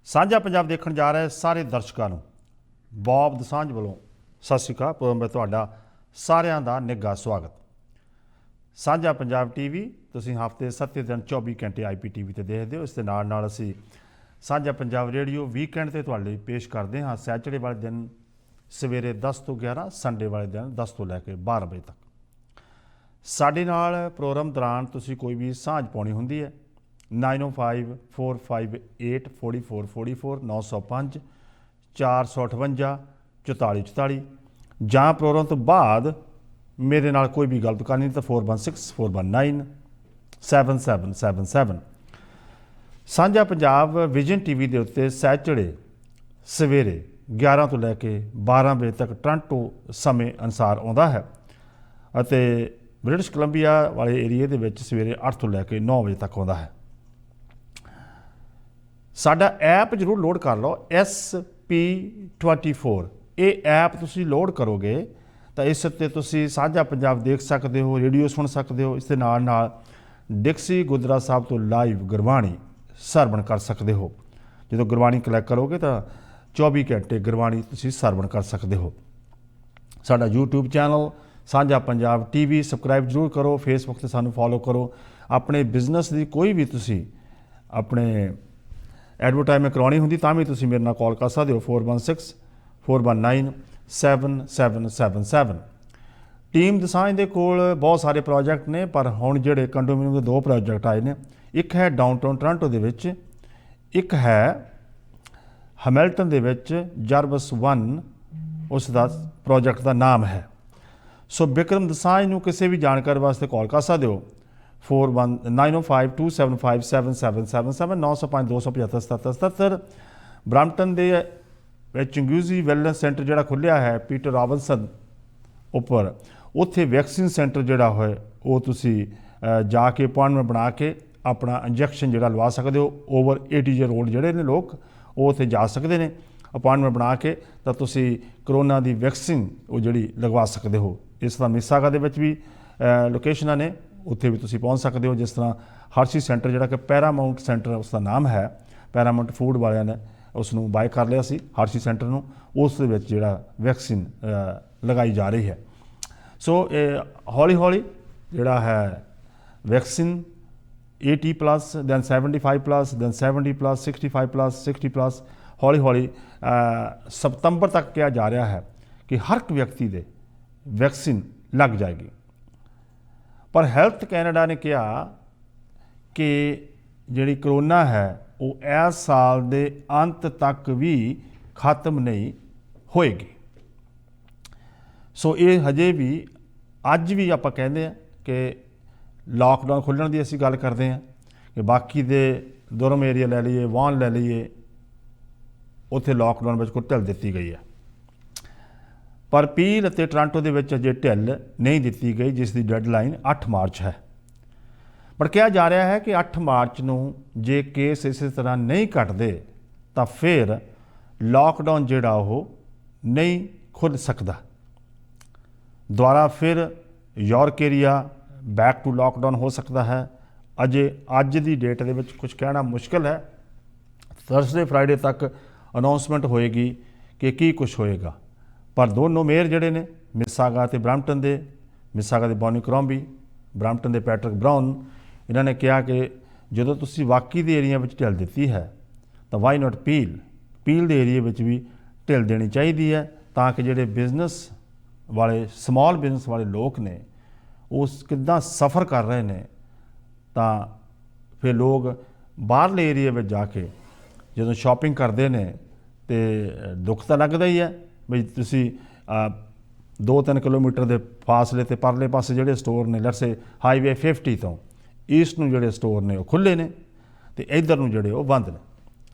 ਸਾਂਝਾ ਪੰਜਾਬ ਦੇਖਣ ਜਾ ਰਹੇ ਸਾਰੇ ਦਰਸ਼ਕਾਂ ਨੂੰ ਬੌਬ ਦਸਾਂਝ ਵੱਲੋਂ ਸਤਿ ਸ਼੍ਰੀ ਅਕਾਲ। ਪ੍ਰੋਗਰਾਮ ਵਿੱਚ ਤੁਹਾਡਾ ਸਾਰਿਆਂ ਦਾ ਨਿੱਘਾ ਸਵਾਗਤ। ਸਾਂਝਾ ਪੰਜਾਬ ਟੀਵੀ ਤੁਸੀਂ ਹਫ਼ਤੇ 7 ਦਿਨ 24 ਘੰਟੇ IPTV ਤੇ ਦੇਖਦੇ ਹੋ। ਇਸ ਦੇ ਨਾਲ ਨਾਲ ਅਸੀਂ ਸਾਂਝਾ ਪੰਜਾਬ ਰੇਡੀਓ ਵੀਕਐਂਡ ਤੇ ਤੁਹਾਡੇ ਲਈ ਪੇਸ਼ ਕਰਦੇ ਹਾਂ। ਸੈਚਰਡੇ ਵਾਲੇ ਦਿਨ ਸਵੇਰੇ 10 ਤੋਂ 11, ਸੰਡੇ ਵਾਲੇ ਦਿਨ 10 ਤੋਂ ਲੈ ਕੇ 12 ਵਜੇ ਤੱਕ ਸਾਡੇ ਨਾਲ ਪ੍ਰੋਗਰਾਮ ਦੌਰਾਨ ਤੁਸੀਂ ਕੋਈ ਵੀ ਸਾਂਝ ਪਾਉਣੀ ਹੁੰਦੀ ਹੈ 9054584444 905 458 4444 ਜਾਂ ਪ੍ਰੋਗਰਾਮ ਤੋਂ ਬਾਅਦ ਮੇਰੇ ਨਾਲ ਕੋਈ ਵੀ ਗੱਲ ਕਰਨੀ ਤਾਂ 416419 7777। ਸਾਂਝਾ ਪੰਜਾਬ ਵਿਜ਼ਨ TV ਦੇ ਉੱਤੇ ਸੈਚਰਡੇ ਸਵੇਰੇ 11 ਤੋਂ ਲੈ ਕੇ 12 ਵਜੇ ਤੱਕ ਟੋਰਾਂਟੋ ਸਮੇਂ ਅਨੁਸਾਰ ਆਉਂਦਾ ਹੈ ਅਤੇ ਬ੍ਰਿਟਿਸ਼ ਕੋਲੰਬੀਆ ਵਾਲੇ ਏਰੀਏ ਦੇ ਵਿੱਚ ਸਵੇਰੇ 8 ਤੋਂ ਲੈ ਕੇ 9 ਵਜੇ ਤੱਕ ਆਉਂਦਾ ਹੈ। ਸਾਡਾ ਐਪ ਜ਼ਰੂਰ ਲੋਡ ਕਰ ਲਓ SP24। ਇਹ ਐਪ ਤੁਸੀਂ ਲੋਡ ਕਰੋਗੇ ਤਾਂ ਇਸ ਉੱਤੇ ਤੁਸੀਂ ਸਾਂਝਾ ਪੰਜਾਬ ਦੇਖ ਸਕਦੇ ਹੋ, ਰੇਡੀਓ ਸੁਣ ਸਕਦੇ ਹੋ। ਇਸ ਦੇ ਨਾਲ ਨਾਲ ਡਿਕਸੀ ਗੁਰਦੁਆਰਾ ਸਾਹਿਬ ਤੋਂ ਲਾਈਵ ਗੁਰਬਾਣੀ ਸਰਵਣ ਕਰ ਸਕਦੇ ਹੋ। ਜਦੋਂ ਗੁਰਬਾਣੀ ਕਲੈਕਟ ਕਰੋਗੇ ਤਾਂ 24 ਘੰਟੇ ਗੁਰਬਾਣੀ ਤੁਸੀਂ ਸਰਵਣ ਕਰ ਸਕਦੇ ਹੋ। ਸਾਡਾ YouTube ਚੈਨਲ ਸਾਂਝਾ ਪੰਜਾਬ TV ਸਬਸਕ੍ਰਾਈਬ ਜ਼ਰੂਰ ਕਰੋ। ਫੇਸਬੁੱਕ 'ਤੇ ਸਾਨੂੰ ਫੋਲੋ ਕਰੋ। ਆਪਣੇ ਬਿਜ਼ਨਸ ਦੀ ਕੋਈ ਵੀ ਤੁਸੀਂ ਆਪਣੇ ਐਡਵਰਟਾਈਜ਼ਮੈਂਟ ਕਰਵਾਉਣੀ ਹੁੰਦੀ ਤਾਂ ਵੀ ਤੁਸੀਂ ਮੇਰੇ ਨਾਲ ਕਾਲ ਕਰ ਸਕਦੇ ਹੋ 416419 7777। ਟੀਮ ਦਸਾਂਝ ਦੇ ਕੋਲ ਬਹੁਤ ਸਾਰੇ ਪ੍ਰੋਜੈਕਟ ਨੇ, ਪਰ ਹੁਣ ਜਿਹੜੇ ਕੰਡੋਮੀਨੀਅਮ ਦੇ 2 ਪ੍ਰੋਜੈਕਟ ਆਏ ਨੇ। ਇੱਕ ਹੈ ਡਾਊਨਟਾਊਨ ਟੋਰਾਂਟੋ ਦੇ ਵਿੱਚ, ਇੱਕ ਹੈ ਹੈਮਿਲਟਨ ਦੇ ਵਿੱਚ ਜਰਬਸ 1 ਉਸ ਦਾ ਪ੍ਰੋਜੈਕਟ ਦਾ ਨਾਮ ਹੈ। ਸੋ ਬਿਕਰਮ ਦਸਾਂਝ ਨੂੰ ਕਿਸੇ ਵੀ ਜਾਣਕਾਰੀ ਵਾਸਤੇ ਕਾਲ ਕਰ ਸਕਦੇ ਹੋ 419052757777 905 275 7777। ਬ੍ਰੈਂਪਟਨ ਦੇ ਵਿੱਚ ਚੰਗਿਊਜ਼ੀ ਵੈਲਨੈਸ ਸੈਂਟਰ ਜਿਹੜਾ ਖੁੱਲ੍ਹਿਆ ਹੈ ਪੀਟਰ ਰੋਬਿਨਸਨ ਉੱਪਰ, ਉੱਥੇ ਵੈਕਸੀਨ ਸੈਂਟਰ ਜਿਹੜਾ ਹੋਏ ਉਹ ਤੁਸੀਂ ਜਾ ਕੇ ਅਪੁਆਇੰਟਮੈਂਟ ਬਣਾ ਕੇ ਆਪਣਾ ਇੰਜੈਕਸ਼ਨ ਜਿਹੜਾ ਲਵਾ ਸਕਦੇ ਹੋ। ਓਵਰ 80 ਈਅਰ ਓਲਡ ਜਿਹੜੇ ਨੇ ਲੋਕ ਉਹ ਉੱਥੇ ਜਾ ਸਕਦੇ ਨੇ ਅਪੁਆਇੰਟਮੈਂਟ ਬਣਾ ਕੇ, ਤਾਂ ਤੁਸੀਂ ਕਰੋਨਾ ਦੀ ਵੈਕਸੀਨ ਉਹ ਜਿਹੜੀ ਲਗਵਾ ਸਕਦੇ ਹੋ। ਇਸ ਤਰ੍ਹਾਂ ਮਿਸਾਗਾ ਦੇ ਵਿੱਚ ਵੀ ਲੋਕੇਸ਼ਨਾਂ ਨੇ, ਉੱਥੇ ਵੀ ਤੁਸੀਂ ਪਹੁੰਚ ਸਕਦੇ ਹੋ। ਜਿਸ ਤਰ੍ਹਾਂ ਹਰਸ਼ੀ ਸੈਂਟਰ ਜਿਹੜਾ ਕਿ ਪੈਰਾਮਾਊਂਟ ਸੈਂਟਰ ਉਸ ਦਾ ਨਾਮ ਹੈ, ਪੈਰਾਮਾਊਂਟ ਫੂਡ ਵਾਲਿਆਂ ਨੇ ਉਸ ਨੂੰ ਬਾਏ ਕਰ ਲਿਆ ਸੀ ਹਰਸ਼ੀ ਸੈਂਟਰ ਨੂੰ। ਉਸ ਦੇ ਵਿੱਚ ਜਿਹੜਾ ਵੈਕਸੀਨ ਲਗਾਈ ਜਾ ਰਹੀ ਹੈ। ਸੋ ਇਹ ਹੌਲੀ ਹੌਲੀ ਜਿਹੜਾ ਹੈ ਵੈਕਸੀਨ 80+, ਦੈਨ 75+, ਦੈਨ 70+, 65+, 60+, ਹੌਲੀ ਹੌਲੀ ਸਤੰਬਰ ਤੱਕ ਕਿਹਾ ਜਾ ਰਿਹਾ ਹੈ ਕਿ ਹਰ ਇੱਕ ਵਿਅਕਤੀ ਦੇ ਵੈਕਸੀਨ ਲੱਗ ਜਾਏਗੀ। ਪਰ ਹੈਲਥ ਕੈਨੇਡਾ ਨੇ ਕਿਹਾ ਕਿ ਜਿਹੜੀ ਕਰੋਨਾ ਹੈ ਉਹ ਇਸ ਸਾਲ ਦੇ ਅੰਤ ਤੱਕ ਵੀ ਖਤਮ ਨਹੀਂ ਹੋਏਗੀ। ਸੋ ਇਹ ਹਜੇ ਵੀ ਅੱਜ ਵੀ ਆਪਾਂ ਕਹਿੰਦੇ ਹਾਂ ਕਿ ਲਾਕਡਾਊਨ ਖੁੱਲ੍ਹਣ ਦੀ ਅਸੀਂ ਗੱਲ ਕਰਦੇ ਹਾਂ ਕਿ ਬਾਕੀ ਦੇ ਦੁਰਮ ਏਰੀਆ ਲੈ ਲਈਏ, ਵਾਨ ਲੈ ਲਈਏ, ਉੱਥੇ ਲਾਕਡਾਊਨ ਵਿੱਚ ਕੋਈ ਢਿੱਲ ਦਿੱਤੀ ਗਈ ਹੈ। ਪਰ ਪੀਲ ਅਤੇ ਟੋਰਾਂਟੋ ਦੇ ਵਿੱਚ ਅਜੇ ਢਿੱਲ ਨਹੀਂ ਦਿੱਤੀ ਗਈ, ਜਿਸ ਦੀ ਡੈਡਲਾਈਨ 8 ਮਾਰਚ ਹੈ। ਪਰ ਕਿਹਾ ਜਾ ਰਿਹਾ ਹੈ ਕਿ 8 ਮਾਰਚ ਨੂੰ ਜੇ ਕੇਸ ਇਸੇ ਤਰ੍ਹਾਂ ਨਹੀਂ ਘਟਦੇ ਤਾਂ ਫਿਰ ਲਾਕਡਾਊਨ ਜਿਹੜਾ ਉਹ ਨਹੀਂ ਖੁੱਲ੍ਹ ਸਕਦਾ। ਦੁਬਾਰਾ ਫਿਰ Europe area back to lockdown ਹੋ ਸਕਦਾ ਹੈ। ਅਜੇ ਅੱਜ ਦੀ ਡੇਟ ਦੇ ਵਿੱਚ ਕੁਝ ਕਹਿਣਾ ਮੁਸ਼ਕਿਲ ਹੈ। ਥਰਸਡੇ ਫਰਾਈਡੇ ਤੱਕ ਅਨਾਉਂਸਮੈਂਟ ਹੋਏਗੀ ਕਿ ਕੀ ਕੁਛ ਹੋਏਗਾ। ਪਰ ਦੋਨੋਂ ਮੇਅਰ ਜਿਹੜੇ ਨੇ ਮਿਸਾਗਾ ਅਤੇ ਬ੍ਰੈਂਪਟਨ ਦੇ, ਮਿਸਾਗਾ ਦੇ ਬੌਨੀ ਕਰੋਂਬੀ, ਬ੍ਰੈਂਪਟਨ ਦੇ ਪੈਟਰਿਕ ਬਰਾਊਨ, ਇਹਨਾਂ ਨੇ ਕਿਹਾ ਕਿ ਜਦੋਂ ਤੁਸੀਂ ਵਾਕਈ ਦੇ ਏਰੀਆ ਵਿੱਚ ਢਿੱਲ ਦਿੱਤੀ ਹੈ ਤਾਂ ਵਾਈ ਨਾਟ ਪੀਲ ਦੇ ਏਰੀਏ ਵਿੱਚ ਵੀ ਢਿੱਲ ਦੇਣੀ ਚਾਹੀਦੀ ਹੈ, ਤਾਂ ਕਿ ਜਿਹੜੇ ਬਿਜ਼ਨਸ ਵਾਲੇ ਸਮਾਲ ਬਿਜ਼ਨਸ ਵਾਲੇ ਲੋਕ ਨੇ ਉਹ ਕਿੱਦਾਂ ਸਫ਼ਰ ਕਰ ਰਹੇ ਨੇ, ਤਾਂ ਫਿਰ ਲੋਕ ਬਾਹਰਲੇ ਏਰੀਏ ਵਿੱਚ ਜਾ ਕੇ ਜਦੋਂ ਸ਼ਾਪਿੰਗ ਕਰਦੇ ਨੇ ਤੇ ਦੁੱਖ ਤਾਂ ਲੱਗਦਾ ਹੀ ਹੈ ਬਈ ਤੁਸੀਂ 2-3 ਕਿਲੋਮੀਟਰ ਦੇ ਫਾਸਲੇ 'ਤੇ ਪਰਲੇ ਪਾਸੇ ਜਿਹੜੇ ਸਟੋਰ ਨੇ, ਲੈਟਸ ਹਾਈਵੇ 50 ਤੋਂ ਈਸਟ ਨੂੰ ਜਿਹੜੇ ਸਟੋਰ ਨੇ ਉਹ ਖੁੱਲ੍ਹੇ ਨੇ ਅਤੇ ਇੱਧਰ ਨੂੰ ਜਿਹੜੇ ਉਹ ਬੰਦ ਨੇ।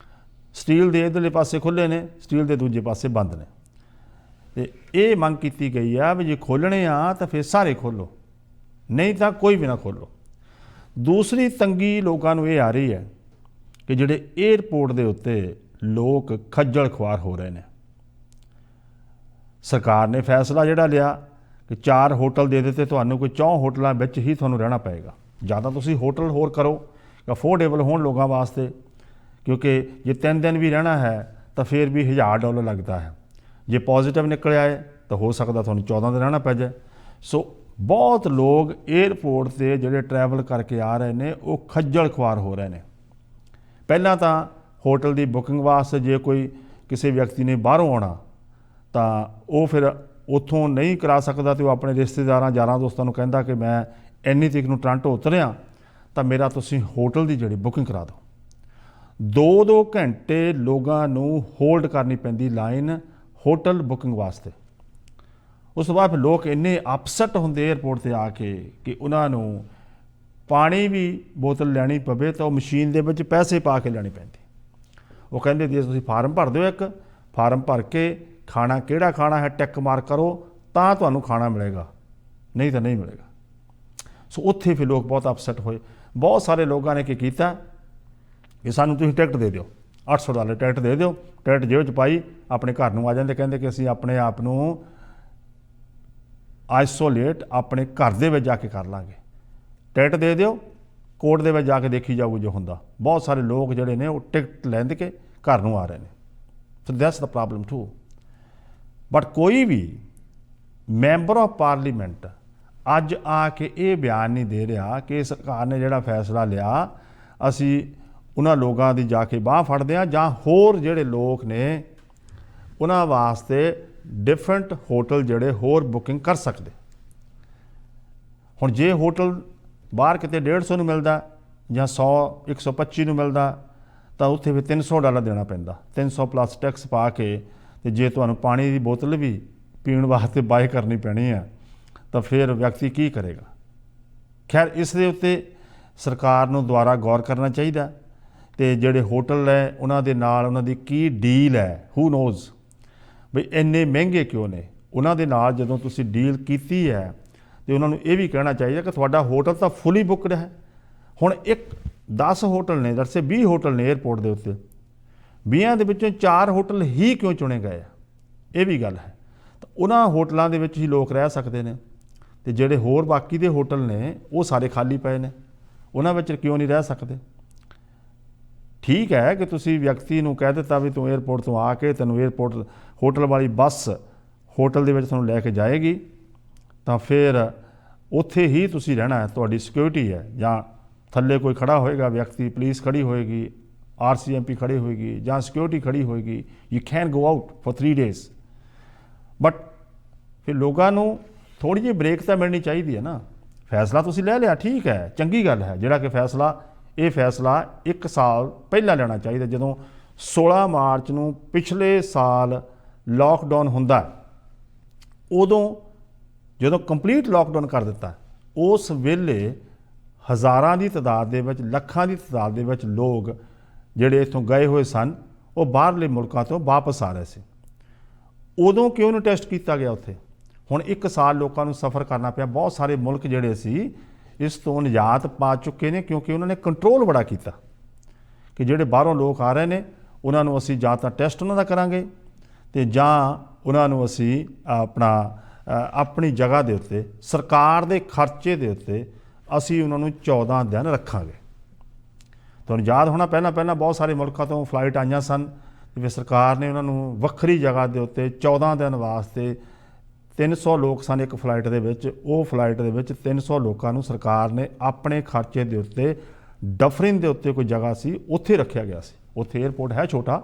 ਸਟੀਲ ਦੇ ਇੱਧਰਲੇ ਪਾਸੇ ਖੁੱਲ੍ਹੇ ਨੇ, ਸਟੀਲ ਦੇ ਦੂਜੇ ਪਾਸੇ ਬੰਦ ਨੇ। ਅਤੇ ਇਹ ਮੰਗ ਕੀਤੀ ਗਈ ਆ ਵੀ ਜੇ ਖੋਲ੍ਹਣੇ ਆ ਤਾਂ ਫਿਰ ਸਾਰੇ ਖੋਲ੍ਹੋ, ਨਹੀਂ ਤਾਂ ਕੋਈ ਵੀ ਨਾ ਖੋਲ੍ਹੋ। ਦੂਸਰੀ ਤੰਗੀ ਲੋਕਾਂ ਨੂੰ ਇਹ ਆ ਰਹੀ ਹੈ ਕਿ ਜਿਹੜੇ ਏਅਰਪੋਰਟ ਦੇ ਉੱਤੇ ਲੋਕ ਖੱਜਲ ਖੁਆਰ ਹੋ ਰਹੇ ਨੇ। ਸਰਕਾਰ ਨੇ ਫੈਸਲਾ ਜਿਹੜਾ ਲਿਆ ਕਿ 4 ਹੋਟਲ ਦੇ ਦਿੱਤੇ ਤੁਹਾਨੂੰ, ਕੋਈ 4 ਹੋਟਲਾਂ ਵਿੱਚ ਹੀ ਤੁਹਾਨੂੰ ਰਹਿਣਾ ਪਏਗਾ। ਜਾਂ ਤਾਂ ਤੁਸੀਂ ਹੋਟਲ ਹੋਰ ਕਰੋ ਅਫੋਰਡੇਬਲ ਹੋਣ ਲੋਕਾਂ ਵਾਸਤੇ क्योंकि जे 3 दिन भी रहना है तो फिर भी $1000 लगता है। जे पॉजिटिव निकल आए तो हो सकता तुहानूं 14 दिन रहना पै जाए। सो बहुत लोग एयरपोर्ट से जोड़े ट्रैवल करके आ रहे हैं वो खज्जल खुआर हो रहे हैं। पहला तो होटल की बुकिंग वास्ते जे कोई किसी व्यक्ति ने बाहरों आना तो वो फिर उत्थों नहीं करा सकता, तो अपने रिश्तेदार यारां दोस्तों को कहता कि मैं इन्नी तरीक नूं टोरंटो उतरिया तो मेरा तुसीं होटल की जी बुकिंग करा दो। 2-2 घंटे लोगों नूं होल्ड करनी पैंदी लाइन होटल बुकिंग वास्ते। उस तो बाद फिर लोग इन्ने अपसैट होंदे एयरपोर्ट से आके कि उन्होंने पानी भी बोतल लैनी पवे तो मशीन दे विच पैसे पा के लैनी पैंदी। वो कहते जी तुसीं फार्म भर दो, एक फार्म भर के खाना किहड़ा खाना है टिक मार करो तो तुहानूं खाना मिलेगा, नहीं तो नहीं मिलेगा। सो उत्थे फिर लोग बहुत अपसैट होए। बहुत सारे लोगों ने किया कि सानूं तुसीं टिकट दे दिओ, $800 टिकट दे दिओ। टिकट जेब च पाई अपने घर नूं आ जांदे, कहंदे कि असीं अपने आप नूं आइसोलेट अपने घर दे विच जाके कर लांगे, टिकट दे दिओ, कोर्ट दे विच जाके देखी जाऊगी जो हुंदा। बहुत सारे लोग जिहड़े ने वो टिकट लैंद के घर नूं आ रहे हैं। So that's the problem too. But कोई भी मैंबर ऑफ पार्लीमेंट अज आके ये बयान नहीं दे रहा कि सरकार ने जिहड़ा फैसला लिया असी उन्हां लोगों की जाके बांह फड़दे आ जां होर जिहड़े लोग ने उन्हां वास्ते डिफरेंट होटल जिहड़े होर बुकिंग कर सकते। हुण जे होटल बाहर किते 150 नूं मिलदा जां 100-125 नूं मिलदा तो उत्थे भी $300 देना पैंदा, 300 प्लस टैक्स पा के। ते जे तुहानूं पानी की बोतल भी पीण वास्ते बाय करनी पैनी है तो फिर व्यक्ति की करेगा। खैर इस दे उत्ते सरकार नूं दुबारा गौर करना चाहिए। तो जिहड़े होटल है उन्हां दे नाल उन्हां दी की डील है, हू नोज़ बई इन्ने महंगे क्यों ने। उन्हां दे नाल जदों तुसीं डील कीती है तो उन्हां नूं ये भी कहना चाहिए कि तुहाडा होटल तो फुली बुकड है। हुण एक 10 होटल ने, जैसे 20 होटल ने एयरपोर्ट के उत्ते, 20 दे विचों 4 होटल ही क्यों चुने गए, ये भी गल है। तो उन्हां होटलों के विच ही लोग रह सकते हैं, तो जिहड़े होर बाकी दे होटल ने वो सारे खाली पे ने, उन्हां विच क्यों नहीं रह सकते। ठीक है कि तुसी व्यक्ति नूं कह दिता भी तू एयरपोर्ट तो आके तैनूं एयरपोर्ट होटल वाली बस होटल दे विच तुहानूं लैके जाएगी तो फिर उत्थे ही तुसी रहना है, तुहाडी सिक्योरिटी है। जां थल्ले कोई खड़ा होएगा व्यक्ति, पुलिस खड़ी होएगी, RCMP खड़ी होएगी जां सिक्योरिटी खड़ी होएगी। You can go out for 3 days. But फिर लोगों नूं थोड़ी जी ब्रेक तो मिलनी चाहिए है ना। फैसला तुसी ले लिया, ठीक है, चंगी गल है। जिहड़ा कि फैसला ये फैसला 1 साल पहला लेना चाहिए। जदों 16 मार्च नूं पिछले साल लॉकडाउन हुंदा उदों जदों कंप्लीट लॉकडाउन कर दिता, उस वेले हज़ारां की तादाद दे विच, लखां की तादाद दे विच लोग जिहड़े इत्थों गए हुए सन वो बाहरले मुल्कां तो वापस आ रहे थे। उदों क्यों नहीं टेस्ट किया गया उत्थे। हुण 1 साल लोगों को सफ़र करना पिया। बहुत सारे मुल्क जिहड़े सी इस तो निजात पा चुके हैं क्योंकि उन्होंने कंट्रोल बड़ा किया कि जिहड़े बाहरों लोग आ रहे हैं उन्होंने असी जां तां टेस्ट उन्हां दा करांगे ते जां उन्होंने असी अपना अपनी जगह के उत्ते सरकार के खर्चे के उत्ते असी उन्होंने 14 दिन रखांगे। तुहानूं याद होना पहला बहुत सारे मुल्कों तो फ्लाइट आईयां सन ते फिर सरकार ने उन्होंने वक्खरी जगह के उत्ते 14 दिन वास्ते 300 लोग सन एक फ्लाइट दे विच, वो फ्लाइट दे विच 300 लोगों नूं सरकार ने अपने खर्चे के उत्ते डफरिन के उत्ते कोई जगह सी उत्थे रखा गया सी। उत्थे एयरपोर्ट है छोटा,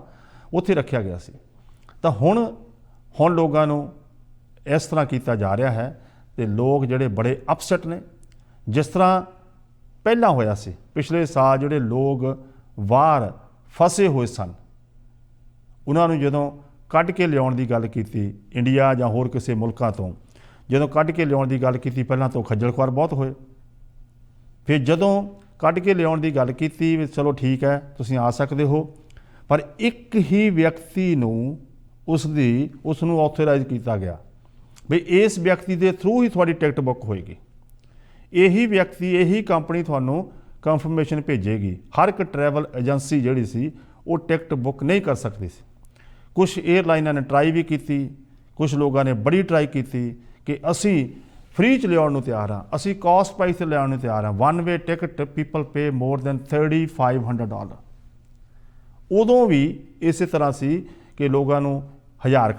उत्थे रखा गया सी। तो हुण लोगों नूं इस तरह किया जा रहा है तो लोग जिहड़े बड़े अपसैट ने। जिस तरह पहला होया सी पिछले साल जिहड़े लोग बाहर फसे हुए सन उन्होंने जदों कढ़ के लियाउण की गल की इंडिया जां होर किसी मुल्कां तो, जदों कढ़ के लियाउण की गल की पहलां तो खज्जल खुआर बहुत होए। फिर जदों कढ़ के लियाउण की गल की चलो ठीक है तुसीं आ सकते हो, पर एक ही व्यक्ति नूं उसनूं ऑथोराइज किया गया भी इस व्यक्ति के थ्रू ही थोड़ी टिकट बुक होएगी। यही व्यक्ति यही कंपनी थानू कंफर्मेशन भेजेगी। हर एक ट्रैवल एजेंसी जिहड़ी सी वो टिकट बुक नहीं कर सकती सी। कुछ एयरलाइनां ने ट्राई भी की, कुछ लोगों ने बड़ी ट्राई की कि असी फ्री च लियाउण नूं तैयार हाँ, असी कॉस्ट प्राइस लियाउण नूं तैयार हाँ। 1 वे टिकट पीपल पे मोर दैन $3,500। ਉਦੋਂ ਵੀ ਇਸੇ ਤਰ੍ਹਾਂ ਸੀ ਕਿ ਲੋਕਾਂ ਨੂੰ $1000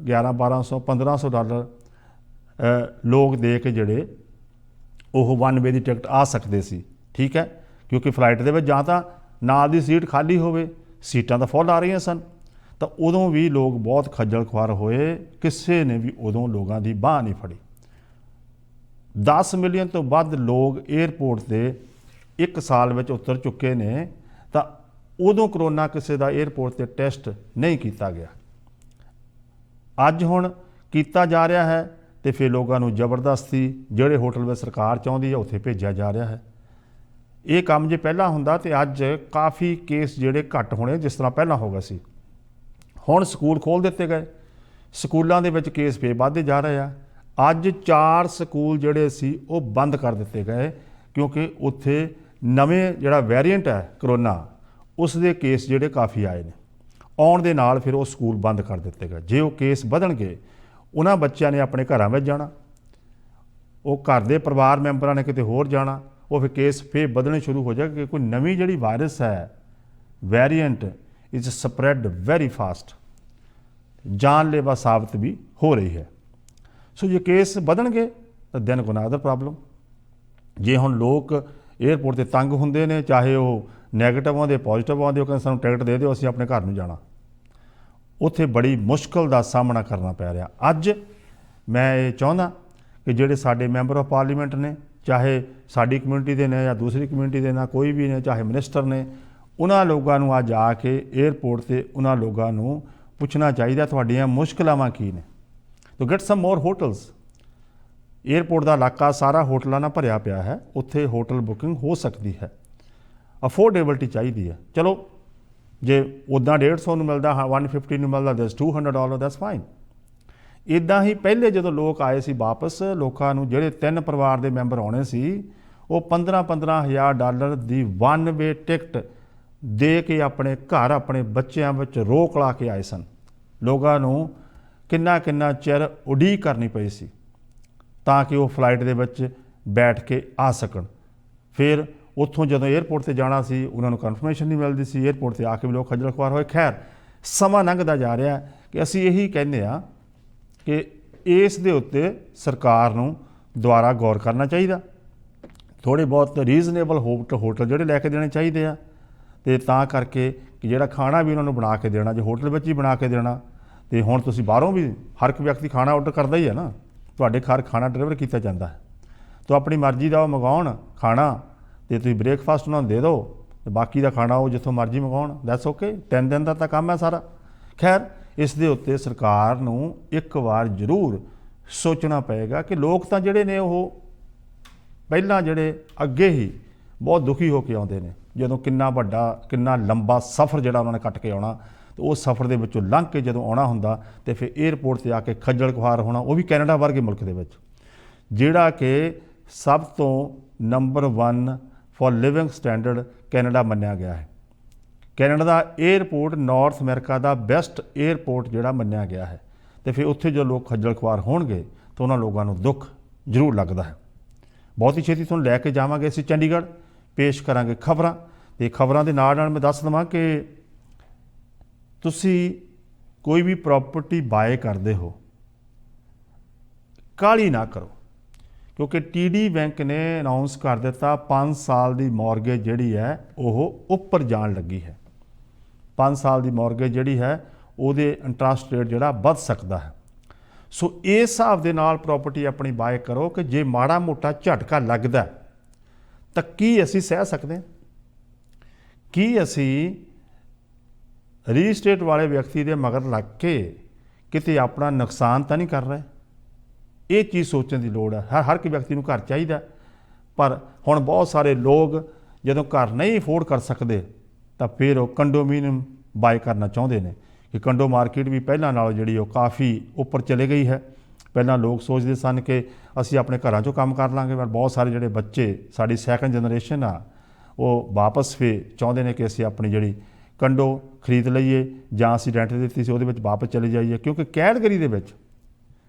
$1100 $1500 ਲੋਕ ਦੇ ਕੇ ਜਿਹੜੇ ਉਹ ਵਨ ਵੇ ਦੀ ਟਿਕਟ ਆ ਸਕਦੇ ਸੀ। ਠੀਕ ਹੈ, ਕਿਉਂਕਿ ਫਲਾਈਟ ਦੇ ਵਿੱਚ ਜਾਂ ਤਾਂ ਨਾਲ ਦੀ ਸੀਟ ਖਾਲੀ ਹੋਵੇ, ਸੀਟਾਂ ਤਾਂ ਫੁੱਲ ਆ ਰਹੀਆਂ ਸਨ, ਤਾਂ ਉਦੋਂ ਵੀ ਲੋਕ ਬਹੁਤ ਖੱਜਲ ਖੁਆਰ ਹੋਏ। ਕਿਸੇ ਨੇ ਵੀ ਉਦੋਂ ਲੋਕਾਂ ਦੀ ਬਾਂਹ ਨਹੀਂ ਫੜੀ। 10 ਮਿਲੀਅਨ ਤੋਂ ਵੱਧ ਲੋਕ ਏਅਰਪੋਰਟ 'ਤੇ ਇੱਕ ਸਾਲ ਵਿੱਚ ਉਤਰ ਚੁੱਕੇ ਨੇ, ਤਾਂ ਉਦੋਂ ਕਰੋਨਾ ਕਿਸੇ ਦਾ ਏਅਰਪੋਰਟ 'ਤੇ ਟੈਸਟ ਨਹੀਂ ਕੀਤਾ ਗਿਆ। ਅੱਜ ਹੁਣ ਕੀਤਾ ਜਾ ਰਿਹਾ ਹੈ, ਤੇ ਫਿਰ ਲੋਕਾਂ ਨੂੰ ਜ਼ਬਰਦਸਤੀ ਜਿਹੜੇ ਹੋਟਲ ਵਿੱਚ ਸਰਕਾਰ ਚਾਹੁੰਦੀ ਹੈ ਉੱਥੇ ਭੇਜਿਆ ਜਾ ਰਿਹਾ ਹੈ। ਇਹ ਕੰਮ ਜੇ ਪਹਿਲਾਂ ਹੁੰਦਾ ਤੇ ਅੱਜ ਕਾਫੀ ਕੇਸ ਜਿਹੜੇ ਘੱਟ ਹੋਣੇ, ਜਿਸ ਤਰ੍ਹਾਂ ਪਹਿਲਾਂ ਹੋ ਗਿਆ ਸੀ। ਹੁਣ ਸਕੂਲ ਖੋਲ੍ਹ ਦਿੱਤੇ ਗਏ, ਸਕੂਲਾਂ ਦੇ ਵਿੱਚ ਕੇਸ ਫੇਰ ਵੱਧਦੇ ਜਾ ਰਹੇ ਆ। ਅੱਜ 4 ਸਕੂਲ ਜਿਹੜੇ ਸੀ ਉਹ ਬੰਦ ਕਰ ਦਿੱਤੇ ਗਏ, ਕਿਉਂਕਿ ਉੱਥੇ ਨਵੇਂ ਜਿਹੜਾ ਵੇਰੀਐਂਟ ਹੈ ਕਰੋਨਾ, ਉਸ ਦੇ ਕੇਸ ਜਿਹੜੇ ਕਾਫੀ ਆਏ ਨੇ। ਆਉਣ ਦੇ ਨਾਲ ਫਿਰ ਉਹ ਸਕੂਲ ਬੰਦ ਕਰ ਦਿੱਤੇ ਗਏ। ਜੇ ਉਹ ਕੇਸ ਵਧਣਗੇ, ਉਹਨਾਂ ਬੱਚਿਆਂ ਨੇ ਆਪਣੇ ਘਰਾਂ ਵਿੱਚ ਜਾਣਾ, ਉਹ ਘਰ ਦੇ ਪਰਿਵਾਰ ਮੈਂਬਰਾਂ ਨੇ ਕਿਤੇ ਹੋਰ ਜਾਣਾ, ਉਹ ਫਿਰ ਕੇਸ ਫੇਰ ਵਧਣੇ ਸ਼ੁਰੂ ਹੋ ਜਾਏਗਾ। ਕਿ ਕੋਈ ਨਵੀਂ ਜਿਹੜੀ ਵਾਇਰਸ ਹੈ variant is spread very fast, ਜਾਨਲੇਵਾ ਸਾਬਤ ਵੀ ਹੋ ਰਹੀ ਹੈ। ਸੋ ਜੇ ਕੇਸ ਵਧਣਗੇ ਤਾਂ ਦੈਨ ਕੋਈ ਅਦਰ ਪ੍ਰੋਬਲਮ। ਜੇ ਹੁਣ ਲੋਕ ਏਅਰਪੋਰਟ 'ਤੇ ਤੰਗ ਹੁੰਦੇ ਨੇ, ਚਾਹੇ ਉਹ ਨੈਗੇਟਿਵ ਆਉਂਦੇ ਪੋਜ਼ੀਟਿਵ ਆਉਂਦੇ, ਉਹ ਕਹਿੰਦੇ ਸਾਨੂੰ ਟਿਕਟ ਦੇ ਦਿਓ, ਅਸੀਂ ਆਪਣੇ ਘਰ ਨੂੰ ਜਾਣਾ, ਉੱਥੇ ਬੜੀ ਮੁਸ਼ਕਲ ਦਾ ਸਾਹਮਣਾ ਕਰਨਾ ਪੈ ਰਿਹਾ। ਅੱਜ ਮੈਂ ਇਹ ਚਾਹੁੰਦਾ ਕਿ ਜਿਹੜੇ ਸਾਡੇ ਮੈਂਬਰ ਆਫ ਪਾਰਲੀਮੈਂਟ ਨੇ, ਚਾਹੇ ਸਾਡੀ ਕਮਿਊਨਿਟੀ ਦੇ ਨੇ ਜਾਂ ਦੂਸਰੀ ਕਮਿਊਨਿਟੀ ਦੇ, ਨਾ ਕੋਈ ਵੀ ਨੇ, ਚਾਹੇ ਮਿਨਿਸਟਰ ਨੇ, ਉਹਨਾਂ ਲੋਕਾਂ ਨੂੰ ਅੱਜ ਆ ਕੇ ਏਅਰਪੋਰਟ 'ਤੇ ਉਹਨਾਂ ਲੋਕਾਂ ਨੂੰ ਪੁੱਛਣਾ ਚਾਹੀਦਾ ਤੁਹਾਡੀਆਂ ਮੁਸ਼ਕਲਾਵਾਂ ਕੀ ਨੇ। ਤੋ ਗੈਟ ਸਮ ਮੋਰ ਹੋਟਲਸ। ਏਅਰਪੋਰਟ ਦਾ ਇਲਾਕਾ ਸਾਰਾ ਹੋਟਲਾਂ ਨਾਲ ਭਰਿਆ ਪਿਆ ਹੈ, ਉੱਥੇ ਹੋਟਲ ਬੁਕਿੰਗ ਹੋ ਸਕਦੀ ਹੈ। ਅਫੋਰਡੇਬਿਲਟੀ ਚਾਹੀਦੀ ਹੈ। ਚਲੋ ਜੇ ਉੱਦਾਂ 150 ਨੂੰ ਮਿਲਦਾ, 150 ਨੂੰ ਮਿਲਦਾ, ਦੈਟਸ $200, ਦੈਟਸ ਫਾਈਨ। ਇੱਦਾਂ ਹੀ ਪਹਿਲੇ ਜਦੋਂ ਲੋਕ ਆਏ ਸੀ ਵਾਪਸ, ਲੋਕਾਂ ਨੂੰ ਜਿਹੜੇ 3 ਪਰਿਵਾਰ ਦੇ ਮੈਂਬਰ ਆਉਣੇ ਸੀ, ਉਹ $15,000 ਦੀ ਵਨ ਵੇ ਟਿਕਟ ਦੇ ਕੇ ਆਪਣੇ ਘਰ ਆਪਣੇ ਬੱਚਿਆਂ ਵਿੱਚ ਰੋਕ ਲਾ ਕੇ ਆਏ ਸਨ। ਲੋਕਾਂ ਨੂੰ ਕਿੰਨਾ ਕਿੰਨਾ ਚਿਰ ਉਡੀਕ ਕਰਨੀ ਪਈ ਸੀ ਤਾਂ ਕਿ ਉਹ ਫਲਾਈਟ ਦੇ ਵਿੱਚ ਬੈਠ ਕੇ ਆ ਸਕਣ। ਫਿਰ ਉੱਥੋਂ ਜਦੋਂ ਏਅਰਪੋਰਟ 'ਤੇ ਜਾਣਾ ਸੀ, ਉਹਨਾਂ ਨੂੰ ਕਨਫਰਮੇਸ਼ਨ ਨਹੀਂ ਮਿਲਦੀ ਸੀ, ਏਅਰਪੋਰਟ 'ਤੇ ਆ ਕੇ ਵੀ ਲੋਕ ਖੱਜਲ ਖੁਆਰ ਹੋਏ। ਖੈਰ, ਸਮਾਂ ਲੰਘਦਾ ਜਾ ਰਿਹਾ ਕਿ ਅਸੀਂ ਇਹੀ ਕਹਿੰਦੇ ਹਾਂ ਕਿ ਇਸ ਦੇ ਉੱਤੇ ਸਰਕਾਰ ਨੂੰ ਦੁਬਾਰਾ ਗੌਰ ਕਰਨਾ ਚਾਹੀਦਾ। ਥੋੜ੍ਹੇ ਬਹੁਤ ਰੀਜ਼ਨੇਬਲ ਹੋਟਲ ਜਿਹੜੇ ਲੈ ਕੇ ਦੇਣੇ ਚਾਹੀਦੇ ਆ, ਅਤੇ ਤਾਂ ਕਰਕੇ ਕਿ ਜਿਹੜਾ ਖਾਣਾ ਵੀ ਉਹਨਾਂ ਨੂੰ ਬਣਾ ਕੇ ਦੇਣਾ, ਜੇ ਹੋਟਲ ਵਿੱਚ ਹੀ ਬਣਾ ਕੇ ਦੇਣਾ, ਅਤੇ ਹੁਣ ਤੁਸੀਂ ਬਾਹਰੋਂ ਵੀ ਹਰ ਇੱਕ ਵਿਅਕਤੀ ਖਾਣਾ ਆਰਡਰ ਕਰਦਾ ਹੀ ਹੈ ਨਾ, ਤੁਹਾਡੇ ਘਰ ਖਾਣਾ ਡਿਲੀਵਰ ਕੀਤਾ ਜਾਂਦਾ ਹੈ। ਤਾਂ ਆਪਣੀ ਮਰਜ਼ੀ ਦਾ ਉਹ ਮੰਗਾਉਣ ਖਾਣਾ, ਅਤੇ ਤੁਸੀਂ ਬ੍ਰੇਕਫਾਸਟ ਉਹਨਾਂ ਨੂੰ ਦੇ ਦਿਓ, ਅਤੇ ਬਾਕੀ ਦਾ ਖਾਣਾ ਉਹ ਜਿੱਥੋਂ ਮਰਜ਼ੀ ਮੰਗਾਉਣ, ਦੈਟਸ ਓਕੇ। 3 ਦਿਨ ਦਾ ਤਾਂ ਕੰਮ ਹੈ ਸਾਰਾ। ਖੈਰ, ਇਸ ਦੇ ਉੱਤੇ ਸਰਕਾਰ ਨੂੰ ਇੱਕ ਵਾਰ ਜ਼ਰੂਰ ਸੋਚਣਾ ਪਏਗਾ ਕਿ ਲੋਕ ਤਾਂ ਜਿਹੜੇ ਨੇ ਉਹ ਪਹਿਲਾਂ ਜਿਹੜੇ ਅੱਗੇ ਹੀ ਬਹੁਤ ਦੁਖੀ ਹੋ ਕੇ ਆਉਂਦੇ ਨੇ, ਜਦੋਂ ਕਿੰਨਾ ਵੱਡਾ ਕਿੰਨਾ ਲੰਬਾ ਸਫ਼ਰ ਜਿਹੜਾ ਉਹਨਾਂ ਨੇ ਕੱਟ ਕੇ ਆਉਣਾ, ਅਤੇ ਉਸ ਸਫ਼ਰ ਦੇ ਵਿੱਚੋਂ ਲੰਘ ਕੇ ਜਦੋਂ ਆਉਣਾ ਹੁੰਦਾ, ਅਤੇ ਫਿਰ ਏਅਰਪੋਰਟ 'ਤੇ ਆ ਕੇ ਖੱਜਲ ਖੁਆਰ ਹੋਣਾ, ਉਹ ਵੀ ਕੈਨੇਡਾ ਵਰਗੇ ਮੁਲਕ ਦੇ ਵਿੱਚ, ਜਿਹੜਾ ਕਿ ਸਭ ਤੋਂ number 1 for living standard Canada ਮੰਨਿਆ ਗਿਆ ਹੈ। ਕੈਨੇਡਾ ਦਾ ਏਅਰਪੋਰਟ ਨਾਰਥ ਅਮਰੀਕਾ ਦਾ ਬੈਸਟ ਏਅਰਪੋਰਟ ਜਿਹੜਾ ਮੰਨਿਆ ਗਿਆ ਹੈ, ਅਤੇ ਫਿਰ ਉੱਥੇ ਜੋ ਲੋਕ ਖੱਜਲ ਖੁਆਰ ਹੋਣਗੇ ਤਾਂ ਉਹਨਾਂ ਲੋਕਾਂ ਨੂੰ ਦੁੱਖ ਜ਼ਰੂਰ ਲੱਗਦਾ ਹੈ। ਬਹੁਤ ਹੀ ਛੇਤੀ ਤੁਹਾਨੂੰ ਲੈ ਕੇ ਜਾਵਾਂਗੇ ਅਸੀਂ ਚੰਡੀਗੜ੍ਹ, ਪੇਸ਼ ਕਰਾਂਗੇ ਖਬਰਾਂ, ਅਤੇ ਖਬਰਾਂ ਦੇ ਨਾਲ ਨਾਲ ਮੈਂ ਦੱਸ ਦੇਵਾਂ ਕਿ ਤੁਸੀਂ ਕੋਈ ਵੀ ਪ੍ਰੋਪਰਟੀ ਬਾਏ ਕਰਦੇ ਹੋ, ਕਾਹਲੀ ਨਾ ਕਰੋ, ਕਿਉਂਕਿ TD ਬੈਂਕ ਨੇ ਅਨਾਊਂਸ ਕਰ ਦਿੱਤਾ 5 ਸਾਲ ਦੀ ਮੌਰਗੇਜ ਜਿਹੜੀ ਹੈ ਉਹ ਉੱਪਰ ਜਾਣ ਲੱਗੀ ਹੈ। 5 ਸਾਲ ਦੀ ਮੌਰਗੇਜ ਜਿਹੜੀ ਹੈ ਉਹਦੇ ਇੰਟਰਸਟ ਰੇਟ ਜਿਹੜਾ ਵੱਧ ਸਕਦਾ ਹੈ। ਸੋ ਇਸ ਹਿਸਾਬ ਦੇ ਨਾਲ ਪ੍ਰੋਪਰਟੀ ਆਪਣੀ ਬਾਏ ਕਰੋ ਕਿ ਜੇ ਮਾੜਾ ਮੋਟਾ ਝਟਕਾ ਲੱਗਦਾ ਤਾਂ ਕੀ ਅਸੀਂ ਸਹਿ ਸਕਦੇ ਹਾਂ, ਕੀ ਅਸੀਂ ਰੀਲ ਸਟੇਟ ਵਾਲੇ ਵਿਅਕਤੀ ਦੇ ਮਗਰ ਲੱਗ ਕੇ ਕਿਤੇ ਆਪਣਾ ਨੁਕਸਾਨ ਤਾਂ ਨਹੀਂ ਕਰ ਰਹੇ। ਇਹ ਚੀਜ਼ ਸੋਚਣ ਦੀ ਲੋੜ ਹੈ। ਹਰ ਇੱਕ ਵਿਅਕਤੀ ਨੂੰ ਘਰ ਚਾਹੀਦਾ, ਪਰ ਹੁਣ ਬਹੁਤ ਸਾਰੇ ਲੋਕ ਜਦੋਂ ਘਰ ਨਹੀਂ ਅਫੋਰਡ ਕਰ ਸਕਦੇ ਤਾਂ ਫਿਰ ਉਹ ਕੰਡੋਮੀਨੀਅਮ ਬਾਏ ਕਰਨਾ ਚਾਹੁੰਦੇ ਨੇ। ਕਿ ਕੰਡੋ ਮਾਰਕੀਟ ਵੀ ਪਹਿਲਾਂ ਨਾਲੋਂ ਜਿਹੜੀ ਉਹ ਕਾਫੀ ਉੱਪਰ ਚਲੇ ਗਈ ਹੈ। ਪਹਿਲਾਂ ਲੋਕ ਸੋਚਦੇ ਸਨ ਕਿ ਅਸੀਂ ਆਪਣੇ ਘਰਾਂ 'ਚੋਂ ਕੰਮ ਕਰ ਲਾਂਗੇ, ਪਰ ਬਹੁਤ ਸਾਰੇ ਜਿਹੜੇ ਬੱਚੇ ਸਾਡੀ ਸੈਕੰਡ ਜਨਰੇਸ਼ਨ ਆ, ਉਹ ਵਾਪਸ ਫਿਰ ਚਾਹੁੰਦੇ ਨੇ ਕਿ ਅਸੀਂ ਆਪਣੀ ਜਿਹੜੀ ਕੰਡੋ ਖਰੀਦ ਲਈਏ, ਜਾਂ ਅਸੀਂ ਰੈਂਟ ਦਿੱਤੀ ਸੀ ਉਹਦੇ ਵਿੱਚ ਵਾਪਸ ਚਲੇ ਜਾਈਏ। ਕਿਉਂਕਿ ਕੈਲਗਰੀ ਦੇ ਵਿੱਚ,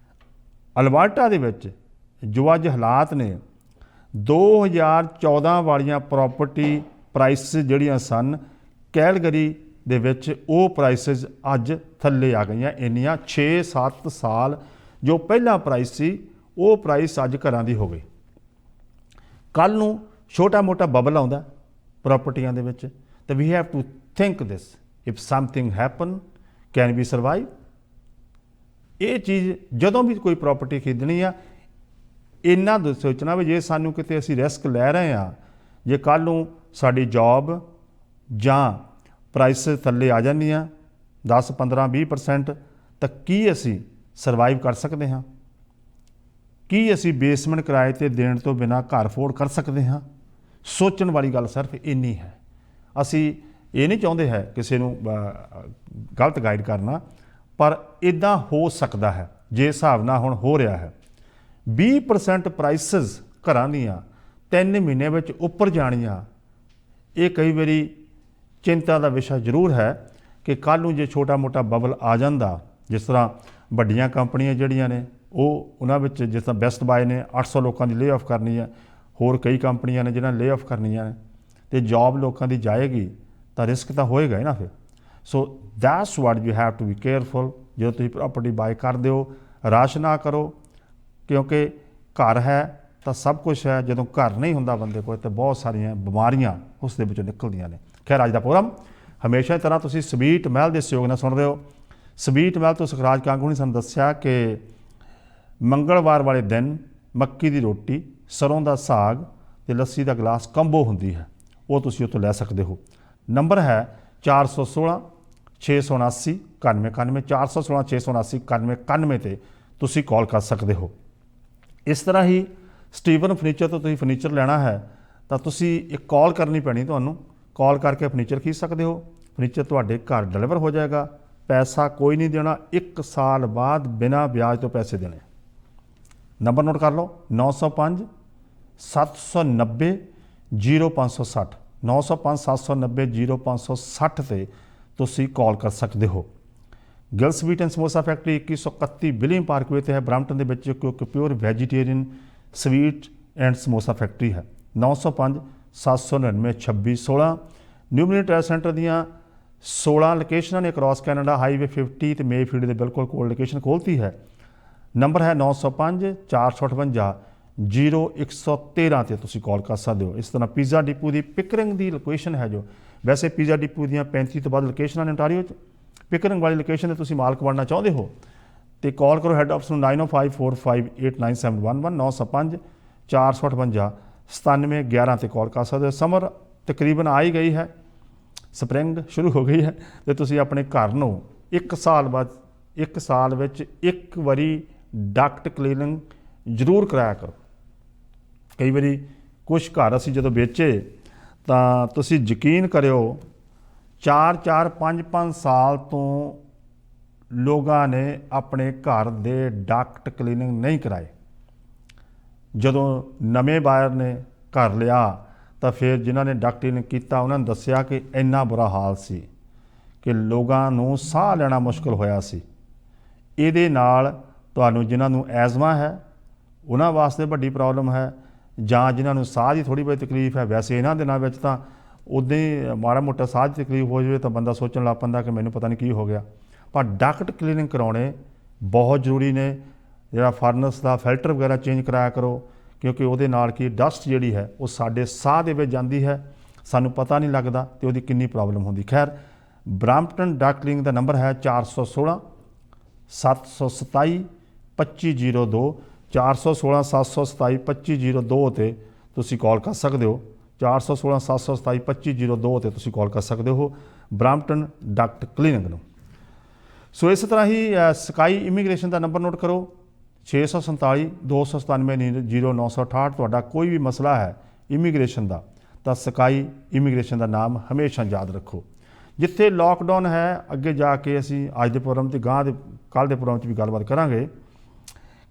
ਅਲਬਰਟਾ ਦੇ ਵਿੱਚ ਜੋ ਅੱਜ ਹਾਲਾਤ ਨੇ, 2014 ਵਾਲੀਆਂ ਪ੍ਰੋਪਰਟੀ ਪ੍ਰਾਈਸ ਜਿਹੜੀਆਂ ਸਨ ਕੈਲਗਰੀ ਦੇ ਵਿੱਚ ਉਹ ਪ੍ਰਾਈਸਿਸ ਅੱਜ ਥੱਲੇ ਆ ਗਈਆਂ। ਇੰਨੀਆਂ 6-7 ਸਾਲ ਜੋ ਪਹਿਲਾਂ ਪ੍ਰਾਈਸ ਸੀ ਉਹ ਪ੍ਰਾਈਸ ਅੱਜ ਘਰਾਂ ਦੀ ਹੋ ਗਈ। ਕੱਲ੍ਹ ਨੂੰ ਛੋਟਾ ਮੋਟਾ ਬਬਲ ਆਉਂਦਾ ਪ੍ਰੋਪਰਟੀਆਂ ਦੇ ਵਿੱਚ, ਤਾਂ we have to think this, if something happen can we survive. ਇਹ ਚੀਜ਼ ਜਦੋਂ ਵੀ ਕੋਈ ਪ੍ਰੋਪਰਟੀ ਖਰੀਦਣੀ ਆ, ਇੰਨਾ ਸੋਚਣਾ ਵੀ ਜੇ ਸਾਨੂੰ ਕਿਤੇ ਅਸੀਂ ਰਿਸਕ ਲੈ ਰਹੇ ਹਾਂ, ਜੇ ਕੱਲ੍ਹ ਨੂੰ ਸਾਡੀ ਜੌਬ ਜਾਂ ਪ੍ਰਾਈਸ ਥੱਲੇ ਆ ਜਾਂਦੀਆਂ 10-15-20%, ਤਾਂ ਕੀ ਅਸੀਂ ਸਰਵਾਈਵ ਕਰ ਸਕਦੇ ਹਾਂ? ਕੀ ਅਸੀਂ ਬੇਸਮੈਂਟ ਕਿਰਾਏ 'ਤੇ ਦੇਣ ਤੋਂ ਬਿਨਾਂ ਘਰ ਅਫੋਰਡ ਕਰ ਸਕਦੇ ਹਾਂ? ਸੋਚਣ ਵਾਲੀ ਗੱਲ ਸਿਰਫ ਇੰਨੀ ਹੈ। ਅਸੀਂ ਇਹ ਨਹੀਂ ਚਾਹੁੰਦੇ ਹੈ ਕਿਸੇ ਨੂੰ ਗਲਤ ਗਾਈਡ ਕਰਨਾ, ਪਰ ਇੱਦਾਂ ਹੋ ਸਕਦਾ ਹੈ ਜੇ ਹਿਸਾਬ ਨਾਲ ਹੁਣ ਹੋ ਰਿਹਾ ਹੈ। 20% ਪ੍ਰਾਈਸਿਸ ਘਰਾਂ ਦੀਆਂ 3 ਮਹੀਨੇ ਵਿੱਚ ਉੱਪਰ ਜਾਣੀਆਂ, ਇਹ ਕਈ ਵਾਰੀ ਚਿੰਤਾ ਦਾ ਵਿਸ਼ਾ ਜ਼ਰੂਰ ਹੈ ਕਿ ਕੱਲ੍ਹ ਨੂੰ ਜੇ ਛੋਟਾ ਮੋਟਾ ਬਬਲ ਆ ਜਾਂਦਾ, ਜਿਸ ਤਰ੍ਹਾਂ ਵੱਡੀਆਂ ਕੰਪਨੀਆਂ ਜਿਹੜੀਆਂ ਨੇ ਉਹ ਉਹਨਾਂ ਵਿੱਚ ਜਿਸ ਤਰ੍ਹਾਂ ਬੈਸਟ ਬਾਏ ਨੇ 800 ਲੋਕਾਂ ਦੀ ਲੇ ਆਫ ਕਰਨੀ ਹੈ, ਹੋਰ ਕਈ ਕੰਪਨੀਆਂ ਨੇ ਜਿਹਨਾਂ ਲੇ ਆਫ ਕਰਨੀਆਂ ਨੇ, ਅਤੇ ਜੌਬ ਲੋਕਾਂ ਦੀ ਜਾਏਗੀ ਤਾਂ ਰਿਸਕ ਤਾਂ ਹੋਏਗਾ ਹੀ ਨਾ ਫਿਰ। So that's what you have to be careful. ਜਦੋਂ ਤੁਸੀਂ ਪ੍ਰਾਪਰਟੀ ਬਾਏ ਕਰਦੇ ਹੋ, ਰਸ਼ ਨਾ ਕਰੋ, ਕਿਉਂਕਿ ਘਰ ਹੈ ਤਾਂ ਸਭ ਕੁਛ ਹੈ। ਜਦੋਂ ਘਰ ਨਹੀਂ ਹੁੰਦਾ ਬੰਦੇ ਕੋਲ, ਤਾਂ ਬਹੁਤ ਸਾਰੀਆਂ ਬਿਮਾਰੀਆਂ ਉਸ ਦੇ ਵਿੱਚੋਂ ਨਿਕਲਦੀਆਂ ਨੇ। ਖੈਰ, ਅੱਜ ਦਾ ਪ੍ਰੋਗਰਾਮ ਹਮੇਸ਼ਾ ਦੀ ਤਰ੍ਹਾਂ ਤੁਸੀਂ ਸਵੀਟ ਮਹਿਲ ਦੇ ਸਹਿਯੋਗ ਨਾਲ ਸੁਣ ਰਹੇ ਹੋ। ਸਵੀਟ ਮਹਿਲ ਤੋਂ ਸੁਖਰਾਜ ਕਾਂਗੂ ਨੇ ਸਾਨੂੰ ਦੱਸਿਆ ਕਿ ਮੰਗਲਵਾਰ ਵਾਲੇ ਦਿਨ ਮੱਕੀ ਦੀ ਰੋਟੀ, ਸਰੋਂ ਦਾ ਸਾਗ ਅਤੇ ਲੱਸੀ ਦਾ ਗਲਾਸ ਕੰਬੋ ਹੁੰਦੀ ਹੈ, ਉਹ ਤੁਸੀਂ ਉੱਥੋਂ ਲੈ ਸਕਦੇ ਹੋ। ਨੰਬਰ ਹੈ 416 679 9191, 416 679 9191 'ਤੇ ਤੁਸੀਂ ਕਾਲ ਕਰ ਸਕਦੇ ਹੋ। ਇਸ ਤਰ੍ਹਾਂ ਹੀ ਸਟੀਵਨ ਫਰਨੀਚਰ ਤੋਂ ਤੁਸੀਂ ਫਰਨੀਚਰ ਲੈਣਾ ਹੈ ਤਾਂ ਤੁਸੀਂ ਇੱਕ ਕਾਲ ਕਰਨੀ ਪੈਣੀ, ਤੁਹਾਨੂੰ ਕਾਲ ਕਰਕੇ ਫਰਨੀਚਰ ਖਰੀਦ ਸਕਦੇ ਹੋ। ਫਰਨੀਚਰ ਤੁਹਾਡੇ ਘਰ ਡਿਲੀਵਰ ਹੋ ਜਾਏਗਾ। ਪੈਸਾ ਕੋਈ ਨਹੀਂ ਦੇਣਾ, 1 ਸਾਲ ਬਾਅਦ ਬਿਨਾਂ ਵਿਆਜ ਤੋਂ ਪੈਸੇ ਦੇਣੇ। ਨੰਬਰ ਨੋਟ ਕਰ ਲਓ, 905 790 0560, 905 790 0560 'ਤੇ ਤੁਸੀਂ ਕਾਲ ਕਰ ਸਕਦੇ ਹੋ। Gill sweet and samosa factory 2131 William Parkway 'ਤੇ ਹੈ, ਬਰੈਂਪਟਨ ਦੇ ਵਿੱਚ, ਕਿਉਂਕਿ pure vegetarian sweet and samosa factory ਹੈ। 905 799 2616। ਨਿਊ ਮਿਲਨ ਟ੍ਰੇਡ ਸੈਂਟਰ ਦੀਆਂ 16 ਲੋਕੇਸ਼ਨਾਂ ਨੇ ਅਕਰੋਸ ਕੈਨੇਡਾ, ਹਾਈਵੇ 50 ਤੇ ਮੇਫੀਲਡ ਦੇ ਬਿਲਕੁਲ ਕੋਲ ਲੋਕੇਸ਼ਨ ਖੋਲ੍ਹਤੀ ਹੈ। ਨੰਬਰ ਹੈ 905 458 0113 'ਤੇ ਤੁਸੀਂ ਕਾਲ ਕਰ ਸਕਦੇ ਹੋ। ਇਸ ਤਰ੍ਹਾਂ ਪੀਜ਼ਾ ਡਿਪੂ ਦੀ ਪਿਕਰਿੰਗ ਦੀ ਲੋਕੇਸ਼ਨ ਹੈ, ਜੋ ਵੈਸੇ ਪੀਜ਼ਾ ਡਿਪੂ ਦੀਆਂ 35 ਤੋਂ ਵੱਧ ਲੋਕੇਸ਼ਨਾਂ ਨੇ ontario 'ਚ। ਪਿਕਰਿੰਗ ਵਾਲੀ ਲੋਕੇਸ਼ਨ 'ਤੇ ਤੁਸੀਂ ਮਾਲਕ ਬਣਨਾ ਚਾਹੁੰਦੇ ਹੋ ਤੇ ਕਾਲ ਕਰੋ ਹੈੱਡ ਆਫਿਸ ਨੂੰ 9054589711, 905 458 9711 'ਤੇ ਕਾਲ ਕਰ ਸਕਦੇ ਹੋ। ਸਮਰ ਤਕਰੀਬਨ ਆ ਹੀ ਗਈ ਹੈ, ਸਪਰਿੰਗ ਸ਼ੁਰੂ ਹੋ ਗਈ ਹੈ, ਅਤੇ ਤੁਸੀਂ ਆਪਣੇ ਘਰ ਨੂੰ 1 ਸਾਲ ਬਾਅਦ 1 ਸਾਲ ਵਿੱਚ ਇੱਕ ਵਾਰੀ ਡਕਟ ਕਲੀਨਿੰਗ ਜ਼ਰੂਰ ਕਰਾਇਆ ਕਰੋ। ਕਈ ਵਾਰੀ ਕੁਛ ਘਰ ਅਸੀਂ ਜਦੋਂ ਵੇਚੇ ਤਾਂ ਤੁਸੀਂ ਯਕੀਨ ਕਰਿਓ 4-4 5-5 ਸਾਲ ਤੋਂ ਲੋਕਾਂ ਨੇ ਆਪਣੇ ਘਰ ਦੇ ਡਕਟ ਕਲੀਨਿੰਗ ਨਹੀਂ ਕਰਾਏ। ਜਦੋਂ ਨਵੇਂ ਬਾਇਰ ਨੇ ਘਰ ਲਿਆ ਤਾਂ ਫਿਰ ਜਿਨ੍ਹਾਂ ਨੇ ਡਕਟ ਕਲੀਨਿੰਗ ਕੀਤਾ ਉਹਨਾਂ ਨੇ ਦੱਸਿਆ ਕਿ ਇੰਨਾ ਬੁਰਾ ਹਾਲ ਸੀ ਕਿ ਲੋਕਾਂ ਨੂੰ ਸਾਹ ਲੈਣਾ ਮੁਸ਼ਕਲ ਹੋਇਆ ਸੀ। ਇਹਦੇ ਨਾਲ ਤੁਹਾਨੂੰ ਜਿਨ੍ਹਾਂ ਨੂੰ ਐਜ਼ਮਾ ਹੈ ਉਹਨਾਂ ਵਾਸਤੇ ਵੱਡੀ ਪ੍ਰੋਬਲਮ ਹੈ, ਜਾਂ ਜਿਨ੍ਹਾਂ ਨੂੰ ਸਾਹ ਦੀ ਥੋੜ੍ਹੀ ਬਹੁਤੀ ਤਕਲੀਫ ਹੈ। ਵੈਸੇ ਇਹਨਾਂ ਦਿਨਾਂ ਵਿੱਚ ਤਾਂ ਉੱਦਾਂ ਹੀ ਮਾੜਾ ਮੋਟਾ ਸਾਹ ਦੀ ਤਕਲੀਫ ਹੋ ਜਾਵੇ ਤਾਂ ਬੰਦਾ ਸੋਚਣ ਲੱਗ ਪੈਂਦਾ ਕਿ ਮੈਨੂੰ ਪਤਾ ਨਹੀਂ ਕੀ ਹੋ ਗਿਆ। ਪਰ ਡਕਟ ਕਲੀਨਿੰਗ ਕਰਾਉਣੇ ਬਹੁਤ ਜ਼ਰੂਰੀ ਨੇ। ਜਿਹੜਾ ਫਰਨਸ ਦਾ ਫਿਲਟਰ ਵਗੈਰਾ ਚੇਂਜ ਕਰਾਇਆ ਕਰੋ, ਕਿਉਂਕਿ ਉਹਦੇ ਨਾਲ ਕੀ ਡਸਟ ਜਿਹੜੀ ਹੈ ਉਹ ਸਾਡੇ ਸਾਹ ਦੇ ਵਿੱਚ ਜਾਂਦੀ ਹੈ, ਸਾਨੂੰ ਪਤਾ ਨਹੀਂ ਲੱਗਦਾ ਅਤੇ ਉਹਦੀ ਕਿੰਨੀ ਪ੍ਰੋਬਲਮ ਹੁੰਦੀ। ਖੈਰ, ਬਰੈਂਪਟਨ ਡਕਟ ਕਲੀਨਿੰਗ ਦਾ ਨੰਬਰ ਹੈ 416 727 2502, 416 727 2502 'ਤੇ ਤੁਸੀਂ ਕਾਲ ਕਰ ਸਕਦੇ ਹੋ। 416 727 2502 'ਤੇ ਤੁਸੀਂ ਕਾਲ ਕਰ ਸਕਦੇ ਹੋ ਬਰੈਂਪਟਨ ਡਕਟ ਕਲੀਨਿੰਗ ਨੂੰ। ਸੋ ਇਸ ਤਰ੍ਹਾਂ ਹੀ ਸਕਾਈ ਇਮੀਗ੍ਰੇਸ਼ਨ ਦਾ ਨੰਬਰ ਨੋਟ ਕਰੋ 647 297 0968। ਤੁਹਾਡਾ ਕੋਈ ਵੀ ਮਸਲਾ ਹੈ ਇਮੀਗ੍ਰੇਸ਼ਨ ਦਾ ਤਾਂ ਸਕਾਈ ਇਮੀਗ੍ਰੇਸ਼ਨ ਦਾ ਨਾਮ ਹਮੇਸ਼ਾ ਯਾਦ ਰੱਖੋ। ਜਿੱਥੇ ਲੋਕਡਾਊਨ ਹੈ, ਅੱਗੇ ਜਾ ਕੇ ਅਸੀਂ ਅੱਜ ਦੇ ਪ੍ਰੋਗਰਾਮ 'ਤੇ ਗਾਂ ਦੇ ਕੱਲ੍ਹ ਦੇ ਪ੍ਰੋਗਰਾਮ 'ਚ ਵੀ ਗੱਲਬਾਤ ਕਰਾਂਗੇ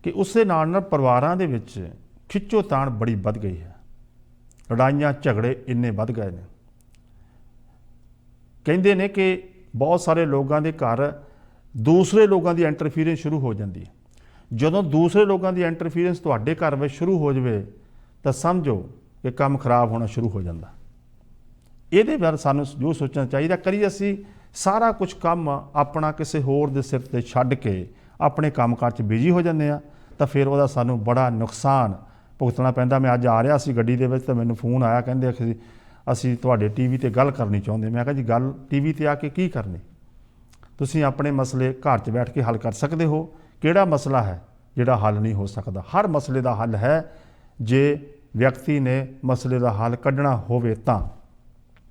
ਕਿ ਉਸ ਦੇ ਨਾਲ ਨਾਲ ਪਰਿਵਾਰਾਂ ਦੇ ਵਿੱਚ ਖਿੱਚੋਤਾਣ ਬੜੀ ਵੱਧ ਗਈ ਹੈ। ਲੜਾਈਆਂ ਝਗੜੇ ਇੰਨੇ ਵੱਧ ਗਏ ਨੇ। ਕਹਿੰਦੇ ਨੇ ਕਿ ਬਹੁਤ ਸਾਰੇ ਲੋਕਾਂ ਦੇ ਘਰ ਦੂਸਰੇ ਲੋਕਾਂ ਦੀ ਇੰਟਰਫੀਅਰੈਂਸ ਸ਼ੁਰੂ ਹੋ ਜਾਂਦੀ ਹੈ। ਜਦੋਂ ਦੂਸਰੇ ਲੋਕਾਂ ਦੀ ਇੰਟਰਫੀਅਰੈਂਸ ਤੁਹਾਡੇ ਘਰ ਵਿੱਚ ਸ਼ੁਰੂ ਹੋ ਜਾਵੇ ਤਾਂ ਸਮਝੋ ਕਿ ਕੰਮ ਖਰਾਬ ਹੋਣਾ ਸ਼ੁਰੂ ਹੋ ਜਾਂਦਾ। ਇਹਦੇ ਬਾਰੇ ਸਾਨੂੰ ਜੋ ਸੋਚਣਾ ਚਾਹੀਦਾ, ਕਰੀ ਅਸੀਂ ਸਾਰਾ ਕੁਝ ਕੰਮ ਆਪਣਾ ਕਿਸੇ ਹੋਰ ਦੇ ਸਿਰ ਤੇ ਛੱਡ ਕੇ ਆਪਣੇ ਕੰਮਕਾਰ 'ਚ ਬਿਜੀ ਹੋ ਜਾਂਦੇ ਆ, ਤਾਂ ਫਿਰ ਉਹਦਾ ਸਾਨੂੰ ਬੜਾ ਨੁਕਸਾਨ ਭੁਗਤਣਾ ਪੈਂਦਾ। ਮੈਂ ਅੱਜ ਆ ਰਿਹਾ ਸੀ ਗੱਡੀ ਦੇ ਵਿੱਚ ਤਾਂ ਮੈਨੂੰ ਫੋਨ ਆਇਆ, ਕਹਿੰਦੇ ਅਸੀਂ ਤੁਹਾਡੇ ਟੀਵੀ ਤੇ ਗੱਲ ਕਰਨੀ ਚਾਹੁੰਦੇ। ਮੈਂ ਕਿਹਾ ਜੀ ਗੱਲ ਟੀਵੀ ਤੇ ਆ ਕੇ ਕੀ ਕਰਨੀ, ਤੁਸੀਂ ਆਪਣੇ ਮਸਲੇ ਘਰ 'ਚ ਬੈਠ ਕੇ ਹੱਲ ਕਰ ਸਕਦੇ ਹੋ। ਕਿਹੜਾ ਮਸਲਾ ਹੈ ਜਿਹੜਾ ਹੱਲ ਨਹੀਂ ਹੋ ਸਕਦਾ? ਹਰ ਮਸਲੇ ਦਾ ਹੱਲ ਹੈ ਜੇ ਵਿਅਕਤੀ ਨੇ ਮਸਲੇ ਦਾ ਹੱਲ ਕੱਢਣਾ ਹੋਵੇ ਤਾਂ।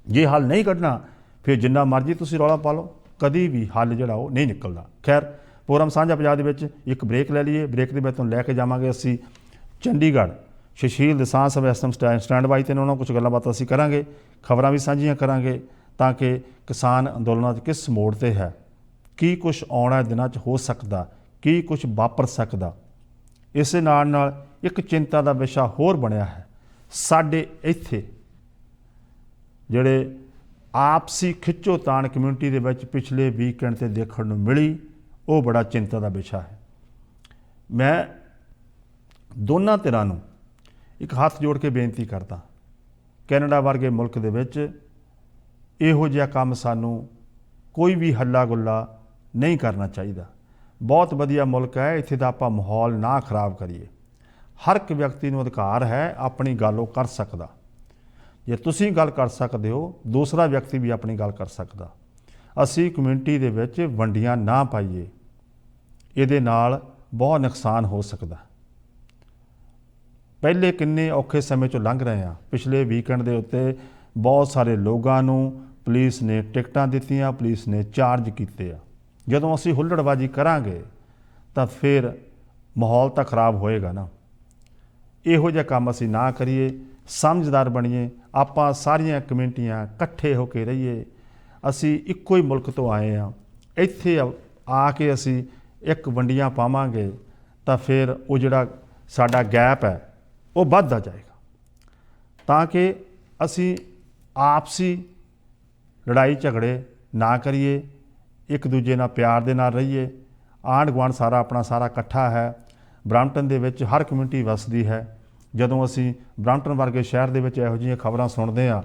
ਜੇ ਹੱਲ ਨਹੀਂ ਕੱਢਣਾ ਫਿਰ ਜਿੰਨਾ ਮਰਜ਼ੀ ਤੁਸੀਂ ਰੌਲਾ ਪਾ ਲਓ, ਕਦੀ ਵੀ ਹੱਲ ਜਿਹੜਾ ਉਹ ਨਹੀਂ ਨਿਕਲਦਾ। ਖੈਰ, ਪ੍ਰੋਗਰਾਮ ਸਾਂਝਾ ਪੰਜਾਬ ਦੇ ਵਿੱਚ ਇੱਕ ਬ੍ਰੇਕ ਲੈ ਲਈਏ। ਬ੍ਰੇਕ ਦੇ ਵਿੱਚ ਤੁਹਾਨੂੰ ਲੈ ਕੇ ਜਾਵਾਂਗੇ ਅਸੀਂ ਚੰਡੀਗੜ੍ਹ ਸੁਸ਼ੀਲ ਦਸਾਂਝ ਸਾਹਿਬ ਇਸ ਟਾਈਮ ਸਟੈਂਡ ਬਾਈ 'ਤੇ ਨੇ, ਉਹਨਾਂ ਕੁਝ ਗੱਲਾਂ ਬਾਤਾਂ ਅਸੀਂ ਕਰਾਂਗੇ, ਖਬਰਾਂ ਵੀ ਸਾਂਝੀਆਂ ਕਰਾਂਗੇ ਤਾਂ ਕਿ ਕਿਸਾਨ ਅੰਦੋਲਨਾਂ 'ਚ ਕਿਸ ਮੋੜ 'ਤੇ ਹੈ, ਕੀ ਕੁਛ ਆਉਣ ਵਾਲੇ ਦਿਨਾਂ 'ਚ ਹੋ ਸਕਦਾ, ਕੀ ਕੁਛ ਵਾਪਰ ਸਕਦਾ। ਇਸੇ ਨਾਲ ਇੱਕ ਚਿੰਤਾ ਦਾ ਵਿਸ਼ਾ ਹੋਰ ਬਣਿਆ ਹੈ ਸਾਡੇ ਇੱਥੇ, ਜਿਹੜੇ ਆਪਸੀ ਖਿੱਚੋਤਾਣ ਕਮਿਊਨਿਟੀ ਦੇ ਵਿੱਚ ਪਿਛਲੇ ਵੀਕਐਂਡ 'ਤੇ ਦੇਖਣ ਨੂੰ ਮਿਲੀ, ਉਹ ਬੜਾ ਚਿੰਤਾ ਦਾ ਵਿਸ਼ਾ ਹੈ। ਮੈਂ ਦੋਨਾਂ ਧਿਰਾਂ ਨੂੰ ਇੱਕ ਹੱਥ ਜੋੜ ਕੇ ਬੇਨਤੀ ਕਰਦਾ, ਕੈਨੇਡਾ ਵਰਗੇ ਮੁਲਕ ਦੇ ਵਿੱਚ ਇਹੋ ਜਿਹਾ ਕੰਮ ਸਾਨੂੰ ਕੋਈ ਵੀ ਹੱਲਾ ਗੁੱਲਾ ਨਹੀਂ ਕਰਨਾ ਚਾਹੀਦਾ। ਬਹੁਤ ਵਧੀਆ ਮੁਲਕ ਹੈ, ਇੱਥੇ ਦਾ ਆਪਾਂ ਮਾਹੌਲ ਨਾ ਖਰਾਬ ਕਰੀਏ। ਹਰ ਇੱਕ ਵਿਅਕਤੀ ਨੂੰ ਅਧਿਕਾਰ ਹੈ ਆਪਣੀ ਗੱਲ ਉਹ ਕਰ ਸਕਦਾ। ਜੇ ਤੁਸੀਂ ਗੱਲ ਕਰ ਸਕਦੇ ਹੋ, ਦੂਸਰਾ ਵਿਅਕਤੀ ਵੀ ਆਪਣੀ ਗੱਲ ਕਰ ਸਕਦਾ। ਅਸੀਂ ਕਮਿਊਨਿਟੀ ਦੇ ਵਿੱਚ ਵੰਡੀਆਂ ਨਾ ਪਾਈਏ, ਇਹਦੇ ਨਾਲ ਬਹੁਤ ਨੁਕਸਾਨ ਹੋ ਸਕਦਾ। ਪਹਿਲੇ ਕਿੰਨੇ ਔਖੇ ਸਮੇਂ 'ਚੋਂ ਲੰਘ ਰਹੇ ਹਾਂ। ਪਿਛਲੇ ਵੀਕਐਂਡ ਦੇ ਉੱਤੇ ਬਹੁਤ ਸਾਰੇ ਲੋਕਾਂ ਨੂੰ ਪੁਲਿਸ ਨੇ ਟਿਕਟਾਂ ਦਿੱਤੀਆਂ, ਪੁਲਿਸ ਨੇ ਚਾਰਜ ਕੀਤੇ ਆ। ਜਦੋਂ ਅਸੀਂ ਹੁੱਲੜਬਾਜ਼ੀ ਕਰਾਂਗੇ ਤਾਂ ਫਿਰ ਮਾਹੌਲ ਤਾਂ ਖਰਾਬ ਹੋਏਗਾ ਨਾ। ਇਹੋ ਜਿਹਾ ਕੰਮ ਅਸੀਂ ਨਾ ਕਰੀਏ, ਸਮਝਦਾਰ ਬਣੀਏ। ਆਪਾਂ ਸਾਰੀਆਂ ਕਮਿਊਨਿਟੀਆਂ ਇਕੱਠੇ ਹੋ ਕੇ ਰਹੀਏ। ਅਸੀਂ ਇੱਕੋ ਹੀ ਮੁਲਕ ਤੋਂ ਆਏ ਹਾਂ, ਇੱਥੇ ਆ ਕੇ ਅਸੀਂ ਇੱਕ ਵੰਡੀਆਂ ਪਾਵਾਂਗੇ ਤਾਂ ਫਿਰ ਉਹ ਜਿਹੜਾ ਸਾਡਾ ਗੈਪ ਹੈ ਉਹ ਵੱਧਦਾ ਜਾਏਗਾ। ਤਾਂ ਕਿ ਅਸੀਂ ਆਪਸੀ ਲੜਾਈ ਝਗੜੇ ਨਾ ਕਰੀਏ, ਇੱਕ ਦੂਜੇ ਨਾਲ ਪਿਆਰ ਦੇ ਨਾਲ ਰਹੀਏ। ਆਂਢ ਗੁਆਂਢ ਸਾਰਾ ਆਪਣਾ ਸਾਰਾ ਇਕੱਠਾ ਹੈ। ਬਰੈਂਪਟਨ ਦੇ ਵਿੱਚ ਹਰ ਕਮਿਊਨਿਟੀ ਵਸਦੀ ਹੈ। ਜਦੋਂ ਅਸੀਂ ਬਰੈਂਪਟਨ ਵਰਗੇ ਸ਼ਹਿਰ ਦੇ ਵਿੱਚ ਇਹੋ ਜਿਹੀਆਂ ਖਬਰਾਂ ਸੁਣਦੇ ਹਾਂ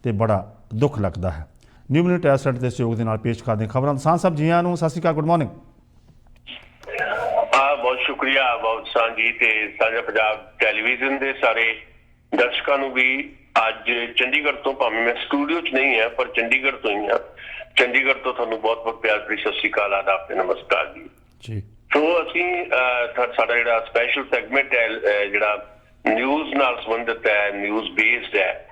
ਤਾਂ ਬੜਾ ਦੁੱਖ ਲੱਗਦਾ ਹੈ। ਨਿਊ ਮਿਨਟ ਐਸਟ ਦੇ ਸਹਿਯੋਗ ਦੇ ਨਾਲ ਪੇਸ਼ ਕਰਦੇ ਖਬਰਾਂ। ਦਸਾਂਝ ਸਾਹਿਬ ਜੀਆਂ ਨੂੰ ਸਤਿ ਸ਼੍ਰੀ ਅਕਾਲ, ਗੁੱਡ ਮਾਰਨਿੰਗ। ਬਹੁਤ ਸ਼ੁਕਰੀਆ ਬਹੁਤ ਸਾਂਝੀ ਤੇ ਸਾਂਝਾ ਪੰਜਾਬ ਟੈਲੀਵਿਜ਼ਨ ਦੇ ਸਾਰੇ ਦਰਸ਼ਕਾਂ ਨੂੰ ਵੀ ਅੱਜ ਚੰਡੀਗੜ੍ਹ ਤੋਂ, ਭਾਵੇਂ ਮੈਂ ਸਟੂਡੀਓ 'ਚ ਨਹੀਂ ਹਾਂ ਪਰ ਚੰਡੀਗੜ੍ਹ ਤੋਂ ਹੀ ਹਾਂ, ਚੰਡੀਗੜ੍ਹ ਤੋਂ ਤੁਹਾਨੂੰ ਬਹੁਤ ਬਹੁਤ ਪਿਆਰ ਭਰੀ ਸਤਿ ਸ਼੍ਰੀ ਅਕਾਲ, ਆਦਾਬ ਤੇ ਨਮਸਕਾਰ ਜੀ। ਸੋ ਅਸੀਂ ਸਾਡਾ ਜਿਹੜਾ ਸਪੈਸ਼ਲ ਸੈਗਮੈਂਟ ਹੈ ਜਿਹੜਾ ਨਿਊਜ਼ ਨਾਲ ਸੰਬੰਧਿਤ ਹੈ, ਨਿਊਜ਼ ਬੇਸਡ ਹੈ,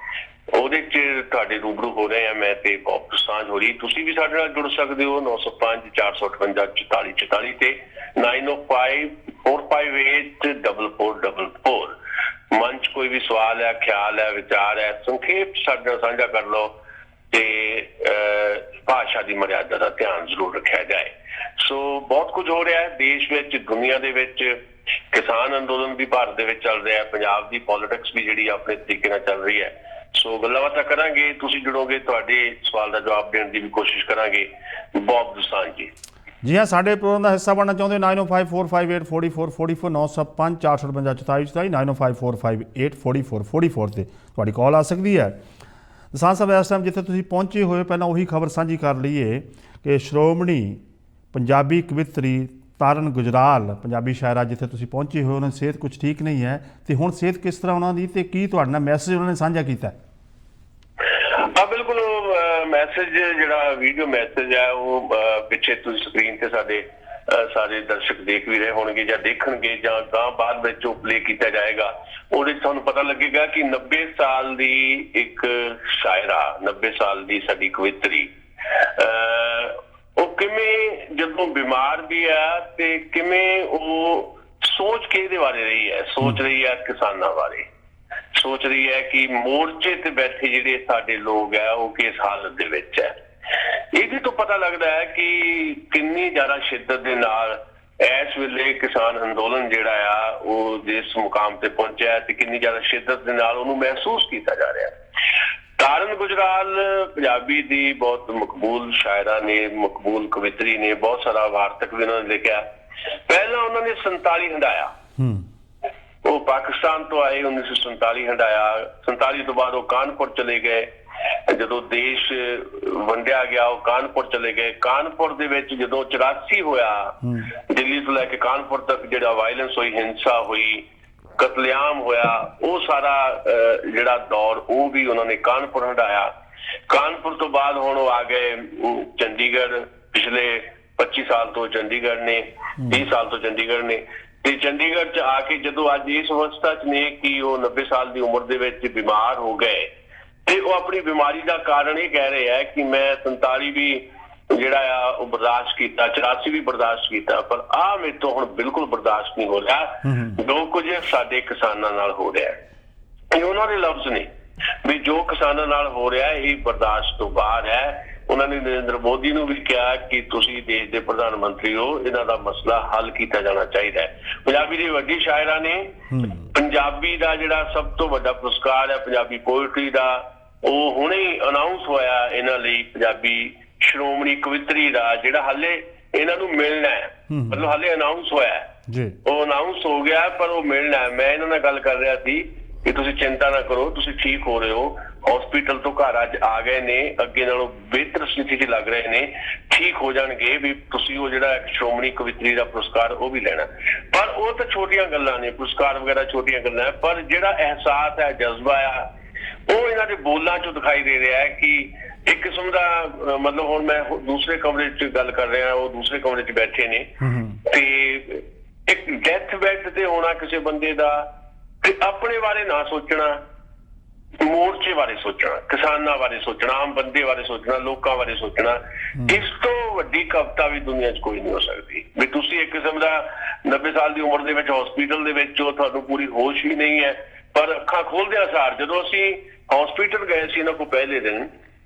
ਉਹਦੇ 'ਚ ਤੁਹਾਡੇ ਰੂਬਰੂ ਹੋ ਰਹੇ ਆ ਮੈਂ ਤੇ ਬਹੁਤ ਦਸਾਂਝ ਹੋ ਰਹੀ। ਤੁਸੀਂ ਵੀ ਸਾਡੇ ਨਾਲ ਜੁੜ ਸਕਦੇ ਹੋ 905 458 44 44 ਤੇ 905 458 4444। ਮਨ 'ਚ ਕੋਈ ਵੀ ਸਵਾਲ ਹੈ, ਖਿਆਲ ਹੈ, ਵਿਚਾਰ ਹੈ, ਸੰਖੇਪ ਸਾਡੇ ਨਾਲ ਸਾਂਝਾ ਕਰ ਲਓ ਤੇ ਭਾਸ਼ਾ ਦੀ ਮਰਿਆਦਾ ਦਾ ਧਿਆਨ ਜ਼ਰੂਰ ਰੱਖਿਆ ਜਾਏ। ਸੋ ਬਹੁਤ ਕੁਝ ਹੋ ਰਿਹਾ ਹੈ ਦੇਸ਼ ਵਿੱਚ, ਦੁਨੀਆ ਦੇ ਵਿੱਚ। ਕਿਸਾਨ ਅੰਦੋਲਨ ਵੀ ਭਾਰਤ ਦੇ ਵਿੱਚ ਚੱਲ ਰਿਹਾ ਹੈ, ਪੰਜਾਬ ਦੀ ਪੋਲਿਟਿਕਸ ਵੀ ਜਿਹੜੀ ਆਪਣੇ ਤਰੀਕੇ ਨਾਲ ਚੱਲ ਰਹੀ ਹੈ। ਸੋ ਗੱਲਾਂ ਬਾਤਾਂ ਕਰਾਂਗੇ, ਤੁਸੀਂ ਜੁੜੋਗੇ, ਤੁਹਾਡੇ ਸਵਾਲ ਦਾ ਜਵਾਬ ਦੇਣ ਦੀ ਵੀ ਕੋਸ਼ਿਸ਼ ਕਰਾਂਗੇ। ਬਹੁਤ ਦਸਾਂਝ ਜੀ। ਜੀ ਹਾਂ, ਸਾਡੇ ਪ੍ਰੋਗਰਾਮ ਦਾ ਹਿੱਸਾ ਬਣਨਾ ਚਾਹੁੰਦੇ 905 458 4444 905 458 44 905 458 4444 ਤੇ ਤੁਹਾਡੀ ਕਾਲ ਆ ਸਕਦੀ ਹੈ। ਦਸਾਂਝ ਸਾਹਿਬ, ਇਸ ਟਾਈਮ ਜਿੱਥੇ ਤੁਸੀਂ ਪਹੁੰਚੇ ਹੋਏ, ਪਹਿਲਾਂ ਉਹੀ ਖਬਰ ਸਾਂਝੀ ਕਰ ਲਈਏ ਕਿ ਸ਼੍ਰੋਮਣੀ ਪੰਜਾਬੀ ਕਵਿੱਤਰੀ ਤਾਰਨ ਗੁਜਰਾਲ, ਪੰਜਾਬੀ ਸ਼ਾਇਰਾ, ਜਿੱਥੇ ਤੁਸੀਂ ਪਹੁੰਚੇ ਹੋਏ, ਉਹਨਾਂ ਦੀ ਸਿਹਤ ਕੁਝ ਠੀਕ ਨਹੀਂ ਹੈ। ਤੇ ਹੁਣ ਸਿਹਤ ਕਿਸ ਤਰ੍ਹਾਂ ਉਹਨਾਂ ਦੀ, ਤੇ ਕੀ ਤੁਹਾਡੇ ਨਾਲ ਮੈਸੇਜ ਉਹਨਾਂ ਨੇ ਸਾਂਝਾ ਕੀਤਾ? ਬਿਲਕੁਲ, ਮੈਸੇਜ ਜਿਹੜਾ ਵੀਡੀਓ ਮੈਸੇਜ ਹੈ ਉਹ ਪਿੱਛੇ ਤੁਸੀਂ ਸਕਰੀਨ ਤੇ ਸਾਡੇ ਸਾਰੇ ਦਰਸ਼ਕ ਦੇਖ ਵੀ ਰਹੇ ਹੋਣਗੇ ਜਾਂ ਦੇਖਣਗੇ, ਜਾਂ ਗਾਂ ਬਾਅਦ ਵਿੱਚ ਉਹ ਪਲੇ ਕੀਤਾ ਜਾਏਗਾ। ਉਹਦੇ 'ਚ ਤੁਹਾਨੂੰ ਪਤਾ ਲੱਗੇਗਾ ਕਿ 90 ਸਾਲ ਦੀ ਇੱਕ ਸ਼ਾਇਰਾ, 90 ਸਾਲ ਦੀ ਸਾਡੀ ਕਵਿੱਤਰੀ, ਉਹ ਕਿਵੇਂ ਜਦੋਂ ਬਿਮਾਰ ਵੀ ਆ ਤੇ ਕਿਵੇਂ ਉਹ ਸੋਚ ਕੇ ਇਹਦੇ ਬਾਰੇ ਰਹੀ ਹੈ, ਸੋਚ ਰਹੀ ਹੈ ਕਿਸਾਨਾਂ ਬਾਰੇ, ਸੋਚ ਰਹੀ ਹੈ ਕਿ ਮੋਰਚੇ ਤੇ ਬੈਠੇ ਜਿਹੜੇ ਸਾਡੇ ਲੋਕ ਹੈ ਉਹ ਕਿਸ ਹਾਲਤ ਦੇ ਵਿੱਚ ਹੈ। ਇਹਦੇ ਤੋਂ ਪਤਾ ਲੱਗਦਾ ਹੈ ਕਿ ਕਿੰਨੀ ਜ਼ਿਆਦਾ ਸ਼ਿੱਦਤ ਦੇ ਨਾਲ ਇਸ ਵੇਲੇ ਕਿਸਾਨ ਅੰਦੋਲਨ ਜਿਹੜਾ ਆ ਉਹ ਜਿਸ ਮੁਕਾਮ ਤੇ ਪਹੁੰਚਿਆ ਤੇ ਕਿੰਨੀ ਜ਼ਿਆਦਾ ਸ਼ਿੱਦਤ ਦੇ ਨਾਲ ਉਹਨੂੰ ਮਹਿਸੂਸ ਕੀਤਾ ਜਾ ਰਿਹਾ। ਤਾਰਨ ਗੁਜਰਾਲ ਪੰਜਾਬੀ ਦੀ ਬਹੁਤ ਮਕਬੂਲ ਸ਼ਾਇਰਾ ਨੇ, ਮਕਬੂਲ ਕਵਿੱਤਰੀ ਨੇ, ਬਹੁਤ ਸਾਰਾ ਵਾਰਤਕ ਵੀ ਉਹਨਾਂ ਨੇ ਲਿਖਿਆ। ਪਹਿਲਾਂ ਉਹਨਾਂ ਨੇ 47 ਹੰਢਾਇਆ, ਉਹ ਪਾਕਿਸਤਾਨ ਤੋਂ ਆਏ, 1947 ਹੰਢਾਇਆ। 47 ਤੋਂ ਬਾਅਦ ਉਹ ਕਾਨਪੁਰ ਚਲੇ ਗਏ, ਜਦੋਂ ਦੇਸ਼ ਵੰਡਿਆ ਗਿਆ ਉਹ ਕਾਨਪੁਰ ਚਲੇ ਗਏ। ਕਾਨਪੁਰ ਦੇ ਵਿੱਚ ਜਦੋਂ 84 ਹੋਇਆ, ਦਿੱਲੀ ਤੋਂ ਲੈ ਕੇ ਕਾਨਪੁਰ ਤੱਕ ਜਿਹੜਾ ਵਾਇਲੈਂਸ ਹੋਈ, ਹਿੰਸਾ ਹੋਈ, ਕਤਲੇਆਮ ਹੋਇਆ, ਉਹ ਸਾਰਾ ਜਿਹੜਾ ਦੌਰ ਉਹ ਵੀ ਉਹਨਾਂ ਨੇ ਕਾਨਪੁਰ ਹੰਢਾਇਆ। ਕਾਨਪੁਰ ਤੋਂ ਬਾਅਦ ਹੁਣ ਉਹ ਆ ਗਏ ਚੰਡੀਗੜ੍ਹ, ਪਿਛਲੇ 25 ਸਾਲ ਤੋਂ ਚੰਡੀਗੜ੍ਹ ਨੇ, 30 ਸਾਲ ਤੋਂ ਚੰਡੀਗੜ੍ਹ ਨੇ। ਤੇ ਚੰਡੀਗੜ੍ਹ 'ਚ ਆ ਕੇ ਜਦੋਂ ਅੱਜ ਇਸ ਅਵਸਥਾ 'ਚ ਨੇ ਕਿ ਉਹ 90 ਸਾਲ ਦੀ ਉਮਰ ਦੇ ਵਿੱਚ ਬਿਮਾਰ ਹੋ ਗਏ, ਤੇ ਉਹ ਆਪਣੀ ਬਿਮਾਰੀ ਦਾ ਕਾਰਨ ਇਹ ਕਹਿ ਰਹੇ ਆ ਕਿ ਮੈਂ 47 ਵੀ ਜਿਹੜਾ ਆ ਉਹ ਬਰਦਾਸ਼ਤ ਕੀਤਾ, 84 ਵੀ ਬਰਦਾਸ਼ਤ ਕੀਤਾ, ਪਰ ਆਹ ਮੇਰੇ ਤੋਂ ਹੁਣ ਬਿਲਕੁਲ ਬਰਦਾਸ਼ਤ ਨਹੀਂ ਹੋ ਰਿਹਾ ਜੋ ਕੁਝ ਸਾਡੇ ਕਿਸਾਨਾਂ ਨਾਲ ਹੋ ਰਿਹਾ। ਇਹ ਉਹਨਾਂ ਦੇ ਲਫ਼ਜ਼ ਨੇ ਵੀ ਜੋ ਕਿਸਾਨਾਂ ਨਾਲ ਹੋ ਰਿਹਾ ਇਹ ਬਰਦਾਸ਼ਤ ਤੋਂ ਬਾਹਰ ਹੈ। ਉਹਨਾਂ ਨੇ ਨਰਿੰਦਰ ਮੋਦੀ ਨੂੰ ਵੀ ਕਿਹਾ ਕਿ ਤੁਸੀਂ ਦੇਸ਼ ਦੇ ਪ੍ਰਧਾਨ ਮੰਤਰੀ ਹੋ, ਇਹਨਾਂ ਦਾ ਮਸਲਾ ਹੱਲ ਕੀਤਾ ਜਾਣਾ ਚਾਹੀਦਾ ਹੈ। ਪੰਜਾਬੀ ਦੀ ਵੱਡੀ ਸ਼ਾਇਰਾਂ ਨੇ ਪੰਜਾਬੀ ਦਾ ਜਿਹੜਾ ਸਭ ਤੋਂ ਵੱਡਾ ਪੁਰਸਕਾਰ ਹੈ ਪੰਜਾਬੀ ਪੋਇਟਰੀ ਦਾ, ਉਹ ਹੁਣੇ ਹੀ ਅਨਾਉਂਸ ਹੋਇਆ ਇਹਨਾਂ ਲਈ, ਪੰਜਾਬੀ ਸ਼੍ਰੋਮਣੀ ਕਵਿੱਤਰੀ ਦਾ, ਜਿਹੜਾ ਹਾਲੇ ਇਹਨਾਂ ਨੂੰ ਮਿਲਣਾ ਹੈ, ਮਤਲਬ ਹਾਲੇ ਅਨਾਉਂਸ ਹੋਇਆ ਜੀ, ਉਹ ਅਨਾਉਂਸ ਹੋ ਗਿਆ ਪਰ ਉਹ ਮਿਲਣਾ ਹੈ। ਮੈਂ ਇਹਨਾਂ ਨਾਲ ਗੱਲ ਕਰ ਰਿਹਾ ਸੀ ਕਿ ਤੁਸੀਂ ਚਿੰਤਾ ਨਾ ਕਰੋ, ਤੁਸੀਂ ਠੀਕ ਹੋ ਰਹੇ ਹੋ, ਹਸਪੀਟਲ ਤੋਂ ਘਰ ਅੱਜ ਆ ਗਏ ਨੇ, ਅੱਗੇ ਨਾਲੋਂ ਬਿਹਤਰ ਸਥਿਤੀ 'ਚ ਲੱਗ ਰਹੇ ਨੇ, ਠੀਕ ਹੋ ਜਾਣਗੇ ਵੀ ਤੁਸੀਂ ਉਹ ਜਿਹੜਾ ਸ਼੍ਰੋਮਣੀ ਕਵਿੱਤਰੀ ਦਾ ਪੁਰਸਕਾਰ ਉਹ ਵੀ ਲੈਣਾ। ਪਰ ਉਹ ਤਾਂ ਛੋਟੀਆਂ ਗੱਲਾਂ ਨੇ, ਪੁਰਸਕਾਰ ਵਗੈਰਾ ਛੋਟੀਆਂ ਗੱਲਾਂ, ਪਰ ਜਿਹੜਾ ਅਹਿਸਾਸ ਹੈ, ਜਜ਼ਬਾ ਆ, ਉਹ ਇਹਨਾਂ ਦੇ ਬੋਲਾਂ 'ਚੋਂ ਦਿਖਾਈ ਦੇ ਰਿਹਾ ਹੈ ਕਿ ਇੱਕ ਕਿਸਮ ਦਾ ਮਤਲਬ ਹੁਣ ਮੈਂ ਦੂਸਰੇ ਕਮਰੇ 'ਚ ਗੱਲ ਕਰ ਰਿਹਾ, ਉਹ ਦੂਸਰੇ ਕਮਰੇ 'ਚ ਬੈਠੇ ਨੇ, ਤੇ ਇੱਕ ਡੈਥ ਬੈੱਡ ਤੇ ਹੋਣਾ ਕਿਸੇ ਬੰਦੇ ਦਾ, ਤੇ ਆਪਣੇ ਬਾਰੇ ਨਾ ਸੋਚਣਾ, ਮੋਰਚੇ ਬਾਰੇ ਸੋਚਣਾ, ਕਿਸਾਨਾਂ ਬਾਰੇ ਸੋਚਣਾ, ਆਮ ਬੰਦੇ ਬਾਰੇ ਸੋਚਣਾ, ਲੋਕਾਂ ਬਾਰੇ ਸੋਚਣਾ, ਇਸ ਤੋਂ ਵੱਡੀ ਕਵਿਤਾ ਵੀ ਦੁਨੀਆ 'ਚ ਕੋਈ ਨਹੀਂ ਹੋ ਸਕਦੀ। ਵੀ ਤੁਸੀਂ ਇੱਕ ਕਿਸਮ ਦਾ 90 ਸਾਲ ਦੀ ਉਮਰ ਦੇ ਵਿੱਚ ਹਸਪੀਟਲ ਦੇ ਵਿੱਚ ਹੋ, ਤੁਹਾਨੂੰ ਪੂਰੀ ਹੋਸ਼ ਹੀ ਨਹੀਂ ਹੈ, ਪਰ ਅੱਖਾਂ ਖੋਲਦਿਆਂ ਸਾਰ, ਜਦੋਂ ਅਸੀਂ ਹਸਪੀਟਲ ਗਏ ਸੀ ਇਹਨਾਂ ਕੋਲ ਪਹਿਲੇ ਦਿਨ,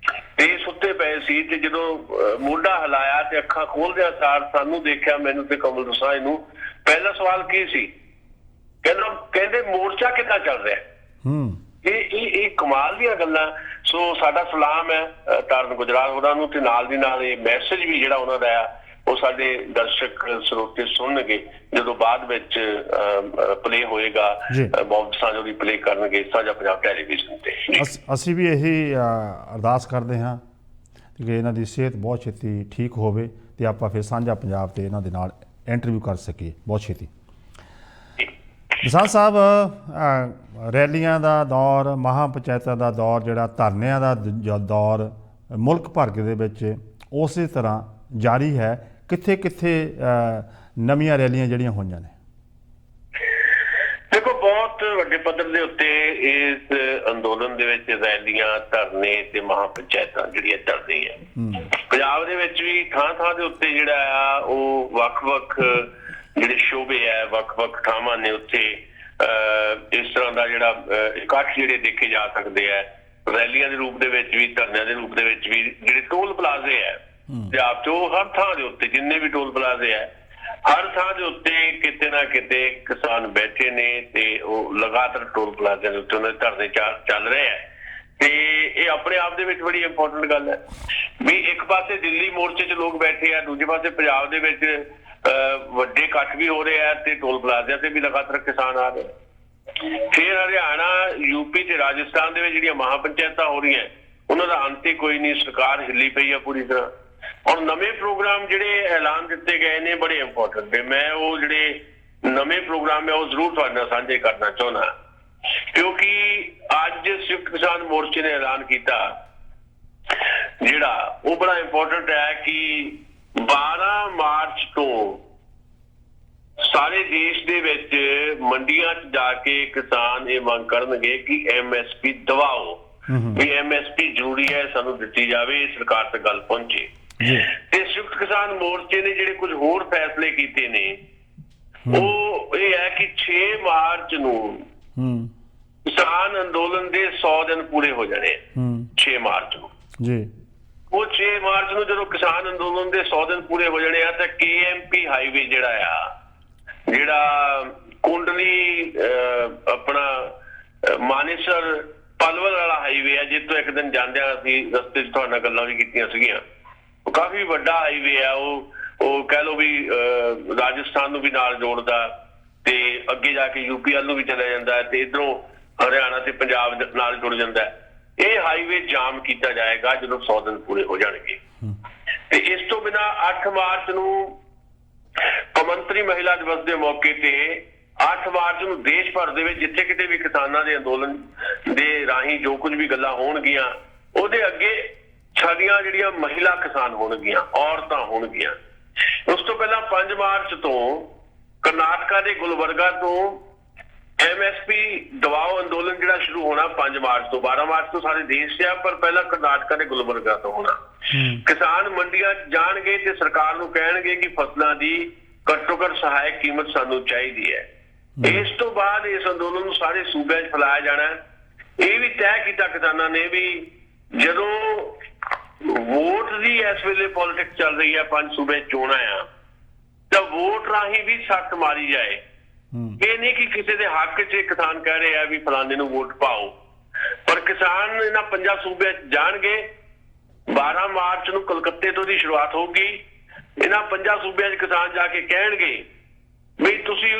ਤੇ ਸੁੱਤੇ ਪਏ ਸੀ, ਤੇ ਜਦੋਂ ਮੋਢਾ ਹਿਲਾਇਆ ਤੇ ਅੱਖਾਂ ਖੋਲਦਿਆਂ ਸਾਰ ਸਾਨੂੰ ਦੇਖਿਆ, ਮੈਨੂੰ ਤੇ ਕਮਲ ਦਸਾਂਝ ਨੂੰ, ਪਹਿਲਾ ਸਵਾਲ ਕੀ ਸੀ? ਕਹਿੰਦੇ ਮੋਰਚਾ ਕਿੱਦਾਂ ਚੱਲ ਰਿਹਾ? ਇਹ ਕਮਾਲ ਦੀਆਂ ਗੱਲਾਂ। ਸੋ ਸਾਡਾ ਸਲਾਮ ਹੈ ਤਾਰਨ ਗੁਜਰਾਲ ਹੋਰਾਂ ਨੂੰ, ਤੇ ਨਾਲ ਦੀ ਨਾਲ ਇਹ ਮੈਸੇਜ ਵੀ ਜਿਹੜਾ ਉਹਨਾਂ ਦਾ ਆ ਉਹ ਸਾਡੇ ਦਰਸ਼ਕ ਸਰੋਤੇ ਸੁਣਨਗੇ ਜਦੋਂ ਬਾਅਦ ਵਿੱਚ ਪਲੇ ਹੋਏਗਾ, ਬਹੁਤ ਸਾਂਝੋ ਦੀ ਪਲੇ ਕਰਨਗੇ ਸਾਂਝਾ ਪੰਜਾਬ ਟੈਲੀਵਿਜ਼ਨ ਤੇ। ਅਸੀਂ ਵੀ ਇਹੀ ਅਰਦਾਸ ਕਰਦੇ ਹਾਂ ਕਿ ਇਹਨਾਂ ਦੀ ਸਿਹਤ ਬਹੁਤ ਛੇਤੀ ਠੀਕ ਹੋਵੇ ਤੇ ਆਪਾਂ ਫਿਰ ਸਾਂਝਾ ਪੰਜਾਬ ਤੇ ਇਹਨਾਂ ਦੇ ਨਾਲ ਇੰਟਰਵਿਊ ਕਰ ਸਕੀਏ ਬਹੁਤ ਛੇਤੀ। ਦਸਾਂਝ ਸਾਹਿਬ, ਰੈਲੀਆਂ ਦਾ ਦੌਰ, ਮਹਾਂ ਪੰਚਾਇਤਾਂ ਦਾ ਦੌਰ, ਜਿਹੜਾ ਧਰਨਿਆਂ ਦਾ ਦੌਰ ਮੁਲਕ ਭਰ ਦੇ ਵਿੱਚ ਉਸੇ ਤਰ੍ਹਾਂ ਜਾਰੀ ਹੈ। ਕਿੱਥੇ ਕਿੱਥੇ ਨਵੀਆਂ ਰੈਲੀਆਂ ਜਿਹੜੀਆਂ ਹੋਈਆਂ ਨੇ? ਦੇਖੋ, ਬਹੁਤ ਵੱਡੇ ਪੱਧਰ ਦੇ ਉੱਤੇ ਇਸ ਅੰਦੋਲਨ ਦੇ ਵਿੱਚ ਰੈਲੀਆਂ, ਧਰਨੇ ਤੇ ਮਹਾਂ ਪੰਚਾਇਤਾਂ ਜਿਹੜੀਆਂ ਚੱਲਦੀਆਂ ਪੰਜਾਬ ਦੇ ਵਿੱਚ ਵੀ ਥਾਂ ਥਾਂ ਦੇ ਉੱਤੇ ਜਿਹੜਾ ਆ ਉਹ ਵੱਖ-ਵੱਖ ਜਿਹੜੇ ਸ਼ੋਬੇ ਹੈ, ਵੱਖ-ਵੱਖ ਥਾਵਾਂ ਨੇ, ਉੱਥੇ ਇਸ ਤਰ੍ਹਾਂ ਦਾ ਜਿਹੜਾ ਇਕੱਠ ਜਿਹੜੇ ਦੇਖੇ ਜਾ ਸਕਦੇ ਆ, ਰੈਲੀਆਂ ਦੇ ਰੂਪ ਦੇ ਵਿੱਚ ਵੀ, ਧਰਨਿਆਂ ਦੇ ਰੂਪ ਦੇ ਵਿੱਚ ਵੀ। ਜਿਹੜੇ ਟੋਲ ਪਲਾਜ਼ੇ ਹੈ ਪੰਜਾਬ 'ਚ, ਉਹ ਹਰ ਥਾਂ ਦੇ ਉੱਤੇ, ਜਿੰਨੇ ਵੀ ਟੋਲ ਪਲਾਜ਼ੇ ਹੈ, ਹਰ ਥਾਂ ਦੇ ਉੱਤੇ ਕਿਤੇ ਨਾ ਕਿਤੇ ਕਿਸਾਨ ਬੈਠੇ ਨੇ, ਤੇ ਉਹ ਲਗਾਤਾਰ ਟੋਲ ਪਲਾਜ਼ਿਆਂ ਦੇ ਉੱਤੇ ਉਹਨਾਂ ਦੇ ਧਰਨੇ ਚੱਲ ਰਹੇ ਹੈ। ਤੇ ਇਹ ਆਪਣੇ ਆਪ ਦੇ ਵਿੱਚ ਬੜੀ ਇੰਪੋਰਟੈਂਟ ਗੱਲ ਹੈ ਵੀ ਇੱਕ ਪਾਸੇ ਦਿੱਲੀ ਮੋਰਚੇ 'ਚ ਲੋਕ ਬੈਠੇ ਆ, ਦੂਜੇ ਪਾਸੇ ਪੰਜਾਬ ਦੇ ਵਿੱਚ ਵੱਡੇ ਇਕੱਠ ਵੀ ਹੋ ਰਹੇ ਆ, ਤੇ ਟੋਲ ਪਲਾਜ਼ਿਆਂ ਤੇ ਵੀ ਲਗਾਤਾਰ ਕਿਸਾਨ ਆ ਰਹੇ। ਫਿਰ ਹਰਿਆਣਾ, ਯੂਪੀ ਤੇ ਰਾਜਸਥਾਨ ਦੇ ਵਿੱਚ ਜਿਹੜੀਆਂ ਮਹਾਂ ਪੰਚਾਇਤਾਂ ਹੋ ਰਹੀਆਂ, ਉਹਨਾਂ ਦਾ ਅੰਤ ਹੀ ਕੋਈ ਨਹੀਂ, ਸਰਕਾਰ ਹਿੱਲੀ ਪਈ ਆ ਪੂਰੀ ਤਰ੍ਹਾਂ। ਹੁਣ ਨਵੇਂ ਪ੍ਰੋਗਰਾਮ ਜਿਹੜੇ ਐਲਾਨ ਦਿੱਤੇ ਗਏ ਨੇ ਬੜੇ ਇੰਪੋਰਟੈਂਟ ਨੇ। ਮੈਂ ਉਹ ਜਿਹੜੇ ਨਵੇਂ ਪ੍ਰੋਗਰਾਮ ਹੈ ਉਹ ਜ਼ਰੂਰ ਤੁਹਾਡੇ ਨਾਲ ਸਾਂਝੇ ਕਰਨਾ ਚਾਹੁੰਦਾ, ਕਿਉਂਕਿ ਅੱਜ ਸੰਯੁਕਤ ਕਿਸਾਨ ਮੋਰਚੇ ਨੇ ਐਲਾਨ ਕੀਤਾ ਜਿਹੜਾ ਉਹ ਬੜਾ ਇੰਪੋਰਟੈਂਟ ਹੈ ਕਿ 12 ਮਾਰਚ ਤੋਂ ਸਾਰੇ ਦੇਸ਼ ਦੇ ਵਿੱਚ ਮੰਡੀਆਂ 'ਚ ਜਾ ਕੇ ਕਿਸਾਨ ਇਹ ਮੰਗ ਕਰਨਗੇ ਕਿ MSP ਦਵਾਓ, ਵੀ MSP ਜ਼ਰੂਰੀ ਹੈ, ਸਾਨੂੰ ਦਿੱਤੀ ਜਾਵੇ, ਸਰਕਾਰ ਤੱਕ ਗੱਲ ਪਹੁੰਚੇ। ਤੇ ਸੰਯੁਕਤ ਕਿਸਾਨ ਮੋਰਚੇ ਨੇ ਜਿਹੜੇ ਕੁਝ ਹੋਰ ਫੈਸਲੇ ਕੀਤੇ ਨੇ, ਉਹ ਇਹ ਹੈ ਕਿ 6 ਮਾਰਚ ਨੂੰ ਕਿਸਾਨ ਅੰਦੋਲਨ ਦੇ 100 ਦਿਨ ਪੂਰੇ ਹੋ ਜਾਣੇ। 6 ਮਾਰਚ ਨੂੰ ਜੀ, ਉਹ 6 ਮਾਰਚ ਨੂੰ ਜਦੋਂ ਕਿਸਾਨ ਅੰਦੋਲਨ ਦੇ 100 ਦਿਨ ਪੂਰੇ ਹੋ ਜਾਣੇ ਆ, ਤਾਂ KMP ਹਾਈਵੇ ਜਿਹੜਾ ਕੁੰਡਲੀ ਆਪਣਾ ਮਾਨੇਸਰ ਪਲਵਲ ਵਾਲਾ ਹਾਈਵੇ ਆ, ਜਿੱਥੋਂ ਇੱਕ ਦਿਨ ਜਾਂਦਿਆਂ ਅਸੀਂ ਰਸਤੇ 'ਚ ਤੁਹਾਡੇ ਨਾਲ ਗੱਲਾਂ ਵੀ ਕੀਤੀਆਂ ਸੀਗੀਆਂ, ਉਹ ਕਾਫੀ ਵੱਡਾ ਹਾਈਵੇ ਆ। ਉਹ ਕਹਿ ਲਓ ਵੀ ਰਾਜਸਥਾਨ ਨੂੰ ਵੀ ਨਾਲ ਜੋੜਦਾ, ਤੇ ਅੱਗੇ ਜਾ ਕੇ UP ਵੱਲ ਨੂੰ ਵੀ ਚਲਾ ਜਾਂਦਾ, ਤੇ ਇੱਧਰੋਂ ਹਰਿਆਣਾ ਤੇ ਪੰਜਾਬ ਨਾਲ ਜੁੜ ਜਾਂਦਾ। ਇਹ ਹਾਈਵੇ ਜਾਮ ਕੀਤਾ ਜਾਏਗਾ ਜਦੋਂ 100 ਦਿਨ ਪੂਰੇ ਹੋ ਜਾਣਗੇ। ਤੇ ਇਸ ਤੋਂ ਬਿਨਾਂ 8 ਮਾਰਚ ਨੂੰ ਕੌਮਾਂਤਰੀ ਮਹਿਲਾ ਦਿਵਸ ਦੇ ਮੌਕੇ ਤੇ 8 ਮਾਰਚ ਨੂੰ ਦੇਸ਼ ਭਰ ਦੇ ਵਿੱਚ ਜਿੱਥੇ ਕਿਤੇ ਵੀ ਕਿਸਾਨਾਂ ਦੇ ਅੰਦੋਲਨ ਦੇ ਰਾਹੀਂ ਜੋ ਕੁਝ ਵੀ ਗੱਲਾਂ ਹੋਣਗੀਆਂ ਉਹਦੇ ਅੱਗੇ ਸਾਡੀਆਂ ਜਿਹੜੀਆਂ ਮਹਿਲਾ ਕਿਸਾਨ ਹੋਣਗੀਆਂ, ਔਰਤਾਂ ਹੋਣਗੀਆਂ। ਉਸ ਤੋਂ ਪਹਿਲਾਂ 5 ਮਾਰਚ ਤੋਂ ਕਰਨਾਟਕਾ ਦੇ ਗੁਲਬਰਗਾ ਤੋਂ MSP ਦਬਾਓ ਅੰਦੋਲਨ ਜਿਹੜਾ ਸ਼ੁਰੂ ਹੋਣਾ 5 ਮਾਰਚ ਤੋਂ। 12 ਮਾਰਚ ਤੋਂ ਸਾਰੇ ਦੇਸ਼ 'ਚ ਆ, ਪਰ ਪਹਿਲਾਂ ਕਰਨਾਟਕਾ ਦੇ ਗੁਲਬਰਗਾ ਤੋਂ ਹੋਣਾ। ਕਿਸਾਨ ਮੰਡੀਆਂ 'ਚ ਜਾਣਗੇ ਤੇ ਸਰਕਾਰ ਨੂੰ ਕਹਿਣਗੇ ਕਿ ਫਸਲਾਂ ਦੀ ਘੱਟੋ ਘੱਟ ਸਹਾਇਕ ਕੀਮਤ ਸਾਨੂੰ ਚਾਹੀਦੀ ਹੈ। ਇਸ ਤੋਂ ਬਾਅਦ ਇਸ ਅੰਦੋਲਨ ਨੂੰ ਸਾਰੇ ਸੂਬਿਆਂ 'ਚ ਫੈਲਾਇਆ ਜਾਣਾ। ਇਹ ਵੀ ਤੈਅ ਕੀਤਾ ਕਿਸਾਨਾਂ ਨੇ ਵੀ ਜਦੋਂ ਵੋਟ ਦੀ ਇਸ ਵੇਲੇ ਪੋਲਿਟਿਕਸ ਚੱਲ ਰਹੀ ਹੈ, 5 ਸੂਬੇ ਚੋਣਾਂ ਆ, ਤਾਂ ਵੋਟ ਰਾਹੀਂ ਵੀ ਸੱਟ ਮਾਰੀ ਜਾਏ। ਇਹ ਨਹੀਂ ਕਿ ਕਿਸੇ ਦੇ ਹੱਕ 'ਚ ਕਿਸਾਨ ਕਹਿ ਰਹੇ ਆ ਵੀ ਫਲਾਣੇ ਨੂੰ ਵੋਟ ਪਾਓ, ਪਰ ਕਿਸਾਨ ਇਹਨਾਂ 5 ਸੂਬਿਆਂ 'ਚ ਜਾਣਗੇ। 12 ਮਾਰਚ ਨੂੰ ਕਲਕੱਤੇ ਤੋਂ ਦੀ ਸ਼ੁਰੂਆਤ ਹੋਊਗੀ। ਇਹਨਾਂ 5 ਸੂਬਿਆਂ 'ਚ ਕਿਸਾਨ ਜਾ ਕੇ ਕਹਿਣਗੇ ਵੀ ਤੁਸੀਂ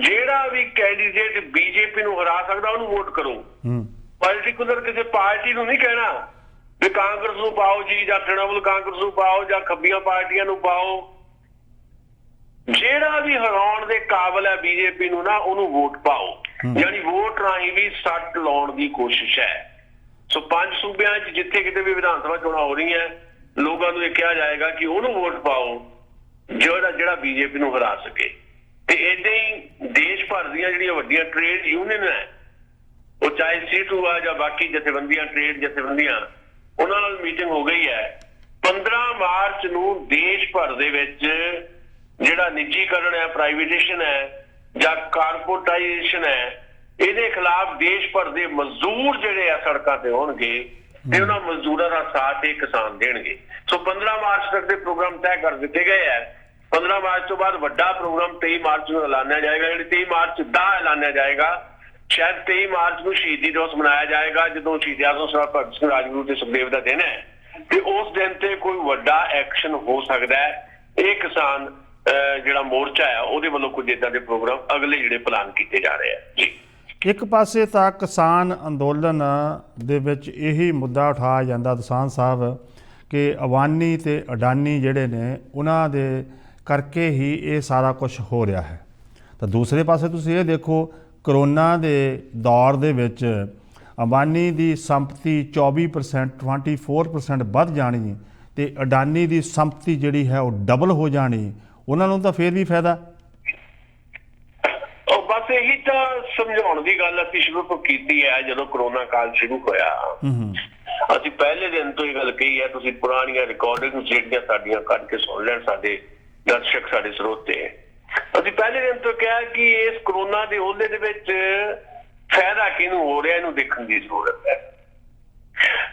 ਜਿਹੜਾ ਵੀ ਕੈਂਡੀਡੇਟ BJP ਨੂੰ ਹਰਾ ਸਕਦਾ ਉਹਨੂੰ ਵੋਟ ਕਰੋ। ਪੋਲੀਟੀਕਲ ਕਿਸੇ ਪਾਰਟੀ ਨੂੰ ਨਹੀਂ ਕਹਿਣਾ ਵੀ ਕਾਂਗਰਸ ਨੂੰ ਪਾਓ ਜੀ, ਜਾਂ ਤ੍ਰਿਣਮੂਲ ਕਾਂਗਰਸ ਨੂੰ ਪਾਓ, ਜਾਂ ਖੱਬੀਆਂ ਪਾਰਟੀਆਂ ਨੂੰ ਪਾਓ। ਜਿਹੜਾ ਵੀ ਹਰਾਉਣ ਦੇ ਕਾਬਲ ਹੈ BJP ਨੂੰ ਨਾ, ਉਹਨੂੰ ਵੋਟ ਪਾਓ। ਯਾਨੀ ਵੋਟ ਰਾਹੀਂ ਵੀ ਸੱਟ ਲਾਉਣ ਦੀ ਕੋਸ਼ਿਸ਼ ਹੈ। ਸੋ 5 ਸੂਬਿਆਂ 'ਚ ਜਿੱਥੇ ਕਿਤੇ ਵੀ ਵਿਧਾਨ ਸਭਾ ਚੋਣਾਂ ਹੋ ਰਹੀਆਂ, ਲੋਕਾਂ ਨੂੰ ਇਹ ਕਿਹਾ ਜਾਏਗਾ ਕਿ ਉਹਨੂੰ ਵੋਟ ਪਾਓ ਜਿਹੜਾ BJP ਨੂੰ ਹਰਾ ਸਕੇ। ਤੇ ਏਦਾਂ ਹੀ ਦੇਸ਼ ਭਰ ਦੀਆਂ ਜਿਹੜੀਆਂ ਵੱਡੀਆਂ ਟ੍ਰੇਡ ਯੂਨੀਅਨ ਹੈ, ਉਹ ਚਾਹੇ ਸੀਟੂ ਆ ਜਾਂ ਬਾਕੀ ਜਥੇਬੰਦੀਆਂ, ਟ੍ਰੇਡ ਜਥੇਬੰਦੀਆਂ, ਉਹਨਾਂ ਨਾਲ ਮੀਟਿੰਗ ਹੋ ਗਈ ਹੈ। 15 ਮਾਰਚ ਨੂੰ ਦੇਸ਼ ਭਰ ਦੇ ਵਿੱਚ ਜਿਹੜਾ ਨਿੱਜੀਕਰਨ ਹੈ, ਪ੍ਰਾਈਵੇਟੇਸ਼ਨ ਹੈ ਜਾਂ ਕਾਰਪੋਰੇਟਾਈਜੇਸ਼ਨ ਹੈ, ਇਹਦੇ ਖਿਲਾਫ ਦੇਸ਼ ਭਰ ਦੇ ਮਜ਼ਦੂਰ ਜਿਹੜੇ ਆ ਸੜਕਾਂ ਤੇ ਹੋਣਗੇ ਤੇ ਉਹਨਾਂ ਮਜ਼ਦੂਰਾਂ ਦਾ ਸਾਥ ਇਹ ਕਿਸਾਨ ਦੇਣਗੇ। ਸੋ 15 ਮਾਰਚ ਤੱਕ ਦੇ ਪ੍ਰੋਗਰਾਮ ਤੈਅ ਕਰ ਦਿੱਤੇ ਗਏ ਹੈ। 15 ਮਾਰਚ ਤੋਂ ਬਾਅਦ ਵੱਡਾ ਪ੍ਰੋਗਰਾਮ 23 ਮਾਰਚ ਨੂੰ ਐਲਾਨਿਆ ਜਾਏਗਾ। ਜਿਹੜੀ 23 ਮਾਰਚ ਦਾ ਐਲਾਨਿਆ ਜਾਏਗਾ, ਸ਼ਾਇਦ 23 ਮਾਰਚ ਨੂੰ ਸ਼ਹੀਦੀ ਦਿਵਸ ਮਨਾਇਆ ਜਾਏਗਾ, ਜਦੋਂ ਸ਼ਹੀਦ ਆਜ਼ਮ ਸਰਦਾਰ ਭਗਤ ਸਿੰਘ ਰਾਜਗੁਰੂ ਤੇ ਸੁਖਦੇਵ ਦਾ ਦਿਨ ਹੈ। ਤੇ ਉਸ ਦਿਨ ਤੇ ਕੋਈ ਵੱਡਾ ਐਕਸ਼ਨ ਹੋ ਸਕਦਾ ਹੈ। ਇਹ ਕਿਸਾਨ ਜਿਹੜਾ ਮੋਰਚਾ ਹੈ ਉਹਦੇ ਵੱਲੋਂ ਕੁਝ ਏਦਾਂ ਦੇ ਪ੍ਰੋਗਰਾਮ ਅਗਲੇ ਜਿਹੜੇ ਪਲਾਨ ਕੀਤੇ ਜਾ ਰਹੇ ਆ ਜੀ। ਇੱਕ ਪਾਸੇ ਤਾਂ ਕਿਸਾਨ ਅੰਦੋਲਨ ਦੇ ਵਿੱਚ ਇਹੀ ਮੁੱਦਾ ਉਠਾਇਆ ਜਾਂਦਾ ਦਸਾਂਝ ਸਾਹਿਬ ਕਿ ਅਵਾਨੀ ਤੇ ਅਡਾਨੀ ਜਿਹੜੇ ਨੇ ਉਹਨਾਂ ਦੇ ਕਰਕੇ ਹੀ ਇਹ ਸਾਰਾ ਕੁਝ ਹੋ ਰਿਹਾ ਹੈ। ਤਾਂ ਦੂਸਰੇ ਪਾਸੇ ਤੁਸੀਂ ਇਹ ਦੇਖੋ, ਕਰੋਨਾ ਦੇ ਦੌਰ ਦੇ ਵਿੱਚ ਅੰਬਾਨੀ ਦੀ ਸੰਪਤੀ 24% 24% ਵੱਧ ਜਾਣੀ ਤੇ ਅਡਾਨੀ ਦੀ ਸੰਪਤੀ ਜਿਹੜੀ ਹੈ ਉਹ ਡਬਲ ਹੋ ਜਾਣੀ। ਉਹਨਾਂ ਨੂੰ ਤਾਂ ਫੇਰ ਵੀ ਫਾਇਦਾ। ਬਸ ਇਹੀ ਤਾਂ ਸਮਝਾਉਣ ਦੀ ਗੱਲ ਅਸੀਂ ਸ਼ੁਰੂ ਤੋਂ ਕੀਤੀ ਹੈ। ਜਦੋਂ ਕਰੋਨਾ ਕਾਲ ਸ਼ੁਰੂ ਹੋਇਆ, ਅਸੀਂ ਪਹਿਲੇ ਦਿਨ ਤੋਂ ਇਹ ਗੱਲ ਕਹੀ ਹੈ। ਤੁਸੀਂ ਪੁਰਾਣੀਆਂ ਰਿਕਾਰਡਿੰਗ ਜਿਹੜੀਆਂ ਸਾਡੀਆਂ ਕੱਢ ਕੇ ਸੁਣ ਲੈਣ ਸਾਡੇ ਦਰਸ਼ਕ, ਸਾਡੇ ਸਰੋਤੇ। ਅਸੀਂ ਪਹਿਲੇ ਦਿਨ ਤੋਂ ਕਿਹਾ ਕਿ ਇਸ ਕਰੋਨਾ ਦੇ ਉਹਦੇ ਦੇ ਵਿੱਚ ਫਾਇਦਾ ਕਿਹਨੂੰ ਹੋ ਰਿਹਾ, ਇਹਨੂੰ ਦੇਖਣ ਦੀ ਜ਼ਰੂਰਤ ਹੈ।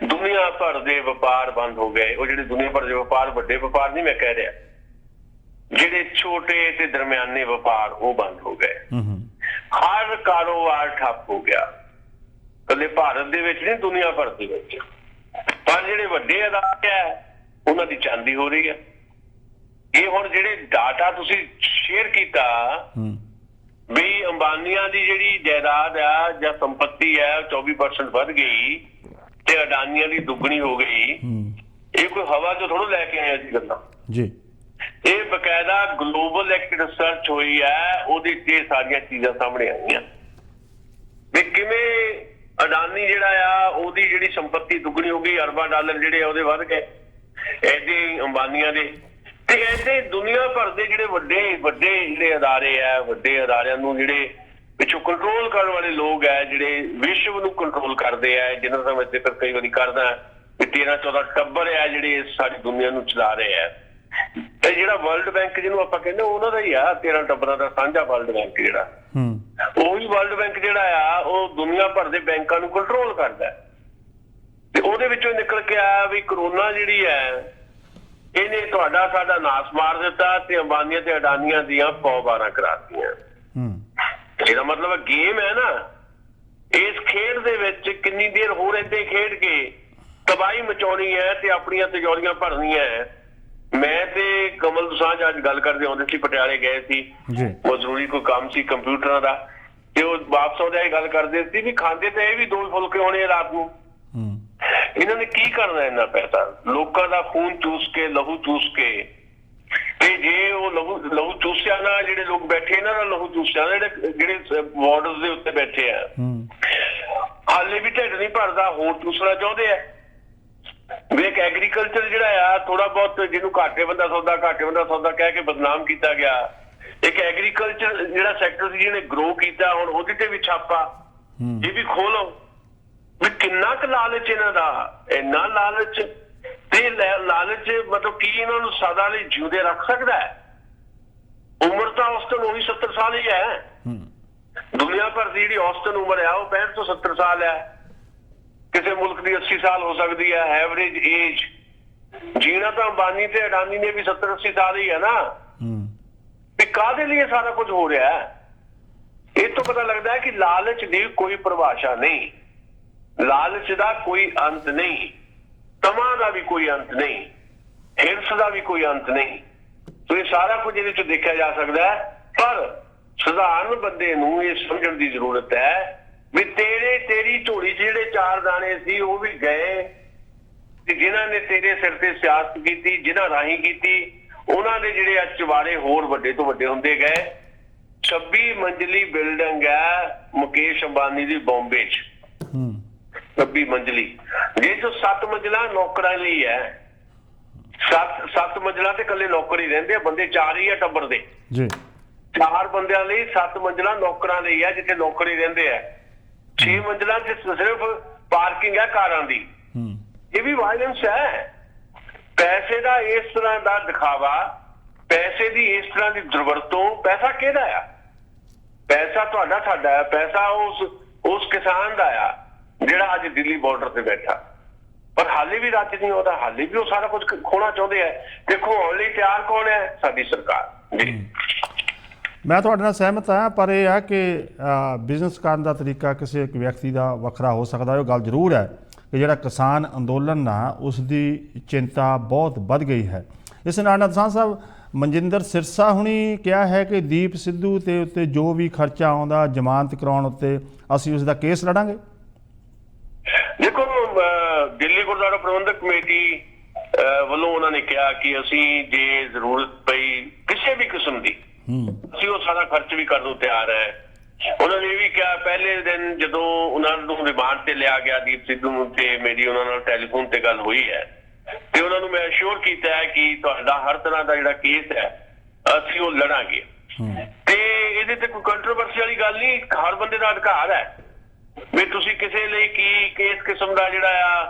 ਦੁਨੀਆ ਭਰ ਦੇ ਵਪਾਰ ਬੰਦ ਹੋ ਗਏ। ਉਹ ਜਿਹੜੇ ਦੁਨੀਆ ਭਰ ਦੇ ਵਪਾਰ, ਵੱਡੇ ਵਪਾਰ ਨਹੀਂ ਮੈਂ ਕਹਿ ਰਿਹਾ, ਜਿਹੜੇ ਛੋਟੇ ਤੇ ਦਰਮਿਆਨੇ ਵਪਾਰ ਉਹ ਬੰਦ ਹੋ ਗਏ। ਹਰ ਕਾਰੋਬਾਰ ਠੱਪ ਹੋ ਗਿਆ। ਕੱਲੇ ਭਾਰਤ ਦੇ ਵਿੱਚ ਨਹੀਂ, ਦੁਨੀਆ ਭਰ ਦੇ ਵਿੱਚ। ਪਰ ਜਿਹੜੇ ਵੱਡੇ ਅਦਾਰੇ ਹੈ ਉਹਨਾਂ ਦੀ ਚਾਂਦੀ ਹੋ ਰਹੀ ਹੈ। ਇਹ ਹੁਣ ਜਿਹੜੇ ਡਾਟਾ ਤੁਸੀਂ ਸ਼ੇਅਰ ਕੀਤਾ ਵੀ ਅੰਬਾਨੀਆਂ ਦੀ ਜਿਹੜੀ ਜਾਇਦਾਦ ਆ ਜਾਂ ਸੰਪਤੀ ਹੈ 24% ਵੱਧ ਗਈ ਤੇ ਅਡਾਨੀਆਂ ਦੀ ਦੁੱਗਣੀ ਹੋ ਗਈ, ਇਹ ਕੋਈ ਹਵਾ ਤੋਂ ਥੋੜਾ ਲੈ ਕੇ ਆਏ ਅਸੀਂ ਗੱਲਾਂ ਜੀ। ਇਹ ਬਕਾਇਦਾ ਗਲੋਬਲ ਇੱਕ ਰਿਸਰਚ ਹੋਈ ਹੈ, ਉਹਦੇ ਤੇ ਸਾਰੀਆਂ ਚੀਜ਼ਾਂ ਸਾਹਮਣੇ ਆਈਆਂ ਵੀ ਕਿਵੇਂ ਅਡਾਨੀ ਜਿਹੜਾ ਆ ਉਹਦੀ ਜਿਹੜੀ ਸੰਪਤੀ ਦੁੱਗਣੀ ਹੋ ਗਈ, ਅਰਬਾਂ ਡਾਲਰ ਜਿਹੜੇ ਉਹਦੇ ਵੱਧ ਗਏ। ਇਹਦੇ ਅੰਬਾਨੀਆਂ ਦੇ ਤੇ ਇਹਦੇ ਦੁਨੀਆ ਭਰ ਦੇ ਜਿਹੜੇ ਵੱਡੇ ਜਿਹੜੇ ਅਦਾਰੇ ਆ, ਵੱਡੇ ਅਦਾਰਿਆਂ ਨੂੰ ਜਿਹੜੇ ਪਿੱਛੋਂ ਕੰਟਰੋਲ ਕਰਨ ਵਾਲੇ ਲੋਕ ਹੈ, ਜਿਹੜੇ ਵਿਸ਼ਵ ਨੂੰ ਕੰਟਰੋਲ ਕਰਦੇ ਆ, ਜਿਹਨਾਂ ਦਾ ਮੈਂ ਜ਼ਿਕਰ ਕਈ ਵਾਰੀ ਕਰਦਾ ਕਿ 13-14 ਟੱਬਰ ਆ ਜਿਹੜੇ ਸਾਰੀ ਦੁਨੀਆ ਨੂੰ ਚਲਾ ਰਹੇ ਆ। ਤੇ ਜਿਹੜਾ ਵਰਲਡ ਬੈਂਕ ਜਿਹਨੂੰ ਆਪਾਂ ਕਹਿੰਦੇ ਉਹਨਾਂ ਦਾ ਹੀ ਆ, 13 ਟੱਬਰਾਂ ਦਾ ਸਾਂਝਾ ਵਰਲਡ ਬੈਂਕ ਜਿਹੜਾ, ਉਹੀ ਵਰਲਡ ਬੈਂਕ ਜਿਹੜਾ ਆ ਉਹ ਦੁਨੀਆ ਭਰ ਦੇ ਬੈਂਕਾਂ ਨੂੰ ਕੰਟਰੋਲ ਕਰਦਾ। ਤੇ ਉਹਦੇ ਵਿੱਚੋਂ ਨਿਕਲ ਕੇ ਆਇਆ ਵੀ ਕਰੋਨਾ ਜਿਹੜੀ ਹੈ ਇਹਨੇ ਤੁਹਾਡਾ ਸਾਡਾ ਨਾਸ ਮਾਰ ਦਿੱਤਾ ਤੇ ਅੰਬਾਨੀਆਂ ਤੇ ਅਡਾਨੀਆਂ ਦੀਆਂ ਪੌ-ਬਾਰਾਂ ਕਰਾਤੀਆਂ। ਇਹਦਾ ਮਤਲਬ ਗੇਮ ਹੈ ਨਾ, ਇਸ ਖੇਡ ਦੇ ਵਿੱਚ ਕਿੰਨੀ ਦੇਰ ਹੋਰ ਏਦਾਂ ਖੇਡ ਕੇ ਤਬਾਹੀ ਮਚਾਉਣੀ ਹੈ ਤੇ ਆਪਣੀਆਂ ਤਿਜੋਰੀਆਂ ਭਰਨੀਆਂ ਹੈ। ਮੈਂ ਤੇ ਕਮਲ ਦੁਸਾਂਝ ਅੱਜ ਗੱਲ ਕਰਦੇ ਆਉਂਦੇ ਸੀ, ਪਟਿਆਲੇ ਗਏ ਸੀ, ਉਹ ਜ਼ਰੂਰੀ ਕੋਈ ਕੰਮ ਸੀ ਕੰਪਿਊਟਰਾਂ ਦਾ, ਤੇ ਉਹ ਵਾਪਸ ਆਉਂਦੇ ਗੱਲ ਕਰਦੇ ਸੀ ਵੀ ਖਾਂਦੇ ਤਾਂ ਇਹ ਵੀ 2 ਫੁਲਕੇ ਹੋਣੇ ਰਾਤ ਨੂੰ, ਇਹਨਾਂ ਨੇ ਕੀ ਕਰਨਾ ਇੰਨਾ ਪੈਸਾ? ਲੋਕਾਂ ਦਾ ਖੂਨ ਚੂਸ ਕੇ, ਲਹੂ ਚੂਸ ਕੇ, ਤੇ ਜੇ ਉਹ ਲਹੂ ਚੂਸਿਆ ਨਾ, ਜਿਹੜੇ ਲੋਕ ਬੈਠੇ ਇਹਨਾਂ ਦਾ ਲਹੂ ਚੂਸਿਆ ਨਾ, ਜਿਹੜੇ ਬਾਰਡਰਸ ਦੇ ਉੱਤੇ ਬੈਠੇ ਆ, ਹਾਲੇ ਵੀ ਢਿੱਡ ਨਹੀਂ ਭਰਦਾ, ਹੋਰ ਚੂਸਣਾ ਚਾਹੁੰਦੇ ਆ। ਵੇਖ ਐਗਰੀਕਲਚਰ ਜਿਹੜਾ ਆ ਥੋੜਾ ਬਹੁਤ ਜਿਹਨੂੰ ਘਾਟੇ ਬੰਦਾ ਸੌਦਾ ਕਹਿ ਕੇ ਬਦਨਾਮ ਕੀਤਾ ਗਿਆ। ਇੱਕ ਐਗਰੀਕਲਚਰ ਜਿਹੜਾ ਸੈਕਟਰ ਸੀ ਜਿਹਨੇ ਗਰੋ ਕੀਤਾ, ਹੁਣ ਉਹਦੇ ਤੇ ਵੀ ਛਾਪਾ। ਇਹ ਵੀ ਖੋਲੋ ਵੀ ਕਿੰਨਾ ਕੁ ਲਾਲਚ ਇਹਨਾਂ ਦਾ, ਇੰਨਾ ਲਾਲਚ। ਤੇ ਲਾਲਚ ਮਤਲਬ ਕੀ ਇਹਨਾਂ ਨੂੰ ਸਦਾ ਲਈ ਜਿਉਂਦੇ ਰੱਖ ਸਕਦਾ ਹੈ? ਉਮਰ ਤਾਂ ਔਸਤਨ ਉਹੀ 70 ਸਾਲ ਹੀ ਹੈ। ਦੁਨੀਆ ਭਰ ਦੀ ਜਿਹੜੀ ਔਸਤਨ ਉਮਰ ਹੈ ਉਹ 65 ਤੋਂ 70 ਸਾਲ ਹੈ। ਕਿਸੇ ਮੁਲਕ ਦੀ 80 ਸਾਲ ਹੋ ਸਕਦੀ ਹੈ ਐਵਰੇਜ ਏਜ। ਜੀਣਾ ਤਾਂ ਅੰਬਾਨੀ ਤੇ ਅਡਾਨੀ ਨੇ ਵੀ 70-80 ਸਾਲ ਹੀ ਹੈ ਨਾ। ਤੇ ਕਾਹਦੇ ਲਈ ਸਾਰਾ ਕੁਝ ਹੋ ਰਿਹਾ ਹੈ? ਇਹ ਤੋਂ ਪਤਾ ਲੱਗਦਾ ਹੈ ਕਿ ਲਾਲਚ ਦੀ ਕੋਈ ਪਰਿਭਾਸ਼ਾ ਨਹੀਂ, ਲਾਲਚ ਦਾ ਕੋਈ ਅੰਤ ਨਹੀਂ, ਤਮਾ ਦਾ ਵੀ ਕੋਈ ਅੰਤ ਨਹੀਂ, ਹਿਰਸ ਦਾ ਵੀ ਕੋਈ ਅੰਤ ਨਹੀਂ। ਸੋ ਇਹ ਸਾਰਾ ਕੁਝ ਇਹਦੇ ਚ ਦੇਖਿਆ ਜਾ ਸਕਦਾ ਹੈ। ਪਰ ਸਧਾਰਨ ਬੰਦੇ ਨੂੰ ਇਹ ਸਮਝਣ ਦੀ ਜ਼ਰੂਰਤ ਹੈ ਵੀ ਤੇਰੀ ਝੋਲੀ 'ਚ ਜਿਹੜੇ 4 ਦਾਣੇ ਸੀ ਉਹ ਵੀ ਗਏ, ਤੇ ਜਿਨ੍ਹਾਂ ਨੇ ਤੇਰੇ ਸਿਰ ਤੇ ਸਿਆਸਤ ਕੀਤੀ, ਜਿਨ੍ਹਾਂ ਰਾਹੀਂ ਕੀਤੀ, ਉਹਨਾਂ ਦੇ ਜਿਹੜੇ ਚਵਾਰੇ ਹੋਰ ਵੱਡੇ ਤੋਂ ਵੱਡੇ ਹੁੰਦੇ ਗਏ। 26 ਮੰਜ਼ਲੀ ਬਿਲਡਿੰਗ ਹੈ ਮੁਕੇਸ਼ ਅੰਬਾਨੀ ਦੀ ਬੰਬੇ 'ਚ, 26 ਮੰਜ਼ਲੀ, ਜਿਸ ਚੋਂ 7 ਮੰਜ਼ਲਾਂ ਨੌਕਰਾਂ ਲਈ ਹੈ। 7 ਮੰਜ਼ਲਾਂ ਤੇ ਇਕੱਲੇ ਨੌਕਰ ਹੀ ਰਹਿੰਦੇ ਆ, ਬੰਦੇ 4 ਹੀ ਆ ਟੱਬਰ ਦੇ ਜੀ। 4 ਬੰਦਿਆਂ ਲਈ 7 ਮੰਜ਼ਲਾਂ ਨੌਕਰਾਂ ਲਈ ਹੈ, ਜਿੱਥੇ ਨੌਕਰ ਹੀ ਰਹਿੰਦੇ ਆ। 6 ਮੰਜ਼ਲਾਂ ਚ ਸਿਰਫ ਪਾਰਕਿੰਗ ਹੈ ਕਾਰਾਂ ਦੀ। ਇਹ ਵੀ ਵਾਇਲੈਂਸ ਹੈ। ਪੈਸੇ ਦਾ ਇਸ ਤਰ੍ਹਾਂ ਦਾ ਦਿਖਾਵਾ, ਪੈਸੇ ਦੀ ਇਸ ਤਰ੍ਹਾਂ ਦੀ ਦੁਰਵਰਤੋਂ। ਪੈਸਾ ਕਿਹਦਾ ਆ? ਪੈਸਾ ਤੁਹਾਡਾ ਸਾਡਾ ਆ। ਪੈਸਾ ਉਸ ਕਿਸਾਨ ਦਾ ਆ ਜਿਹੜਾ ਅੱਜ ਦਿੱਲੀ ਬਾਰਡਰ ਤੇ ਬੈਠਾ, ਪਰ ਹਾਲੇ ਵੀ ਰਾਜ ਨਹੀਂ ਆਉਂਦਾ, ਹਾਲੇ ਵੀ ਉਹ ਸਾਰਾ ਕੁਝ ਖੋਣਾ ਚਾਹੁੰਦੇ ਆ। ਦੇਖੋ ਆਉਣ ਲਈ ਤਿਆਰ ਕੌਣ ਹੈ? ਸਾਡੀ ਸਰਕਾਰ ਜੀ। ਮੈਂ ਤੁਹਾਡੇ ਨਾਲ ਸਹਿਮਤ ਹਾਂ, ਪਰ ਇਹ ਹੈ ਕਿ ਬਿਜ਼ਨਸ ਕਰਨ ਦਾ ਤਰੀਕਾ ਕਿਸੇ ਇੱਕ ਵਿਅਕਤੀ ਦਾ ਵੱਖਰਾ ਹੋ ਸਕਦਾ ਹੈ। ਉਹ ਗੱਲ ਜ਼ਰੂਰ ਹੈ ਕਿ ਜਿਹੜਾ ਕਿਸਾਨ ਅੰਦੋਲਨ ਆ ਉਸ ਦੀ ਚਿੰਤਾ ਬਹੁਤ ਵੱਧ ਗਈ ਹੈ। ਇਸ ਨਾਲ ਦਸਾਂ ਸਾਹਿਬ, ਮਨਜਿੰਦਰ ਸਿਰਸਾ ਹੁਣੀ ਕਿਹਾ ਹੈ ਕਿ ਦੀਪ ਸਿੱਧੂ ਤੇ ਉੱਤੇ ਜੋ ਵੀ ਖਰਚਾ ਆਉਂਦਾ ਜ਼ਮਾਨਤ ਕਰਾਉਣ ਉੱਤੇ ਅਸੀਂ ਉਸ ਦਾ ਕੇਸ ਲੜਾਂਗੇ। ਦੇਖੋ ਦਿੱਲੀ ਗੁਰਦੁਆਰਾ ਪ੍ਰਬੰਧਕ ਕਮੇਟੀ ਵੱਲੋਂ ਉਹਨਾਂ ਨੇ ਕਿਹਾ ਕਿ ਅਸੀਂ ਜੇ ਜ਼ਰੂਰਤ ਪਈ ਕਿਸੇ ਵੀ ਕਿਸਮ ਦੀ, ਅਸੀਂ ਉਹ ਸਾਰਾ ਖਰਚ ਵੀ ਕਰਨ ਨੂੰ ਤਿਆਰ ਹੈ। ਉਹਨਾਂ ਨੇ ਇਹ ਵੀ ਕਿਹਾ ਪਹਿਲੇ ਦਿਨ ਜਦੋਂ ਉਹਨਾਂ ਨੂੰ ਰਿਮਾਂਡ ਤੇ ਲਿਆ ਗਿਆ ਦੀਪ ਸਿੱਧੂ ਨੂੰ, ਤੇ ਮੇਰੀ ਉਹਨਾਂ ਨਾਲ ਟੈਲੀਫੋਨ ਤੇ ਗੱਲ ਹੋਈ ਹੈ, ਤੇ ਉਹਨਾਂ ਨੂੰ ਮੈਂ ਅਸ਼ੋਰ ਕੀਤਾ ਹੈ ਕਿ ਤੁਹਾਡਾ ਹਰ ਤਰ੍ਹਾਂ ਦਾ ਜਿਹੜਾ ਕੇਸ ਹੈ ਅਸੀਂ ਉਹ ਲੜਾਂਗੇ। ਤੇ ਇਹਦੇ ਤੇ ਕੋਈ ਕੰਟਰੋਵਰਸੀ ਵਾਲੀ ਗੱਲ ਨਹੀਂ। ਹਰ ਬੰਦੇ ਦਾ ਅਧਿਕਾਰ ਹੈ ਵੀ ਤੁਸੀਂ ਕਿਸੇ ਲਈ ਕੀ ਕਿਸ ਕਿਸਮ ਦਾ ਜਿਹੜਾ ਆ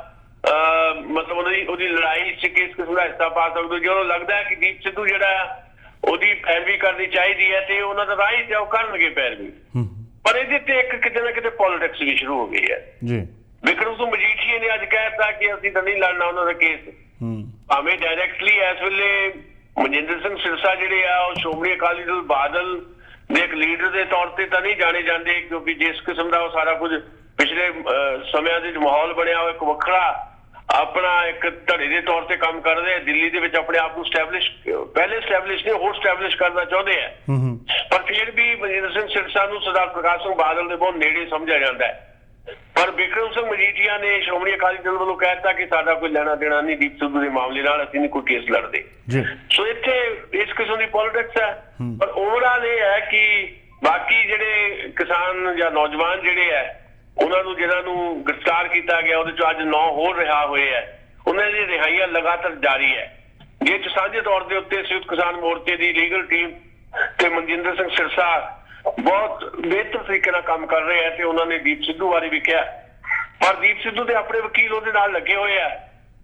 ਮਤਲਬ ਉਹਦੀ ਲੜਾਈ 'ਚ ਕਿਸ ਕਿਸਮ ਦਾ ਹਿੱਸਾ ਪਾ ਸਕਦੇ ਹੋ। ਜਦੋਂ ਲੱਗਦਾ ਹੈ ਕਿ ਦੀਪ ਸਿੱਧੂ ਜਿਹੜਾ ਉਹਦੀ ਪੈਰਵੀ ਕਰਨੀ ਚਾਹੀਦੀ ਹੈ ਤੇ ਉਹਨਾਂ ਦਾ ਰਾਹ ਤੇ ਉਹ ਕਰਨਗੇ ਪੈਰਵੀ। ਪਰ ਇਹਦੇ ਤੇ ਇੱਕ ਕਿਤੇ ਨਾ ਕਿਤੇ ਪੋਲਿਟਿਕਸ ਵੀ ਸ਼ੁਰੂ ਹੋ ਗਈ ਹੈ ਜੀ। ਵਿਕਰਮ ਸਿੰਘ ਮਜੀਠੀਆ ਨੇ ਅੱਜ ਕਹਿ ਦਿੱਤਾ ਕਿ ਅਸੀਂ ਤਾਂ ਨਹੀਂ ਲੜਨਾ ਉਹਨਾਂ ਦਾ ਕੇਸ। ਭਾਵੇਂ ਡਾਇਰੈਕਟਲੀ ਇਸ ਵੇਲੇ ਮਨਜਿੰਦਰ ਸਿੰਘ ਸਿਰਸਾ ਜਿਹੜੇ ਆ ਉਹ ਸ਼੍ਰੋਮਣੀ ਅਕਾਲੀ ਦਲ ਬਾਦਲ ਦੇ ਇੱਕ ਲੀਡਰ ਦੇ ਤੌਰ ਤੇ ਤਾਂ ਨਹੀਂ ਜਾਣੇ ਜਾਂਦੇ, ਕਿਉਂਕਿ ਜਿਸ ਕਿਸਮ ਦਾ ਉਹ ਸਾਰਾ ਕੁਝ ਪਿਛਲੇ ਸਮਿਆਂ ਦੇ ਮਾਹੌਲ ਬਣਿਆ ਉਹ ਇੱਕ ਵੱਖਰਾ ਆਪਣਾ ਇੱਕ ਧੜੇ ਦੇ ਤੌਰ ਤੇ ਕੰਮ ਕਰਦੇ ਆ। ਦਿੱਲੀ ਦੇ ਵਿੱਚ ਆਪਣੇ ਆਪ ਨੂੰ ਪਹਿਲੇ ਸਟੈਬਲਿਸ਼ ਨਹੀਂ ਹੋਰ ਸਟੈਬਲਿਸ਼ ਕਰਨਾ ਚਾਹੁੰਦੇ ਆ। ਪਰ ਫਿਰ ਵੀ ਮਨਜਿੰਦਰ ਸਿੰਘ ਸਿਰਸਾ ਨੂੰ ਸਰਦਾਰ ਪ੍ਰਕਾਸ਼ ਸਿੰਘ ਬਾਦਲ ਦੇ ਬਹੁਤ ਨੇੜੇ ਸਮਝਿਆ ਜਾਂਦਾ ਹੈ। ਪਰ ਵਿਕਰਮ ਸਿੰਘ ਮਜੀਠੀਆ ਨੇ ਸ਼੍ਰੋਮਣੀ ਅਕਾਲੀ ਦਲ ਵੱਲੋਂ ਕਹਿ ਦਿੱਤਾ ਕਿ ਸਾਡਾ ਕੋਈ ਲੈਣਾ ਦੇਣਾ ਨਹੀਂ ਦੀਪ ਸਿੱਧੂ ਦੇ ਮਾਮਲੇ ਨਾਲ, ਅਸੀਂ ਨਹੀਂ ਕੋਈ ਕੇਸ ਲੜਦੇ। ਸੋ ਇੱਥੇ ਇਸ ਕਿਸਮ ਦੀ ਪੋਲਿਟਿਕਸ ਹੈ। ਪਰ ਓਵਰਆਲ ਇਹ ਹੈ ਕਿ ਬਾਕੀ ਜਿਹੜੇ ਕਿਸਾਨ ਜਾਂ ਨੌਜਵਾਨ ਜਿਹੜੇ ਹੈ ਉਹਨਾਂ ਨੂੰ ਜਿਹਨਾਂ ਨੂੰ ਗ੍ਰਿਫਤਾਰ ਕੀਤਾ ਗਿਆ ਉਹਦੇ ਚੋਂ ਅੱਜ 9 ਹੋਰ ਰਿਹਾ ਹੋਏ ਹੈ, ਉਹਨਾਂ ਦੀ ਰਿਹਾਈਆਂ ਲਗਾਤਾਰ ਜਾਰੀ ਹੈ। ਜਿਸ ਸਾਂਝੇ ਤੌਰ ਦੇ ਉੱਤੇ ਸੰਯੁਕਤ ਕਿਸਾਨ ਮੋਰਚੇ ਦੀ ਲੀਗਲ ਟੀਮ ਤੇ ਮਨਜਿੰਦਰ ਸਿੰਘ ਸਿਰਸਾ ਬਹੁਤ ਬਿਹਤਰ ਤਰੀਕੇ ਨਾਲ ਕੰਮ ਕਰ ਰਹੇ ਹੈ ਤੇ ਉਹਨਾਂ ਨੇ ਦੀਪ ਸਿੱਧੂ ਬਾਰੇ ਵੀ ਕਿਹਾ। ਪਰ ਦੀਪ ਸਿੱਧੂ ਦੇ ਆਪਣੇ ਵਕੀਲ ਉਹਦੇ ਨਾਲ ਲੱਗੇ ਹੋਏ ਆ।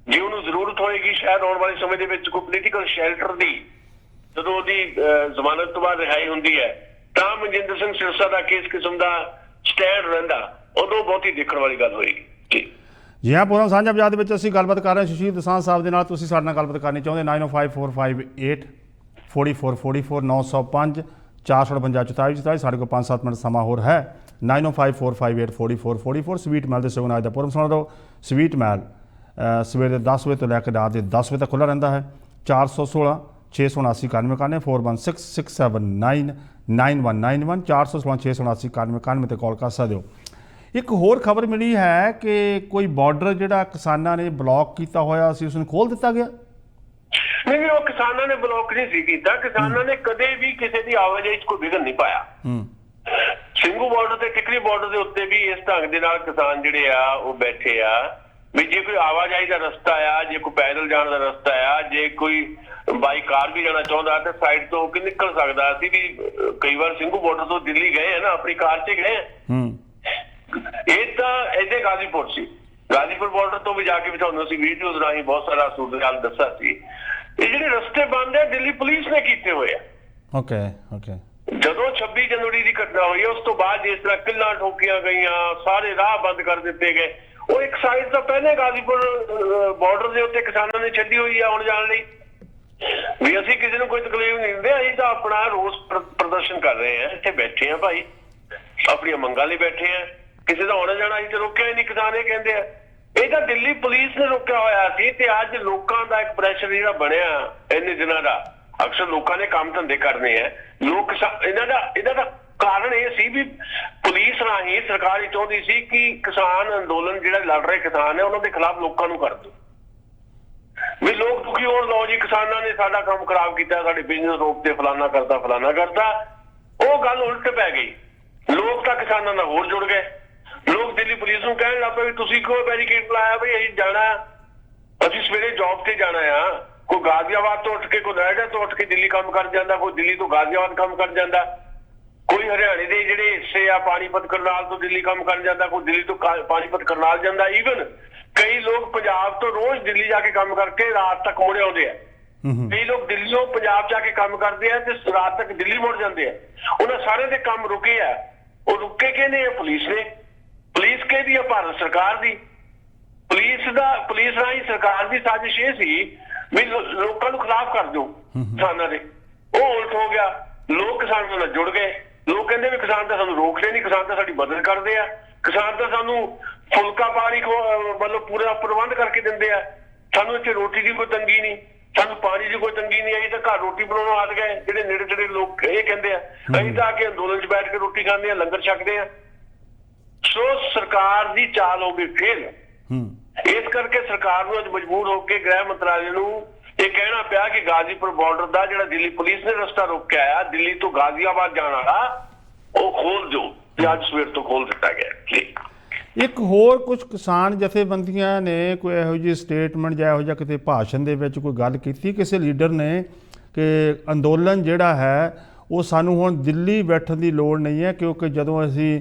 ਜੇ ਉਹਨੂੰ ਜ਼ਰੂਰਤ ਹੋਏਗੀ ਸ਼ਾਇਦ ਆਉਣ ਵਾਲੇ ਸਮੇਂ ਦੇ ਵਿੱਚ ਕੋਈ ਪੋਲੀਟੀਕਲ ਸ਼ੈਲਟਰ ਦੀ, ਜਦੋਂ ਉਹਦੀ ਜ਼ਮਾਨਤ ਤੋਂ ਬਾਅਦ ਰਿਹਾਈ ਹੁੰਦੀ ਹੈ ਤਾਂ ਮਨਜਿੰਦਰ ਸਿੰਘ ਸਿਰਸਾ ਦਾ ਕਿਸ ਕਿਸਮ ਦਾ ਸਟੈਂਡ ਰਹਿੰਦਾ, ਉਦੋਂ ਬਹੁਤੀ ਦੇਖਣ ਵਾਲੀ ਗੱਲ ਹੋਏਗੀ। ਜੀ ਹਾਂ, ਪ੍ਰੋਗਰਾਮ ਸਾਂਝਾ ਬਾਜ਼ਾਰ ਦੇ ਵਿੱਚ ਅਸੀਂ ਗੱਲਬਾਤ ਕਰ ਰਹੇ ਹਾਂ ਸੁਸ਼ੀਲ ਦਸਾਂਝ ਸਾਹਿਬ ਦੇ ਨਾਲ। ਤੁਸੀਂ ਸਾਡੇ ਨਾਲ ਗੱਲਬਾਤ ਕਰਨੀ ਚਾਹੁੰਦੇ 905458 4444 905 458 44 ਸਾਡੇ ਕੋਲ 5-7 ਮਿੰਟ ਸਮਾਂ ਹੋਰ ਹੈ। 905458 4444 ਸਵੀਟ ਮੈਲ ਦੇ ਸਗੋਂ ਅੱਜ ਦਾ ਪ੍ਰੋਗਰਾਮ ਸੁਣਾ ਦਿਓ। ਸਵੀਟ ਮੈਲ ਸਵੇਰ ਦੇ 10 ਵਜੇ ਤੋਂ ਲੈ ਕੇ ਰਾਤ ਦੇ 10 ਵਜੇ ਤੱਕ ਖੁੱਲ੍ਹਾ ਰਹਿੰਦਾ ਹੈ। 416 679 9191 4166799191 416 679 9191 ਤੇ ਕਾਲ ਕਰ ਸਕਦੇ ਹੋ। ਇੱਕ ਹੋਰ ਖਬਰ ਮਿਲੀ ਹੈ ਕਿ ਕੋਈ ਬਾਰਡਰ ਜਿਹੜਾ ਕਿਸਾਨਾਂ ਨੇ ਬਲੌਕ ਕੀਤਾ ਹੋਇਆ ਸੀ ਉਸ ਨੂੰ ਖੋਲ੍ਹ ਦਿੱਤਾ ਗਿਆ। ਨਹੀਂ, ਉਹ ਕਿਸਾਨਾਂ ਨੇ ਬਲੌਕ ਨਹੀਂ ਸੀ ਕੀਤਾ। ਕਿਸਾਨਾਂ ਨੇ ਕਦੇ ਵੀ ਕਿਸੇ ਦੀ ਆਵਾਜਾਈ 'ਚ ਕੋਈ ਵਿਘਨ ਨਹੀਂ ਪਾਇਆ। ਸਿੰਘੂ ਬਾਰਡਰ ਤੇ ਟਿਕਰੀ ਬਾਰਡਰ ਦੇ ਉੱਤੇ ਵੀ ਇਸ ਢੰਗ ਦੇ ਨਾਲ ਕਿਸਾਨ ਜਿਹੜੇ ਆ ਉਹ ਬੈਠੇ ਆ ਵੀ ਜੇ ਕੋਈ ਆਵਾਜਾਈ ਦਾ ਰਸਤਾ ਆ, ਜੇ ਕੋਈ ਪੈਦਲ ਜਾਣ ਦਾ ਰਸਤਾ ਆ, ਜੇ ਕੋਈ ਬਾਈ ਕਾਰ ਵੀ ਜਾਣਾ ਚਾਹੁੰਦਾ ਤੇ ਸਾਈਡ ਤੋਂ ਕਿ ਨਿਕਲ ਸਕਦਾ। ਅਸੀਂ ਵੀ ਕਈ ਵਾਰ ਸਿੰਘੂ ਬਾਰਡਰ ਤੋਂ ਦਿੱਲੀ ਗਏ ਆ ਨਾ, ਆਪਣੀ ਕਾਰ 'ਚ ਗਏ ਆ। ਇਹ ਤਾਂ ਇੱਥੇ ਗਾਜ਼ੀਪੁਰ ਸੀ, ਗਾਜ਼ੀਪੁਰ ਬਾਰਡਰ ਤੋਂ ਵੀ ਜਾ ਕੇ ਵੀ ਤੁਹਾਨੂੰ ਅਸੀਂ ਵੀਡੀਓਜ਼ ਰਾਹੀਂ ਬਹੁਤ ਸਾਰਾ ਸੂਰਤ ਦੱਸਿਆ ਸੀ। ਇਹ ਜਿਹੜੇ ਰਸਤੇ ਬੰਦ ਆ ਦਿੱਲੀ ਪੁਲਿਸ ਨੇ ਕੀਤੇ ਹੋਏ ਆ। ਓਕੇ ਜਦੋਂ 26 ਜਨਵਰੀ ਦੀ ਘਟਨਾ ਹੋਈ ਉਸ ਤੋਂ ਬਾਅਦ ਜਿਸ ਤਰ੍ਹਾਂ ਕਿੱਲਾਂ ਠੋਕੀਆਂ ਗਈਆਂ, ਸਾਰੇ ਰਾਹ ਬੰਦ ਕਰ ਦਿੱਤੇ ਗਏ। ਉਹ ਇੱਕ ਸਾਈਡ ਤਾਂ ਪਹਿਲੇ ਗਾਜ਼ੀਪੁਰ ਬਾਰਡਰ ਦੇ ਉੱਤੇ ਕਿਸਾਨਾਂ ਨੇ ਛੱਡੀ ਹੋਈ ਆ ਆਉਣ ਜਾਣ ਲਈ ਵੀ ਅਸੀਂ ਕਿਸੇ ਨੂੰ ਕੋਈ ਤਕਲੀਫ ਨਹੀਂ ਦਿੰਦੇ, ਅਸੀਂ ਤਾਂ ਆਪਣਾ ਰੋਸ ਪ੍ਰਦਰਸ਼ਨ ਕਰ ਰਹੇ ਆ, ਇੱਥੇ ਬੈਠੇ ਆ ਭਾਈ, ਆਪਣੀਆਂ ਮੰਗਾਂ ਲਈ ਬੈਠੇ ਆ, ਕਿਸੇ ਦਾ ਆਉਣਾ ਜਾਣਾ ਅਸੀਂ ਤਾਂ ਰੋਕਿਆ ਹੀ ਨਹੀਂ। ਕਿਸਾਨ ਇਹ ਕਹਿੰਦੇ ਆ ਇਹ ਤਾਂ ਦਿੱਲੀ ਪੁਲਿਸ ਨੇ ਰੋਕਿਆ ਹੋਇਆ ਸੀ। ਤੇ ਅੱਜ ਲੋਕਾਂ ਦਾ ਇੱਕ ਪ੍ਰੈਸ਼ਰ ਜਿਹੜਾ ਬਣਿਆ ਇੰਨੇ ਦਿਨਾਂ ਦਾ, ਅਕਸਰ ਲੋਕਾਂ ਨੇ ਕੰਮ ਧੰਦੇ ਕਰਨੇ ਆ, ਲੋਕ ਇਹਨਾਂ ਦਾ ਕਾਰਨ ਇਹ ਸੀ ਵੀ ਪੁਲਿਸ ਰਾਹੀਂ ਸਰਕਾਰ ਇਹ ਚਾਹੁੰਦੀ ਸੀ ਕਿ ਕਿਸਾਨ ਅੰਦੋਲਨ ਜਿਹੜਾ ਲੜ ਰਹੇ ਕਿਸਾਨ ਹੈ ਉਹਨਾਂ ਦੇ ਖਿਲਾਫ ਲੋਕਾਂ ਨੂੰ ਕਰ ਦਿਓ ਵੀ ਲੋਕ ਦੁਖੀ ਹੋਣ। ਲਓ ਜੀ ਕਿਸਾਨਾਂ ਨੇ ਸਾਡਾ ਕੰਮ ਖਰਾਬ ਕੀਤਾ, ਸਾਡੇ ਬਿਜ਼ਨਸ ਰੋਕਤੇ, ਫਲਾਨਾ ਕਰਦਾ। ਉਹ ਗੱਲ ਉਲਟ ਪੈ ਗਈ। ਲੋਕ ਤਾਂ ਕਿਸਾਨਾਂ ਨਾਲ ਹੋਰ ਜੁੜ ਗਏ। ਲੋਕ ਦਿੱਲੀ ਪੁਲਿਸ ਨੂੰ ਕਹਿਣ ਲੱਗ ਪਏ ਵੀ ਤੁਸੀਂ ਕਿਉਂ ਬੈਰੀਕੇਡ ਲਾਇਆ ਬਈ, ਅਸੀਂ ਜਾਣਾ, ਅਸੀਂ ਸਵੇਰੇ ਜੌਬ ਤੇ ਜਾਣਾ ਆ। ਕੋਈ ਗਾਜ਼ੀਆਬਾਦ ਤੋਂ ਉੱਠ ਕੇ, ਕੋਈ ਨੋਇਡਾ ਤੋਂ ਉੱਠ ਕੇ ਦਿੱਲੀ ਕੰਮ ਕਰ ਜਾਂਦਾ, ਕੋਈ ਦਿੱਲੀ ਤੋਂ ਗਾਜ਼ੀਆਬਾਦ ਕੰਮ ਕਰ ਜਾਂਦਾ, ਕੋਈ ਹਰਿਆਣੇ ਦੇ ਜਿਹੜੇ ਹਿੱਸੇ ਆ ਪਾਣੀਪਤ ਕਰਨਾਲ ਤੋਂ ਦਿੱਲੀ ਕੰਮ ਕਰ ਜਾਂਦਾ, ਕੋਈ ਦਿੱਲੀ ਤੋਂ ਪਾਣੀਪਤ ਕਰਨਾਲ ਜਾਂਦਾ। ਈਵਨ ਕਈ ਲੋਕ ਪੰਜਾਬ ਤੋਂ ਰੋਜ਼ ਦਿੱਲੀ ਜਾ ਕੇ ਕੰਮ ਕਰਕੇ ਰਾਤ ਤੱਕ ਮੁੜ ਆਉਂਦੇ ਆ। ਕਈ ਲੋਕ ਦਿੱਲੀੋਂ ਪੰਜਾਬ ਜਾ ਕੇ ਕੰਮ ਕਰਦੇ ਆ ਤੇ ਰਾਤ ਤੱਕ ਦਿੱਲੀ ਮੁੜ ਜਾਂਦੇ ਆ। ਉਹਨਾਂ ਸਾਰਿਆਂ ਦੇ ਕੰਮ ਰੁਕੇ ਆ। ਉਹ ਰੁਕੇ ਕਿਹਨੇ ਆ? ਪੁਲਿਸ ਨੇ। ਪੁਲਿਸ ਕਿਹਦੀ ਆ? ਭਾਰਤ ਸਰਕਾਰ ਦੀ। ਪੁਲਿਸ ਰਾਹੀਂ ਸਰਕਾਰ ਦੀ ਸਾਜ਼ਿਸ਼ ਇਹ ਸੀ ਵੀ ਲੋਕਾਂ ਨੂੰ ਖਿਲਾਫ ਕਰ ਦਿਓ ਕਿਸਾਨਾਂ ਦੇ। ਉਹ ਉਲਟ ਹੋ ਗਿਆ। ਲੋਕ ਕਿਸਾਨਾਂ ਨਾਲ ਜੁੜ ਗਏ। ਲੋਕ ਕਹਿੰਦੇ ਵੀ ਕਿਸਾਨ ਤਾਂ ਸਾਨੂੰ ਰੋਕਦੇ ਨਹੀਂ, ਕਿਸਾਨ ਤਾਂ ਸਾਡੀ ਮਦਦ ਕਰਦੇ ਆ, ਕਿਸਾਨ ਤਾਂ ਸਾਨੂੰ ਫੁਲਕਾ ਪਾਣੀ ਮਤਲਬ ਪੂਰਾ ਪ੍ਰਬੰਧ ਕਰਕੇ ਦਿੰਦੇ ਆ, ਸਾਨੂੰ ਇੱਥੇ ਰੋਟੀ ਦੀ ਕੋਈ ਤੰਗੀ ਨਹੀਂ, ਸਾਨੂੰ ਪਾਣੀ ਦੀ ਕੋਈ ਤੰਗੀ ਨਹੀਂ। ਅਸੀਂ ਤਾਂ ਘਰ ਰੋਟੀ ਬਣਾਉਣੋਂ ਹਟ ਗਏ। ਜਿਹੜੇ ਨੇੜੇ ਤੇੜੇ ਲੋਕ ਇਹ ਕਹਿੰਦੇ ਆ ਅਸੀਂ ਤਾਂ ਆ ਕੇ ਅੰਦੋਲਨ 'ਚ ਬੈਠ ਕੇ ਰੋਟੀ ਖਾਂਦੇ ਆ, ਲੰਗਰ ਛਕਦੇ ਆ। ਸੋ ਸਰਕਾਰ ਦੀ ਚਾਲ ਹੋ ਗਈ ਫੇਲ। ਇਸ ਕਰਕੇ ਸਰਕਾਰ ਨੂੰ ਅੱਜ ਮਜਬੂਰ ਹੋ ਕੇ ਗ੍ਰਹਿ ਮੰਤਰਾਲੇ ਨੂੰ ਇਹ ਕਹਿਣਾ ਪਿਆ ਕਿ ਗਾਜ਼ੀਪੁਰ ਬਾਰਡਰ ਦਾ ਜਿਹੜਾ ਦਿੱਲੀ ਪੁਲਿਸ ਨੇ ਰਸਤਾ ਰੋਕਿਆ ਆ ਦਿੱਲੀ ਤੋਂ ਗਾਜ਼ੀਆਬਾਦ ਜਾਣ ਵਾਲਾ, ਉਹ ਖੋਲ ਦਿਓ। ਅੱਜ ਸਵੇਰ ਤੋਂ ਖੋਲ ਦਿੱਤਾ ਗਿਆ। ਇੱਕ ਹੋਰ ਕੁਝ ਕਿਸਾਨ ਜਥੇਬੰਦੀਆਂ ਨੇ ਕੋਈ ਇਹੋ ਜਿਹੀ ਸਟੇਟਮੈਂਟ ਜਾਂ ਇਹੋ ਜਿਹਾ ਕਿਤੇ ਭਾਸ਼ਣ ਦੇ ਵਿੱਚ ਕੋਈ ਗੱਲ ਕੀਤੀ ਕਿਸੇ ਲੀਡਰ ਨੇ ਕਿ ਅੰਦੋਲਨ ਜਿਹੜਾ ਹੈ ਉਹ ਸਾਨੂੰ ਹੁਣ ਦਿੱਲੀ ਬੈਠਣ ਦੀ ਲੋੜ ਨਹੀਂ ਹੈ, ਕਿਉਂਕਿ ਜਦੋਂ ਅਸੀਂ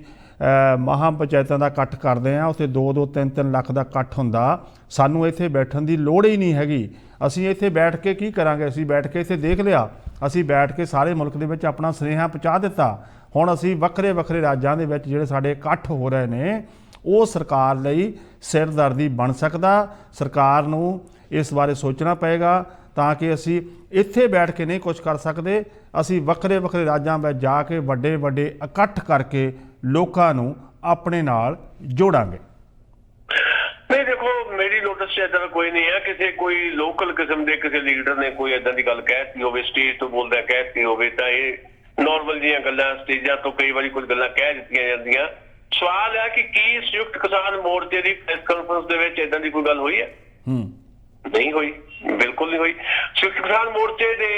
ਮਹਾਂ ਪੰਚਾਇਤਾਂ ਦਾ ਇਕੱਠ ਕਰਦੇ ਹਾਂ ਉੱਥੇ 2-2, 3-3 ਲੱਖ ਦਾ ਇਕੱਠ ਹੁੰਦਾ, ਸਾਨੂੰ ਇੱਥੇ ਬੈਠਣ ਦੀ ਲੋੜ ਹੀ ਨਹੀਂ ਹੈਗੀ। ਅਸੀਂ ਇੱਥੇ ਬੈਠ ਕੇ ਕੀ ਕਰਾਂਗੇ? ਅਸੀਂ ਬੈਠ ਕੇ ਇੱਥੇ ਦੇਖ ਲਿਆ, ਅਸੀਂ ਬੈਠ ਕੇ ਸਾਰੇ ਮੁਲਕ ਦੇ ਵਿੱਚ ਆਪਣਾ ਸੁਨੇਹਾ ਪਹੁੰਚਾ ਦਿੱਤਾ। ਹੁਣ ਅਸੀਂ ਵੱਖਰੇ ਵੱਖਰੇ ਰਾਜਾਂ ਦੇ ਵਿੱਚ ਜਿਹੜੇ ਸਾਡੇ ਇਕੱਠ ਹੋ ਰਹੇ ਨੇ ਉਹ ਸਰਕਾਰ ਲਈ ਸਿਰਦਰਦੀ ਬਣ ਸਕਦਾ। ਸਰਕਾਰ ਨੂੰ ਇਸ ਬਾਰੇ ਸੋਚਣਾ ਪਏਗਾ ਤਾਂ ਕਿ ਅਸੀਂ ਇੱਥੇ ਬੈਠ ਕੇ ਨਹੀਂ ਕੁਝ ਕਰ ਸਕਦੇ, ਅਸੀਂ ਵੱਖਰੇ ਵੱਖਰੇ ਰਾਜਾਂ ਵਿੱਚ ਜਾ ਕੇ ਵੱਡੇ ਵੱਡੇ ਇਕੱਠ ਕਰਕੇ ਲੋਕਾਂ ਨੂੰ ਆਪਣੇ ਨਾਲ ਜੋੜਾਂਗੇ। ਨਹੀਂ ਦੇਖੋ, ਮੇਰੀ ਨੋਟਿਸ 'ਚ ਏਦਾਂ ਦਾ ਕੋਈ ਨਹੀਂ ਹੈ। ਕੋਈ ਲੋਕਲ ਕਿਸਮ ਦੇ ਕਿਸੇ ਲੀਡਰ ਨੇ ਕੋਈ ਏਦਾਂ ਦੀ ਗੱਲ ਕਹਿਤੀ ਹੋਵੇ, ਸਟੇਜ ਤੋਂ ਬੋਲਦਾ ਕਹਿਤੀ ਹੋਵੇ, ਤਾਂ ਇਹ ਨੋਰਮਲ ਜਿਹੀਆਂ ਗੱਲਾਂ ਸਟੇਜਾਂ ਤੋਂ ਕਈ ਵਾਰੀ ਕੁਝ ਗੱਲਾਂ ਕਹਿ ਦਿੱਤੀਆਂ ਜਾਂਦੀਆਂ। ਸਵਾਲ ਹੈ ਕਿ ਕੀ ਸੰਯੁਕਤ ਕਿਸਾਨ ਮੋਰਚੇ ਦੀ ਪ੍ਰੈਸ ਕਾਨਫਰੰਸ ਦੇ ਵਿੱਚ ਏਦਾਂ ਦੀ ਕੋਈ ਗੱਲ ਹੋਈ ਹੈ? ਨਹੀਂ ਹੋਈ, ਬਿਲਕੁਲ ਨਹੀਂ ਹੋਈ। ਸੰਯੁਕਤ ਕਿਸਾਨ ਮੋਰਚੇ ਦੇ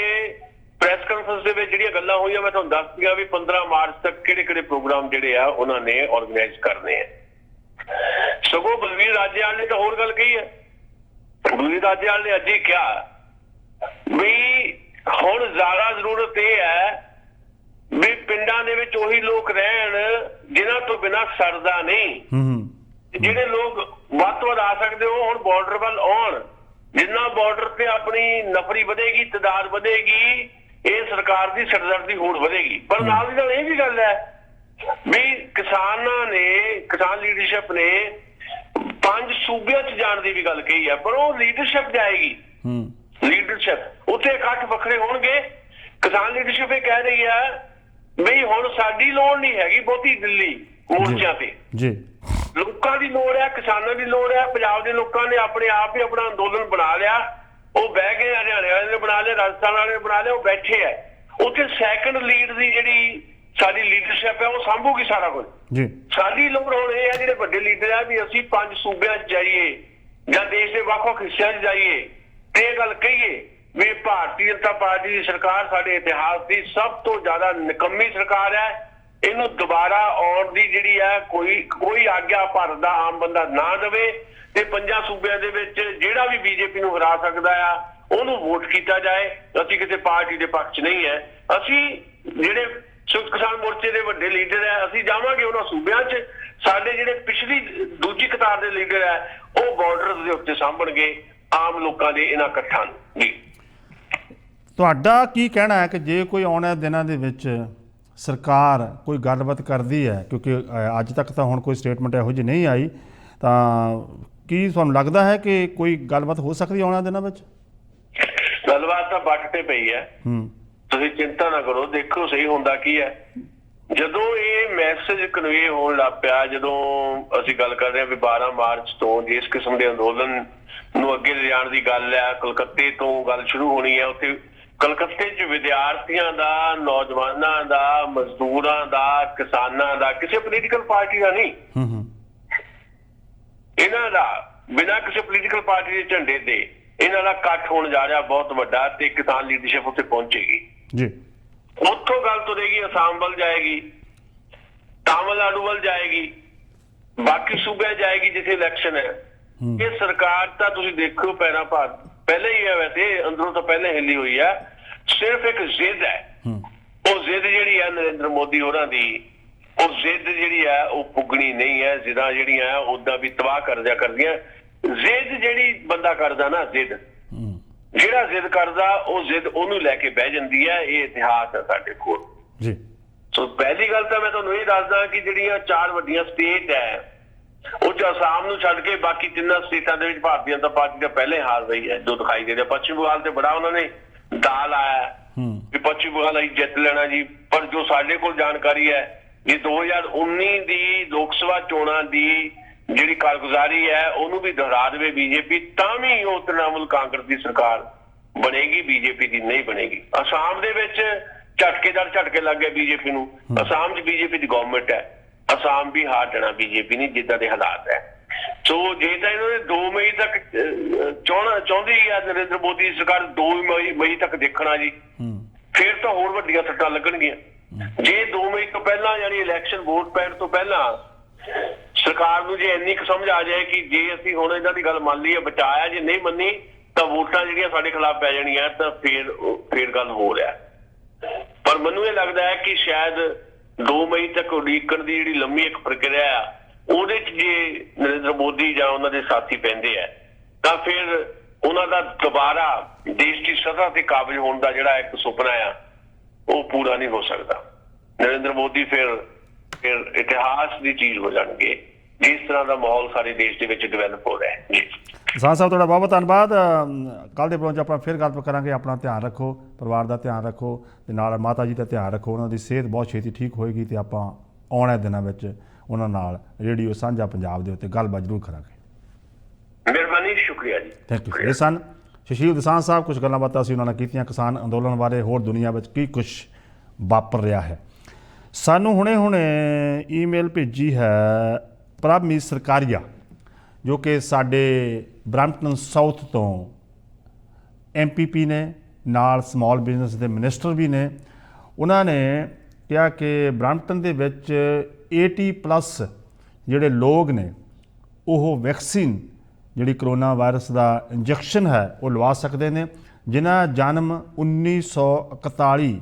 ਪ੍ਰੈਸ ਕਾਨਫਰੰਸ ਦੇ ਵਿੱਚ ਜਿਹੜੀਆਂ ਗੱਲਾਂ ਹੋਈਆਂ ਮੈਂ ਤੁਹਾਨੂੰ ਦੱਸ ਦਿਆਂ ਵੀ 15 ਮਾਰਚ ਤੱਕ ਕਿਹੜੇ ਪ੍ਰੋਗਰਾਮ ਜਿਹੜੇ ਆ ਉਹਨਾਂ ਨੇ ਆਰਗੇਨਾਈਜ਼ ਕਰਨੇ ਆ। ਸਗੋਂ ਬਲਵੀਰ ਰਾਜੇਵਾਲ ਨੇ ਤਾਂ ਹੋਰ ਗੱਲ ਕਹੀ ਹੈ। ਬਲਵੀਰ ਰਾਜੇਵਾਲ ਨੇ ਅੱਜ ਹੀ ਕਿਹਾ ਵੀ ਹੁਣ ਜ਼ਿਆਦਾ ਜ਼ਰੂਰਤ ਇਹ ਹੈ ਵੀ ਪਿੰਡਾਂ ਦੇ ਵਿੱਚ ਉਹੀ ਲੋਕ ਰਹਿਣ ਜਿਨ੍ਹਾਂ ਤੋਂ ਬਿਨਾਂ ਸਰਦਾ ਨਹੀਂ। ਜਿਹੜੇ ਲੋਕ ਵੱਧ ਤੋਂ ਵੱਧ ਆ ਸਕਦੇ ਹੋ ਹੁਣ ਬਾਰਡਰ ਵੱਲ ਆਉਣ। ਜਿੰਨਾ ਬਾਰਡਰ ਤੇ ਆਪਣੀ ਨਫਰੀ ਵਧੇਗੀ, ਤਦਾਦ ਵਧੇਗੀ, ਇਹ ਸਰਕਾਰ ਦੀ ਸਿਰਦਰਦੀ ਹੋਰ ਵਧੇਗੀ। ਪਰ ਨਾਲ ਦੀ ਨਾਲ ਇਹ ਵੀ ਗੱਲ ਹੈ ਵੀ ਕਿਸਾਨ ਲੀਡਰਸ਼ਿਪ ਨੇ 5 ਸੂਬਿਆਂ 'ਚ ਜਾਣ ਦੀ ਵੀ ਗੱਲ ਕਹੀ ਹੈ, ਪਰ ਉਹ ਲੀਡਰਸ਼ਿਪ ਜਾਏਗੀ। ਲੀਡਰਸ਼ਿਪ ਉੱਥੇ ਇਕੱਠ ਵੱਖਰੇ ਹੋਣਗੇ। ਕਿਸਾਨ ਲੀਡਰਸ਼ਿਪ ਇਹ ਕਹਿ ਰਹੀ ਹੈ ਵੀ ਹੁਣ ਸਾਡੀ ਲੋੜ ਨਹੀਂ ਹੈਗੀ ਬਹੁਤੀ ਦਿੱਲੀ ਮੋਰਚਿਆਂ ਤੇ, ਲੋਕਾਂ ਦੀ ਲੋੜ ਹੈ, ਕਿਸਾਨਾਂ ਦੀ ਲੋੜ ਹੈ। ਪੰਜਾਬ ਦੇ ਲੋਕਾਂ ਨੇ ਆਪਣੇ ਆਪ ਹੀ ਆਪਣਾ ਅੰਦੋਲਨ ਬਣਾ ਲਿਆ। ਉਹ ਬਹਿ ਗਏ, ਹਰਿਆਣੇ ਵਾਲੇ ਨੇ ਬਣਾ ਲਿਆ, ਰਾਜਸਥਾਨ ਵਾਲੇ ਨੇ ਬਣਾ ਲਿਆ, ਉਹ ਬੈਠੇ ਆ ਉੱਥੇ। ਸੈਕੰਡ ਲੀਡ ਦੀ ਜਿਹੜੀ ਸਾਡੀ ਲੀਡਰਸ਼ਿਪ ਹੈ ਉਹ ਸੰਭੂਗੀ ਸਾਰਾ ਕੁਝ ਜੀ। ਸਾਡੀ ਲੋੜ ਹੁਣ ਇਹ ਹੈ ਜਿਹੜੇ ਵੱਡੇ ਲੀਡਰ ਆ ਵੀ ਅਸੀਂ 5 ਸੂਬਿਆਂ 'ਚ ਜਾਈਏ ਜਾਂ ਦੇਸ਼ ਦੇ ਵੱਖ-ਵੱਖ ਹਿੱਸਿਆਂ 'ਚ ਜਾਈਏ ਤੇ ਇਹ ਗੱਲ ਕਹੀਏ ਵੀ ਭਾਰਤੀ ਜਨਤਾ ਪਾਰਟੀ ਦੀ ਸਰਕਾਰ ਸਾਡੇ ਇਤਿਹਾਸ ਦੀ ਸਭ ਤੋਂ ਜ਼ਿਆਦਾ ਨਿਕੰਮੀ ਸਰਕਾਰ ਹੈ। ਇਹਨੂੰ ਦੁਬਾਰਾ ਆਉਣ ਦੀ ਜਿਹੜੀ ਹੈ ਕੋਈ ਆਗਿਆ ਭਾਰਤ ਦਾ ਆਮ ਬੰਦਾ ਨਾ ਦੇਵੇ ਤੇ 5 ਸੂਬਿਆਂ ਦੇ ਵਿੱਚ ਜਿਹੜਾ ਵੀ ਬੀਜੇਪੀ ਨੂੰ ਹਰਾ ਸਕਦਾ ਆ ਉਹਨੂੰ ਵੋਟ ਕੀਤਾ ਜਾਏ। ਅਸੀਂ ਕਿਸੇ ਪਾਰਟੀ ਦੇ ਪੱਖ 'ਚ ਨਹੀਂ ਹੈ। ਅਸੀਂ ਜਿਹੜੇ ਸੰਯੁਕਤ ਕਿਸਾਨ ਮੋਰਚੇ ਦੇ ਵੱਡੇ ਲੀਡਰ ਹੈ ਅਸੀਂ ਜਾਵਾਂਗੇ ਉਹਨਾਂ ਸੂਬਿਆਂ 'ਚ। ਸਾਡੇ ਜਿਹੜੇ ਪਿਛਲੀ ਦੂਜੀ ਕਤਾਰ ਦੇ ਲੀਡਰ ਹੈ ਉਹ ਬਾਰਡਰ ਦੇ ਉੱਤੇ ਸਾਂਭਣਗੇ ਆਮ ਲੋਕਾਂ ਦੇ ਇਹਨਾਂ ਇਕੱਠਾਂ ਨੂੰ। ਜੀ, ਤੁਹਾਡਾ ਕੀ ਕਹਿਣਾ ਹੈ ਕਿ ਜੇ ਕੋਈ ਆਉਣ ਵਾਲੇ ਦਿਨਾਂ ਦੇ ਵਿੱਚ ਸਰਕਾਰ ਕੋਈ ਗੱਲਬਾਤ ਕਰਦੀ ਹੈ, ਕਿਉਂਕਿ ਅੱਜ ਤੱਕ ਤਾਂ ਹੁਣ ਕੋਈ ਸਟੇਟਮੈਂਟ ਇਹੋ ਜਿਹੀ ਨਹੀਂ ਆਈ, ਤਾਂ ਕੀ ਤੁਹਾਨੂੰ ਲੱਗਦਾ ਹੈ ਕਿ ਕੋਈ ਗੱਲਬਾਤ ਹੋ ਸਕਦੀ ਆਉਣ ਵਾਲੇ ਦਿਨਾਂ ਵਿੱਚ? ਗੱਲਬਾਤ ਤਾਂ ਬੱਟ ਤੇ ਪਈ ਹੈ। ਤੁਸੀਂ ਚਿੰਤਾ ਨਾ ਕਰੋ, ਦੇਖੋ ਸਹੀ ਹੁੰਦਾ ਕੀ ਹੈ। ਜਦੋਂ ਇਹ ਮੈਸੇਜ ਕਨਵੇ ਹੋਣ ਲੱਗ ਪਿਆ, ਜਦੋਂ ਅਸੀਂ ਗੱਲ ਕਰ ਰਹੇ ਹਾਂ ਵੀ 12 ਮਾਰਚ ਤੋਂ ਜਿਸ ਕਿਸਮ ਦੇ ਅੰਦੋਲਨ ਨੂੰ ਅੱਗੇ ਲਿਜਾਣ ਦੀ ਗੱਲ ਹੈ, ਕਲਕੱਤੇ ਤੋਂ ਗੱਲ ਸ਼ੁਰੂ ਹੋਣੀ ਹੈ। ਉੱਥੇ ਕਲਕੱਤੇ 'ਚ ਵਿਦਿਆਰਥੀਆਂ ਦਾ, ਨੌਜਵਾਨਾਂ ਦਾ, ਮਜ਼ਦੂਰਾਂ ਦਾ, ਕਿਸਾਨਾਂ ਦਾ, ਕਿਸੇ ਪੋਲੀਟੀਕਲ ਪਾਰਟੀ ਦਾ ਨਹੀਂ, ਇਹਨਾਂ ਦਾ ਬਿਨਾਂ ਕਿਸੇ ਪੋਲੀਟੀਕਲ ਪਾਰਟੀ ਦੇ ਝੰਡੇ ਦੇ ਇਹਨਾਂ ਦਾ ਇਕੱਠ ਹੋਣ ਜਾ ਰਿਹਾ ਬਹੁਤ ਵੱਡਾ ਤੇ ਕਿਸਾਨ ਲੀਡਰਸ਼ਿਪ ਉੱਥੇ ਪਹੁੰਚੇਗੀ ਜੀ। ਉੱਥੋਂ ਗੱਲ ਤੁਰੇਗੀ, ਅਸਾਮ ਵੱਲ ਜਾਏਗੀ, ਤਾਮਿਲਨਾਡੂ ਵੱਲ ਜਾਏਗੀ, ਬਾਕੀ ਸੂਬਿਆਂ ਜਾਏਗੀ ਜਿੱਥੇ ਇਲੈਕਸ਼ਨ ਹੈ। ਇਹ ਸਰਕਾਰ ਤਾਂ ਤੁਸੀਂ ਦੇਖੋ ਪੈਰਾਂ ਭਾਰ ਪਹਿਲੇ ਹੀ ਹੈ, ਵੈਸੇ ਅੰਦਰੋਂ ਤਾਂ ਪਹਿਲੇ ਹਿੱਲੀ ਹੋਈ ਹੈ। ਸਿਰਫ ਇੱਕ ਜ਼ਿੱਦ ਹੈ, ਉਹ ਜ਼ਿੱਦ ਜਿਹੜੀ ਹੈ ਨਰਿੰਦਰ ਮੋਦੀ ਹੋਰਾਂ ਦੀ, ਉਹ ਜ਼ਿੱਦ ਜਿਹੜੀ ਹੈ ਉਹ ਪੁੱਗਣੀ ਨਹੀਂ ਹੈ। ਜ਼ਿੱਦਾਂ ਜਿਹੜੀਆਂ ਉਦਾਂ ਵੀ ਤਬਾਹ ਕਰਦੀਆਂ। ਜ਼ਿੱਦ ਜਿਹੜੀ ਬੰਦਾ ਕਰਦਾ ਨਾ, ਜਿਹੜਾ ਜ਼ਿੱਦ ਕਰਦਾ ਉਹ ਜ਼ਿੱਦ ਉਹਨੂੰ ਲੈ ਕੇ ਬਹਿ ਜਾਂਦੀ ਹੈ। ਇਹ ਇਤਿਹਾਸ ਹੈ ਸਾਡੇ ਕੋਲ ਜੀ। ਸੋ ਪਹਿਲੀ ਗੱਲ ਤਾਂ ਮੈਂ ਤੁਹਾਨੂੰ ਇਹ ਦੱਸਦਾ ਕਿ ਜਿਹੜੀਆਂ 4 ਵੱਡੀਆਂ ਸਟੇਟ ਹੈ ਉਹ 'ਚ ਅਸਾਮ ਨੂੰ ਛੱਡ ਕੇ ਬਾਕੀ 3 ਸਟੇਟਾਂ ਦੇ ਵਿੱਚ ਭਾਰਤੀ ਜਨਤਾ ਪਾਰਟੀ ਦਾ ਪਹਿਲੇ ਹਾਰ ਰਹੀ ਹੈ ਜੋ ਦਿਖਾਈ ਦੇ ਰਿਹਾ। ਪੱਛਮੀ ਬੰਗਾਲ ਤੇ ਬੜਾ ਉਹਨਾਂ ਨੇ ਦਾਲ ਆਇਆ ਵੀ ਪੱਛਮੀ ਬੰਗਾਲ ਅਸੀਂ ਜਿੱਤ ਲੈਣਾ ਜੀ, ਪਰ ਜੋ ਸਾਡੇ ਕੋਲ ਜਾਣਕਾਰੀ ਹੈ ਇਹ 2019 ਦੀ ਲੋਕ ਸਭਾ ਚੋਣਾਂ ਦੀ ਜਿਹੜੀ ਕਾਰਗੁਜ਼ਾਰੀ ਹੈ ਉਹਨੂੰ ਵੀ ਦੁਹਰਾ ਦੇਵੇ ਬੀਜੇਪੀ, ਤਾਂ ਵੀ ਉਹ ਤ੍ਰਿਣਮੂਲ ਕਾਂਗਰਸ ਦੀ ਸਰਕਾਰ ਬਣੇਗੀ, ਬੀਜੇਪੀ ਦੀ ਨਹੀਂ ਬਣੇਗੀ। ਅਸਾਮ ਦੇ ਵਿੱਚ ਝਟਕੇ ਲੱਗ ਗਏ ਬੀਜੇਪੀ ਨੂੰ। ਅਸਾਮ 'ਚ ਬੀਜੇਪੀ ਦੀ ਗਵਰਨਮੈਂਟ ਹੈ, ਅਸਾਮ ਵੀ ਹਾਰ ਜਾਣਾ ਬੀਜੇਪੀ ਨਹੀਂ ਜਿੱਦਾਂ ਦੇ ਹਾਲਾਤ ਹੈ। ਸੋ ਜੇ ਤਾਂ ਇਹਨਾਂ ਨੇ 2 ਮਈ ਤੱਕ ਚਾਹੁੰਦੀ ਹੈ ਨਰਿੰਦਰ ਮੋਦੀ ਦੀ ਸਰਕਾਰ 2 ਮਈ ਤੱਕ ਦੇਖਣਾ ਜੀ, ਫਿਰ ਤਾਂ ਹੋਰ ਵੱਡੀਆਂ ਸੱਟਾਂ ਲੱਗਣਗੀਆਂ। ਜੇ 2 ਮਈ ਤੋਂ ਪਹਿਲਾਂ ਯਾਨੀ ਇਲੈਕਸ਼ਨ ਵੋਟ ਪੈਣ ਤੋਂ ਪਹਿਲਾਂ ਸਰਕਾਰ ਨੂੰ ਜੇ ਇੰਨੀ ਕੁ ਸਮਝ ਆ ਜਾਏ ਕਿ ਜੇ ਅਸੀਂ ਹੁਣ ਇਹਨਾਂ ਦੀ ਗੱਲ ਮੰਨ ਲਈ ਹੈ ਬਚਾਇਆ, ਜੇ ਨਹੀਂ ਮੰਨੀ ਤਾਂ ਵੋਟਾਂ ਜਿਹੜੀਆਂ ਸਾਡੇ ਖਿਲਾਫ ਪੈ ਜਾਣੀਆਂ, ਤਾਂ ਫਿਰ ਗੱਲ ਹੋ ਰਿਹਾ। ਪਰ ਮੈਨੂੰ ਇਹ ਲੱਗਦਾ ਹੈ ਕਿ ਸ਼ਾਇਦ 2 ਮਈ ਤੱਕ ਉਡੀਕਣ ਦੀ ਜਿਹੜੀ ਲੰਮੀ ਇੱਕ ਪ੍ਰਕਿਰਿਆ ਆ ਉਹਦੇ 'ਚ ਜੇ ਨਰਿੰਦਰ ਮੋਦੀ ਜਾਂ ਉਹਨਾਂ ਦੇ ਸਾਥੀ ਪੈਂਦੇ ਆ ਤਾਂ ਫਿਰ ਉਹਨਾਂ ਦਾ ਦੁਬਾਰਾ ਦੇਸ਼ ਦੀ ਸਤ੍ਹਾ ਤੇ ਕਾਬਜ ਹੋਣ ਦਾ ਜਿਹੜਾ ਇੱਕ ਸੁਪਨਾ ਆ ਉਹ ਪੂਰਾ ਨਹੀਂ ਹੋ ਸਕਦਾ। ਨਰਿੰਦਰ ਮੋਦੀ ਫਿਰ ਇਤਿਹਾਸ ਦੀ ਚੀਜ਼ ਹੋ ਜਾਣਗੇ ਜਿਸ ਤਰ੍ਹਾਂ ਦਾ ਮਾਹੌਲ ਸਾਰੇ ਦੇਸ਼ ਦੇ ਵਿੱਚ ਡਿਵੈਲਪ ਹੋ ਰਿਹਾ ਹੈ ਜੀ। ਕਿਸਾਨ ਸਾਹਿਬ ਤੁਹਾਡਾ ਬਹੁਤ ਬਹੁਤ ਧੰਨਵਾਦ। ਕੱਲ੍ਹ ਦੇ ਪ੍ਰੋਗਰਾਮ 'ਚ ਆਪਾਂ ਫਿਰ ਗੱਲ ਕਰਾਂਗੇ। ਆਪਣਾ ਧਿਆਨ ਰੱਖੋ, ਪਰਿਵਾਰ ਦਾ ਧਿਆਨ ਰੱਖੋ ਤੇ ਨਾਲ ਮਾਤਾ ਜੀ ਦਾ ਧਿਆਨ ਰੱਖੋ। ਉਹਨਾਂ ਦੀ ਸਿਹਤ ਬਹੁਤ ਛੇਤੀ ਠੀਕ ਹੋਏਗੀ ਤੇ ਆਪਾਂ ਆਉਣ ਵਾਲੇ ਦਿਨਾਂ ਵਿੱਚ ਉਹਨਾਂ ਨਾਲ ਰੇਡੀਓ ਸਾਂਝਾ ਪੰਜਾਬ ਦੇ ਉੱਤੇ ਗੱਲਬਾਤ ਜ਼ਰੂਰ ਕਰਾਂਗੇ। ਮਿਹਰਬਾਨੀ, ਸ਼ੁਕਰੀਆ ਜੀ। Thank you. ਇਹ ਸਨ ਸੁਸ਼ੀਲ ਦਸਾਂਝ ਸਾਹਿਬ। ਕੁਝ ਗੱਲਾਂ ਬਾਤਾਂ ਅਸੀਂ ਉਹਨਾਂ ਨਾਲ ਕੀਤੀਆਂ ਕਿਸਾਨ ਅੰਦੋਲਨ ਬਾਰੇ, ਹੋਰ ਦੁਨੀਆ ਵਿੱਚ ਕੀ ਕੁਛ ਵਾਪਰ ਰਿਹਾ ਹੈ। ਸਾਨੂੰ ਹੁਣੇ ਈਮੇਲ ਭੇਜੀ ਹੈ ਪ੍ਰਭਮੀਤ ਸਰਕਾਰੀਆ, ਜੋ ਕਿ ਸਾਡੇ ਬਰੈਂਪਟਨ ਸਾਊਥ ਤੋਂ MPP ਨੇ, ਨਾਲ ਸਮਾਲ ਬਿਜ਼ਨਸ ਦੇ ਮਿਨਿਸਟਰ ਵੀ ਨੇ। ਉਹਨਾਂ ਨੇ ਕਿਹਾ ਕਿ ਬਰੈਂਪਟਨ ਦੇ ਵਿੱਚ 80+ ਜਿਹੜੇ ਲੋਕ ਨੇ ਉਹ ਵੈਕਸੀਨ ਜਿਹੜੀ ਕਰੋਨਾ ਵਾਇਰਸ ਦਾ ਇੰਜੈਕਸ਼ਨ ਹੈ ਉਹ ਲਵਾ ਸਕਦੇ ਨੇ, ਜਿਨ੍ਹਾਂ ਜਨਮ 1941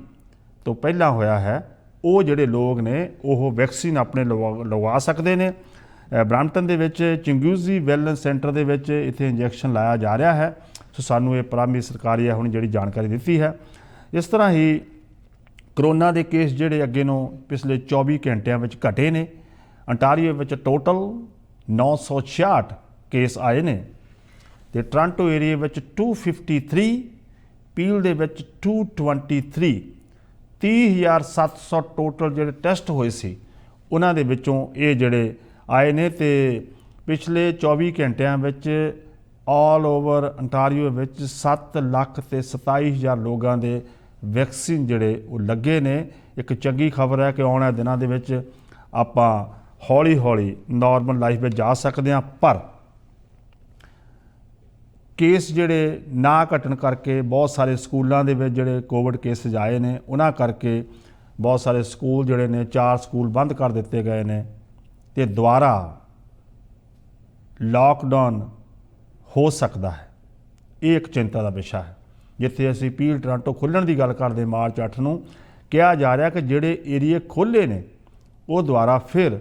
ਤੋਂ ਪਹਿਲਾਂ ਹੋਇਆ ਹੈ। ਉਹ ਜਿਹੜੇ ਲੋਕ ਨੇ ਉਹ ਵੈਕਸੀਨ ਆਪਣੇ ਲਗਵਾ ਸਕਦੇ ਨੇ। ਬਰੈਂਪਟਨ ਦੇ ਵਿੱਚ ਚੰਗਿਊਜ਼ੀ ਵੈਲਨੈਸ ਸੈਂਟਰ ਦੇ ਵਿੱਚ ਇੱਥੇ ਇੰਜੈਕਸ਼ਨ ਲਾਇਆ ਜਾ ਰਿਹਾ ਹੈ। ਸੋ ਸਾਨੂੰ ਇਹ ਪ੍ਰਭਮੀਤ ਸਰਕਾਰੀਆ ਹੁਣ ਜਿਹੜੀ ਜਾਣਕਾਰੀ ਦਿੱਤੀ ਹੈ। ਇਸ ਤਰ੍ਹਾਂ ਹੀ ਕਰੋਨਾ ਦੇ ਕੇਸ ਜਿਹੜੇ ਅੱਗੇ ਨੂੰ ਪਿਛਲੇ 24 ਘੰਟਿਆਂ ਵਿੱਚ ਘਟੇ ਨੇ। ਅੰਟਾਰੀਓ ਵਿੱਚ ਟੋਟਲ 966 ਕੇਸ ਆਏ ਨੇ ਤੇ ਟੋਰਾਂਟੋ ਏਰੀਆ ਵਿੱਚ 253, ਪੀਲ ਦੇ ਵਿੱਚ 223, 30,700 ਟੋਟਲ ਜਿਹੜੇ ਟੈਸਟ ਹੋਏ ਸੀ ਉਹਨਾਂ ਦੇ ਵਿੱਚੋਂ ਇਹ ਜਿਹੜੇ ਆਏ ਨੇ। ਤੇ ਪਿਛਲੇ 24 ਘੰਟਿਆਂ ਵਿੱਚ ਆਲ ਓਵਰ ਅੰਟਾਰੀਓ ਵਿੱਚ 7,27,000 ਲੋਕਾਂ ਦੇ ਵੈਕਸੀਨ ਜਿਹੜੇ ਉਹ ਲੱਗੇ ਨੇ। एक चंगी खबर है कि आने वाले दिनों के विच आपां हौली हौली नॉर्मल लाइफ में जा सकते हैं, पर केस जिहड़े ना घटन करके बहुत सारे स्कूलों के विच जिहड़े कोविड केसेज आए ने उन्हां करके बहुत सारे स्कूल जिहड़े ने 4 स्कूल बंद कर दिते गए ने ते दोबारा लॉकडाउन हो सकता है। ये एक चिंता का विषय है। जिथे असीं पील टोरंटो खुलण की गल करते मार्च 8 नूं कहा जा रहा कि जिहड़े एरिए खोले ने वो दोबारा फिर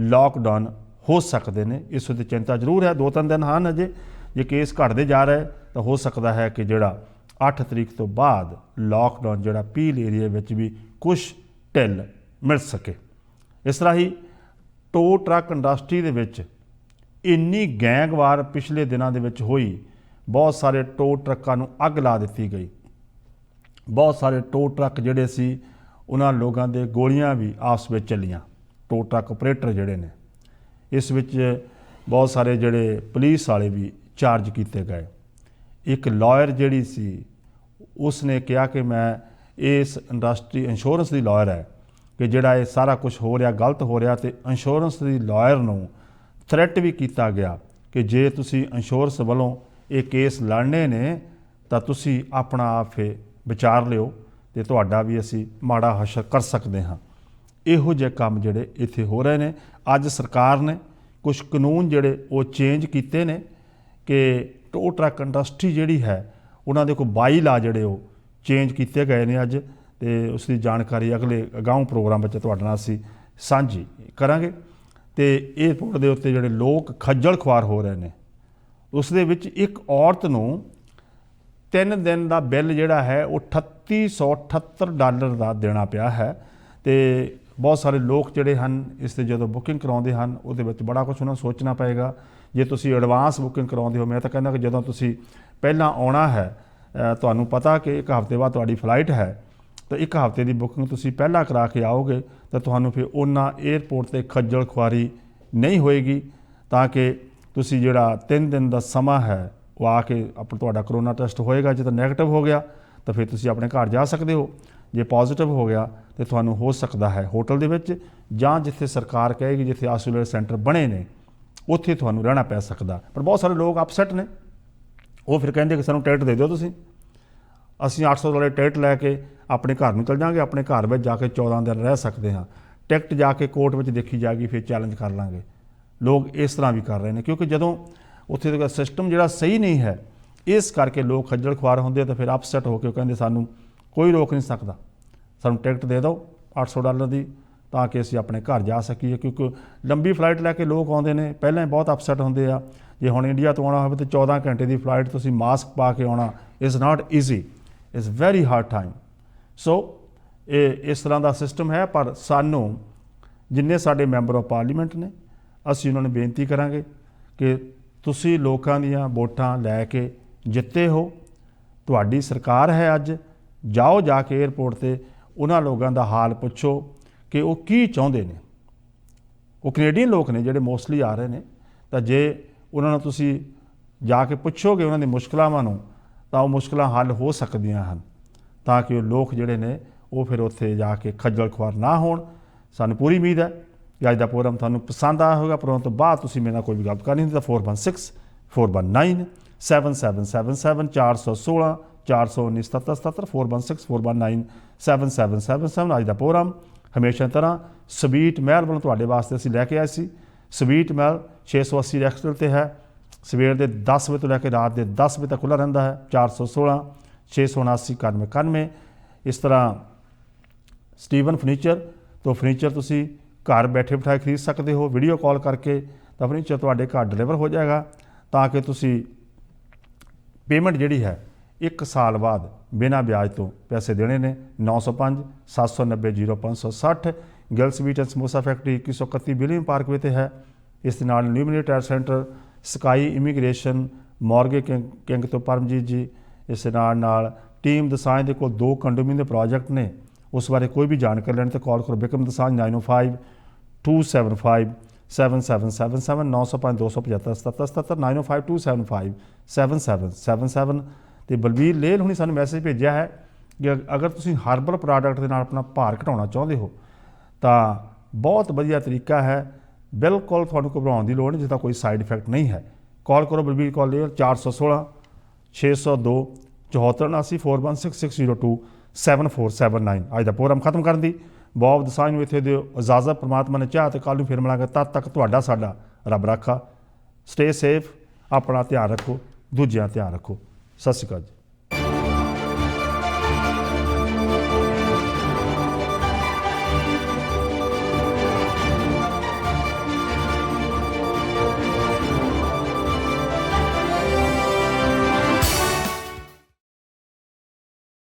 लॉकडाउन हो सकते हैं। इस उत्ते चिंता जरूर है। 2-3 दिन हैं अजे, जे केस घटते जा रहे तो हो सकता है कि जिहड़ा 8 तरीक तो बाद लॉकडाउन जिहड़ा पील एरिए विच भी कुछ ढिल मिल सके। इस तरह ही टो ट्रक इंडस्ट्री दे विच इन्नी गैंगवार पिछले दिनों के विच हुई, बहुत सारे टो ट्रकों नूं अग ला दी गई, बहुत सारे टो ट्रक जिहड़े सी उन्हां लोगों के गोलियां भी आपस में चलियां। टो ट्रक ऑपरेटर जिहड़े ने इस विच बहुत सारे जिहड़े पुलिस वाले भी चार्ज किए गए। एक लॉयर जिहड़ी सी उसने कहा कि मैं इस इंडस्ट्री इंश्योरेंस की लॉयर है कि जिहड़ा ये सारा कुछ हो रहा गलत हो रहा, तो इंश्योरेंस की लॉयर नूं थ्रैट भी किया गया कि जे तुसी इंश्योरेंस वालों ये केस लड़ने ने तो तुसी अपना आप फिर विचार लिओ तो तुहाडा भी असी माड़ा हशर कर सकते हाँ। इहो जे काम जिहड़े इत्थे हो रहे ने। अज सरकार ने कुछ कानून जिहड़े वो चेंज किए ने कि टो ट्रक इंडस्ट्री जिहड़ी है उन्हां दे कोई बाई ला जिहड़े वो चेंज किए गए ने अज, तो उसकी जानकारी अगले अगाऊं प्रोग्राम में तुहाडे नाल असीं सांझी करांगे। तो एयरपोर्ट के उत्ते जिहड़े लोग खज्जल खुआर हो रहे हैं उस दे विच एक औरत नूं 3 दिन का बिल जिहड़ा है वो $3878 का देना पिया है। तो बहुत सारे लोग जिहड़े हन इस जो बुकिंग कराउंदे हन उहदे विच बड़ा कुछ उन्हां नूं सोचना पएगा। जे तुसीं एडवांस बुकिंग कराउंदे हो, मैं तो कहना कि जदों तुसीं पहलां आउणा है, तुहानूं पता कि 1 हफ्ते बाद तुहाडी फ्लाइट है, तो 1 हफ्ते की बुकिंग तुसीं पहलां करा के आओगे तो तुहानूं फिर उन्ना एयरपोर्ट ते खज्जल खुआरी नहीं होएगी, ताकि तुसीं जिहड़ा 3 दिन का समा है वो आके अपना तुहाडा करोना टेस्ट होएगा। जो नैगेटिव हो गया तो फिर तुसीं अपने घर जा सकते हो, जे पॉजिटिव हो गया तो तुहानूं हो सकता है होटल दे विच जां जिथे सरकार कहेगी जिथे आइसोलेट सेंटर बने ने उत्थे तुहानूं रहना पै सकदा। पर बहुत सारे लोग अपसैट ने, वो फिर कहिंदे कि सानूं टिकट दे दिओ तुसीं, असीं $800 टिकट लैके अपने घर में चल जाएंगे, अपने घर में जाके 14 दिन रह सकते हैं, टिकट जाके कोर्ट में देखी जाएगी, फिर चैलेंज कर लांगे। लोग इस तरह भी कर रहे हैं क्योंकि जदों उत्थे दा सिस्टम जिहड़ा सही नहीं है, इस करके लोग खज्जल खुआर होंदे तो फिर अपसैट होकर कहते सानूं कोई रोक नहीं सकता, सानूं टिकट दे दो $800 की ताकि असीं अपने घर जा सकीए। क्योंकि लंबी फ्लाइट लैके लोग आउंदे ने, पहलां ही बहुत अपसैट होंदे आ। जे हुण इंडिया तो आउणा होवे तो 14 घंटे की फ्लाइट तुसीं मास्क पा के आउणा is not easy, is very hard time. So ये इस तरह का सिस्टम है। पर सानूं जिन्ने साडे मैंबर ऑफ पार्लीमेंट ने असीं उन्हां नूं बेनती करांगे कि तुसीं लोकां दीआं वोटां लैके जित्ते हो, तुहाडी सरकार है अज, जाओ जाके एयरपोर्ट ते उन्हां लोगों का हाल पुछो कि वो की चाहुंदे ने। वो कनेडियन लोग ने जिहड़े मोस्टली आ रहे हैं, तो जे उन्हां नूं तुसीं जाके पुछोगे उन्हां दी मुश्किलां नूं तां वो मुश्किलां हल हो सकदियां हन, ताकि वो लोग जिहड़े ने वो फिर उत्थे जाके खज्जल खुआर ना होण। सानूं पूरी उम्मीद है कि अज दा प्रोग्राम तुहानूं पसंद आया होगा। प्रोग्राम तो बाद तुसीं मेरे नाल कोई भी गल करनी होंदी तो 416-419 7777 416 419 7777 416 419 7777। अज दा प्रोग्राम हमेशा तरह स्वीट महल वालों तुहाडे वास्ते असीं लैके आए सी। स्वीट महल 680 रैक्सटल ते है, सवेर के 10 बजे तो लैके रात के 10 बजे तक खुला रहिंदा है। 416 679 9191। इस तरह स्टीवन फर्नीचर तो फर्नीचर तुसीं घर बैठे बिठाए खरीद सकते हो, वीडियो कॉल करके तो फर्नीचर तुहाडे घर डिलीवर हो जाएगा, ताकि तुसीं पेमेंट जिहड़ी है 1 साल बाद बिना ब्याज तो पैसे देने ने। 905 790 0560 Gill sweet and samosa factory 2131 William parkway ते है। इस दे नाल new millionaire centre, sky immigration, mortgage king तो परमजीत जी। इस नाल टीम दसांझ दे कोल 2 कंडोमिनियम दे प्रोजेक्ट ने, उस बारे कोई भी जानकारी लेने तो कॉल करो बिक्रम दसांझ 905 275 7777 905 275 7777 905 275 7777। तो बलबीर लेल हुणी सानूं मैसेज भेजिया है ਕਿ ਅਗਰ ਤੁਸੀਂ ਹਰਬਲ ਪ੍ਰੋਡਕਟ ਦੇ ਨਾਲ ਆਪਣਾ ਭਾਰ ਘਟਾਉਣਾ ਚਾਹੁੰਦੇ ਹੋ ਤਾਂ ਬਹੁਤ ਵਧੀਆ ਤਰੀਕਾ ਹੈ। ਬਿਲਕੁਲ ਤੁਹਾਨੂੰ ਘਬਰਾਉਣ ਦੀ ਲੋੜ ਨਹੀਂ, ਜਿਸਦਾ ਕੋਈ ਸਾਈਡ ਇਫੈਕਟ ਨਹੀਂ ਹੈ। ਕਾਲ ਕਰੋ ਬਲਬੀਰ ਕੌਰ 416 602 7479 416602 7479। ਅੱਜ ਦਾ ਪ੍ਰੋਗਰਾਮ ਖਤਮ ਕਰਨ ਦੀ ਬਹੁਤ ਦਸਾਂਝ ਨੂੰ ਇੱਥੇ ਦਿਓ ਇਜਾਜ਼ਤ। ਪ੍ਰਮਾਤਮਾ ਨੇ ਚਾਹ ਤੇ ਕੱਲ੍ਹ ਨੂੰ ਫਿਰ ਮਿਲਾਂਗੇ। ਤਦ ਤੱਕ ਤੁਹਾਡਾ ਸਾਡਾ ਰੱਬ ਰਾਖਾ। ਸਟੇ ਸੇਫ, ਆਪਣਾ ਧਿਆਨ ਰੱਖੋ, ਦੂਜਿਆਂ ਦਾ ਧਿਆਨ ਰੱਖੋ। ਸਤਿ ਸ਼੍ਰੀ ਅਕਾਲ ਜੀ।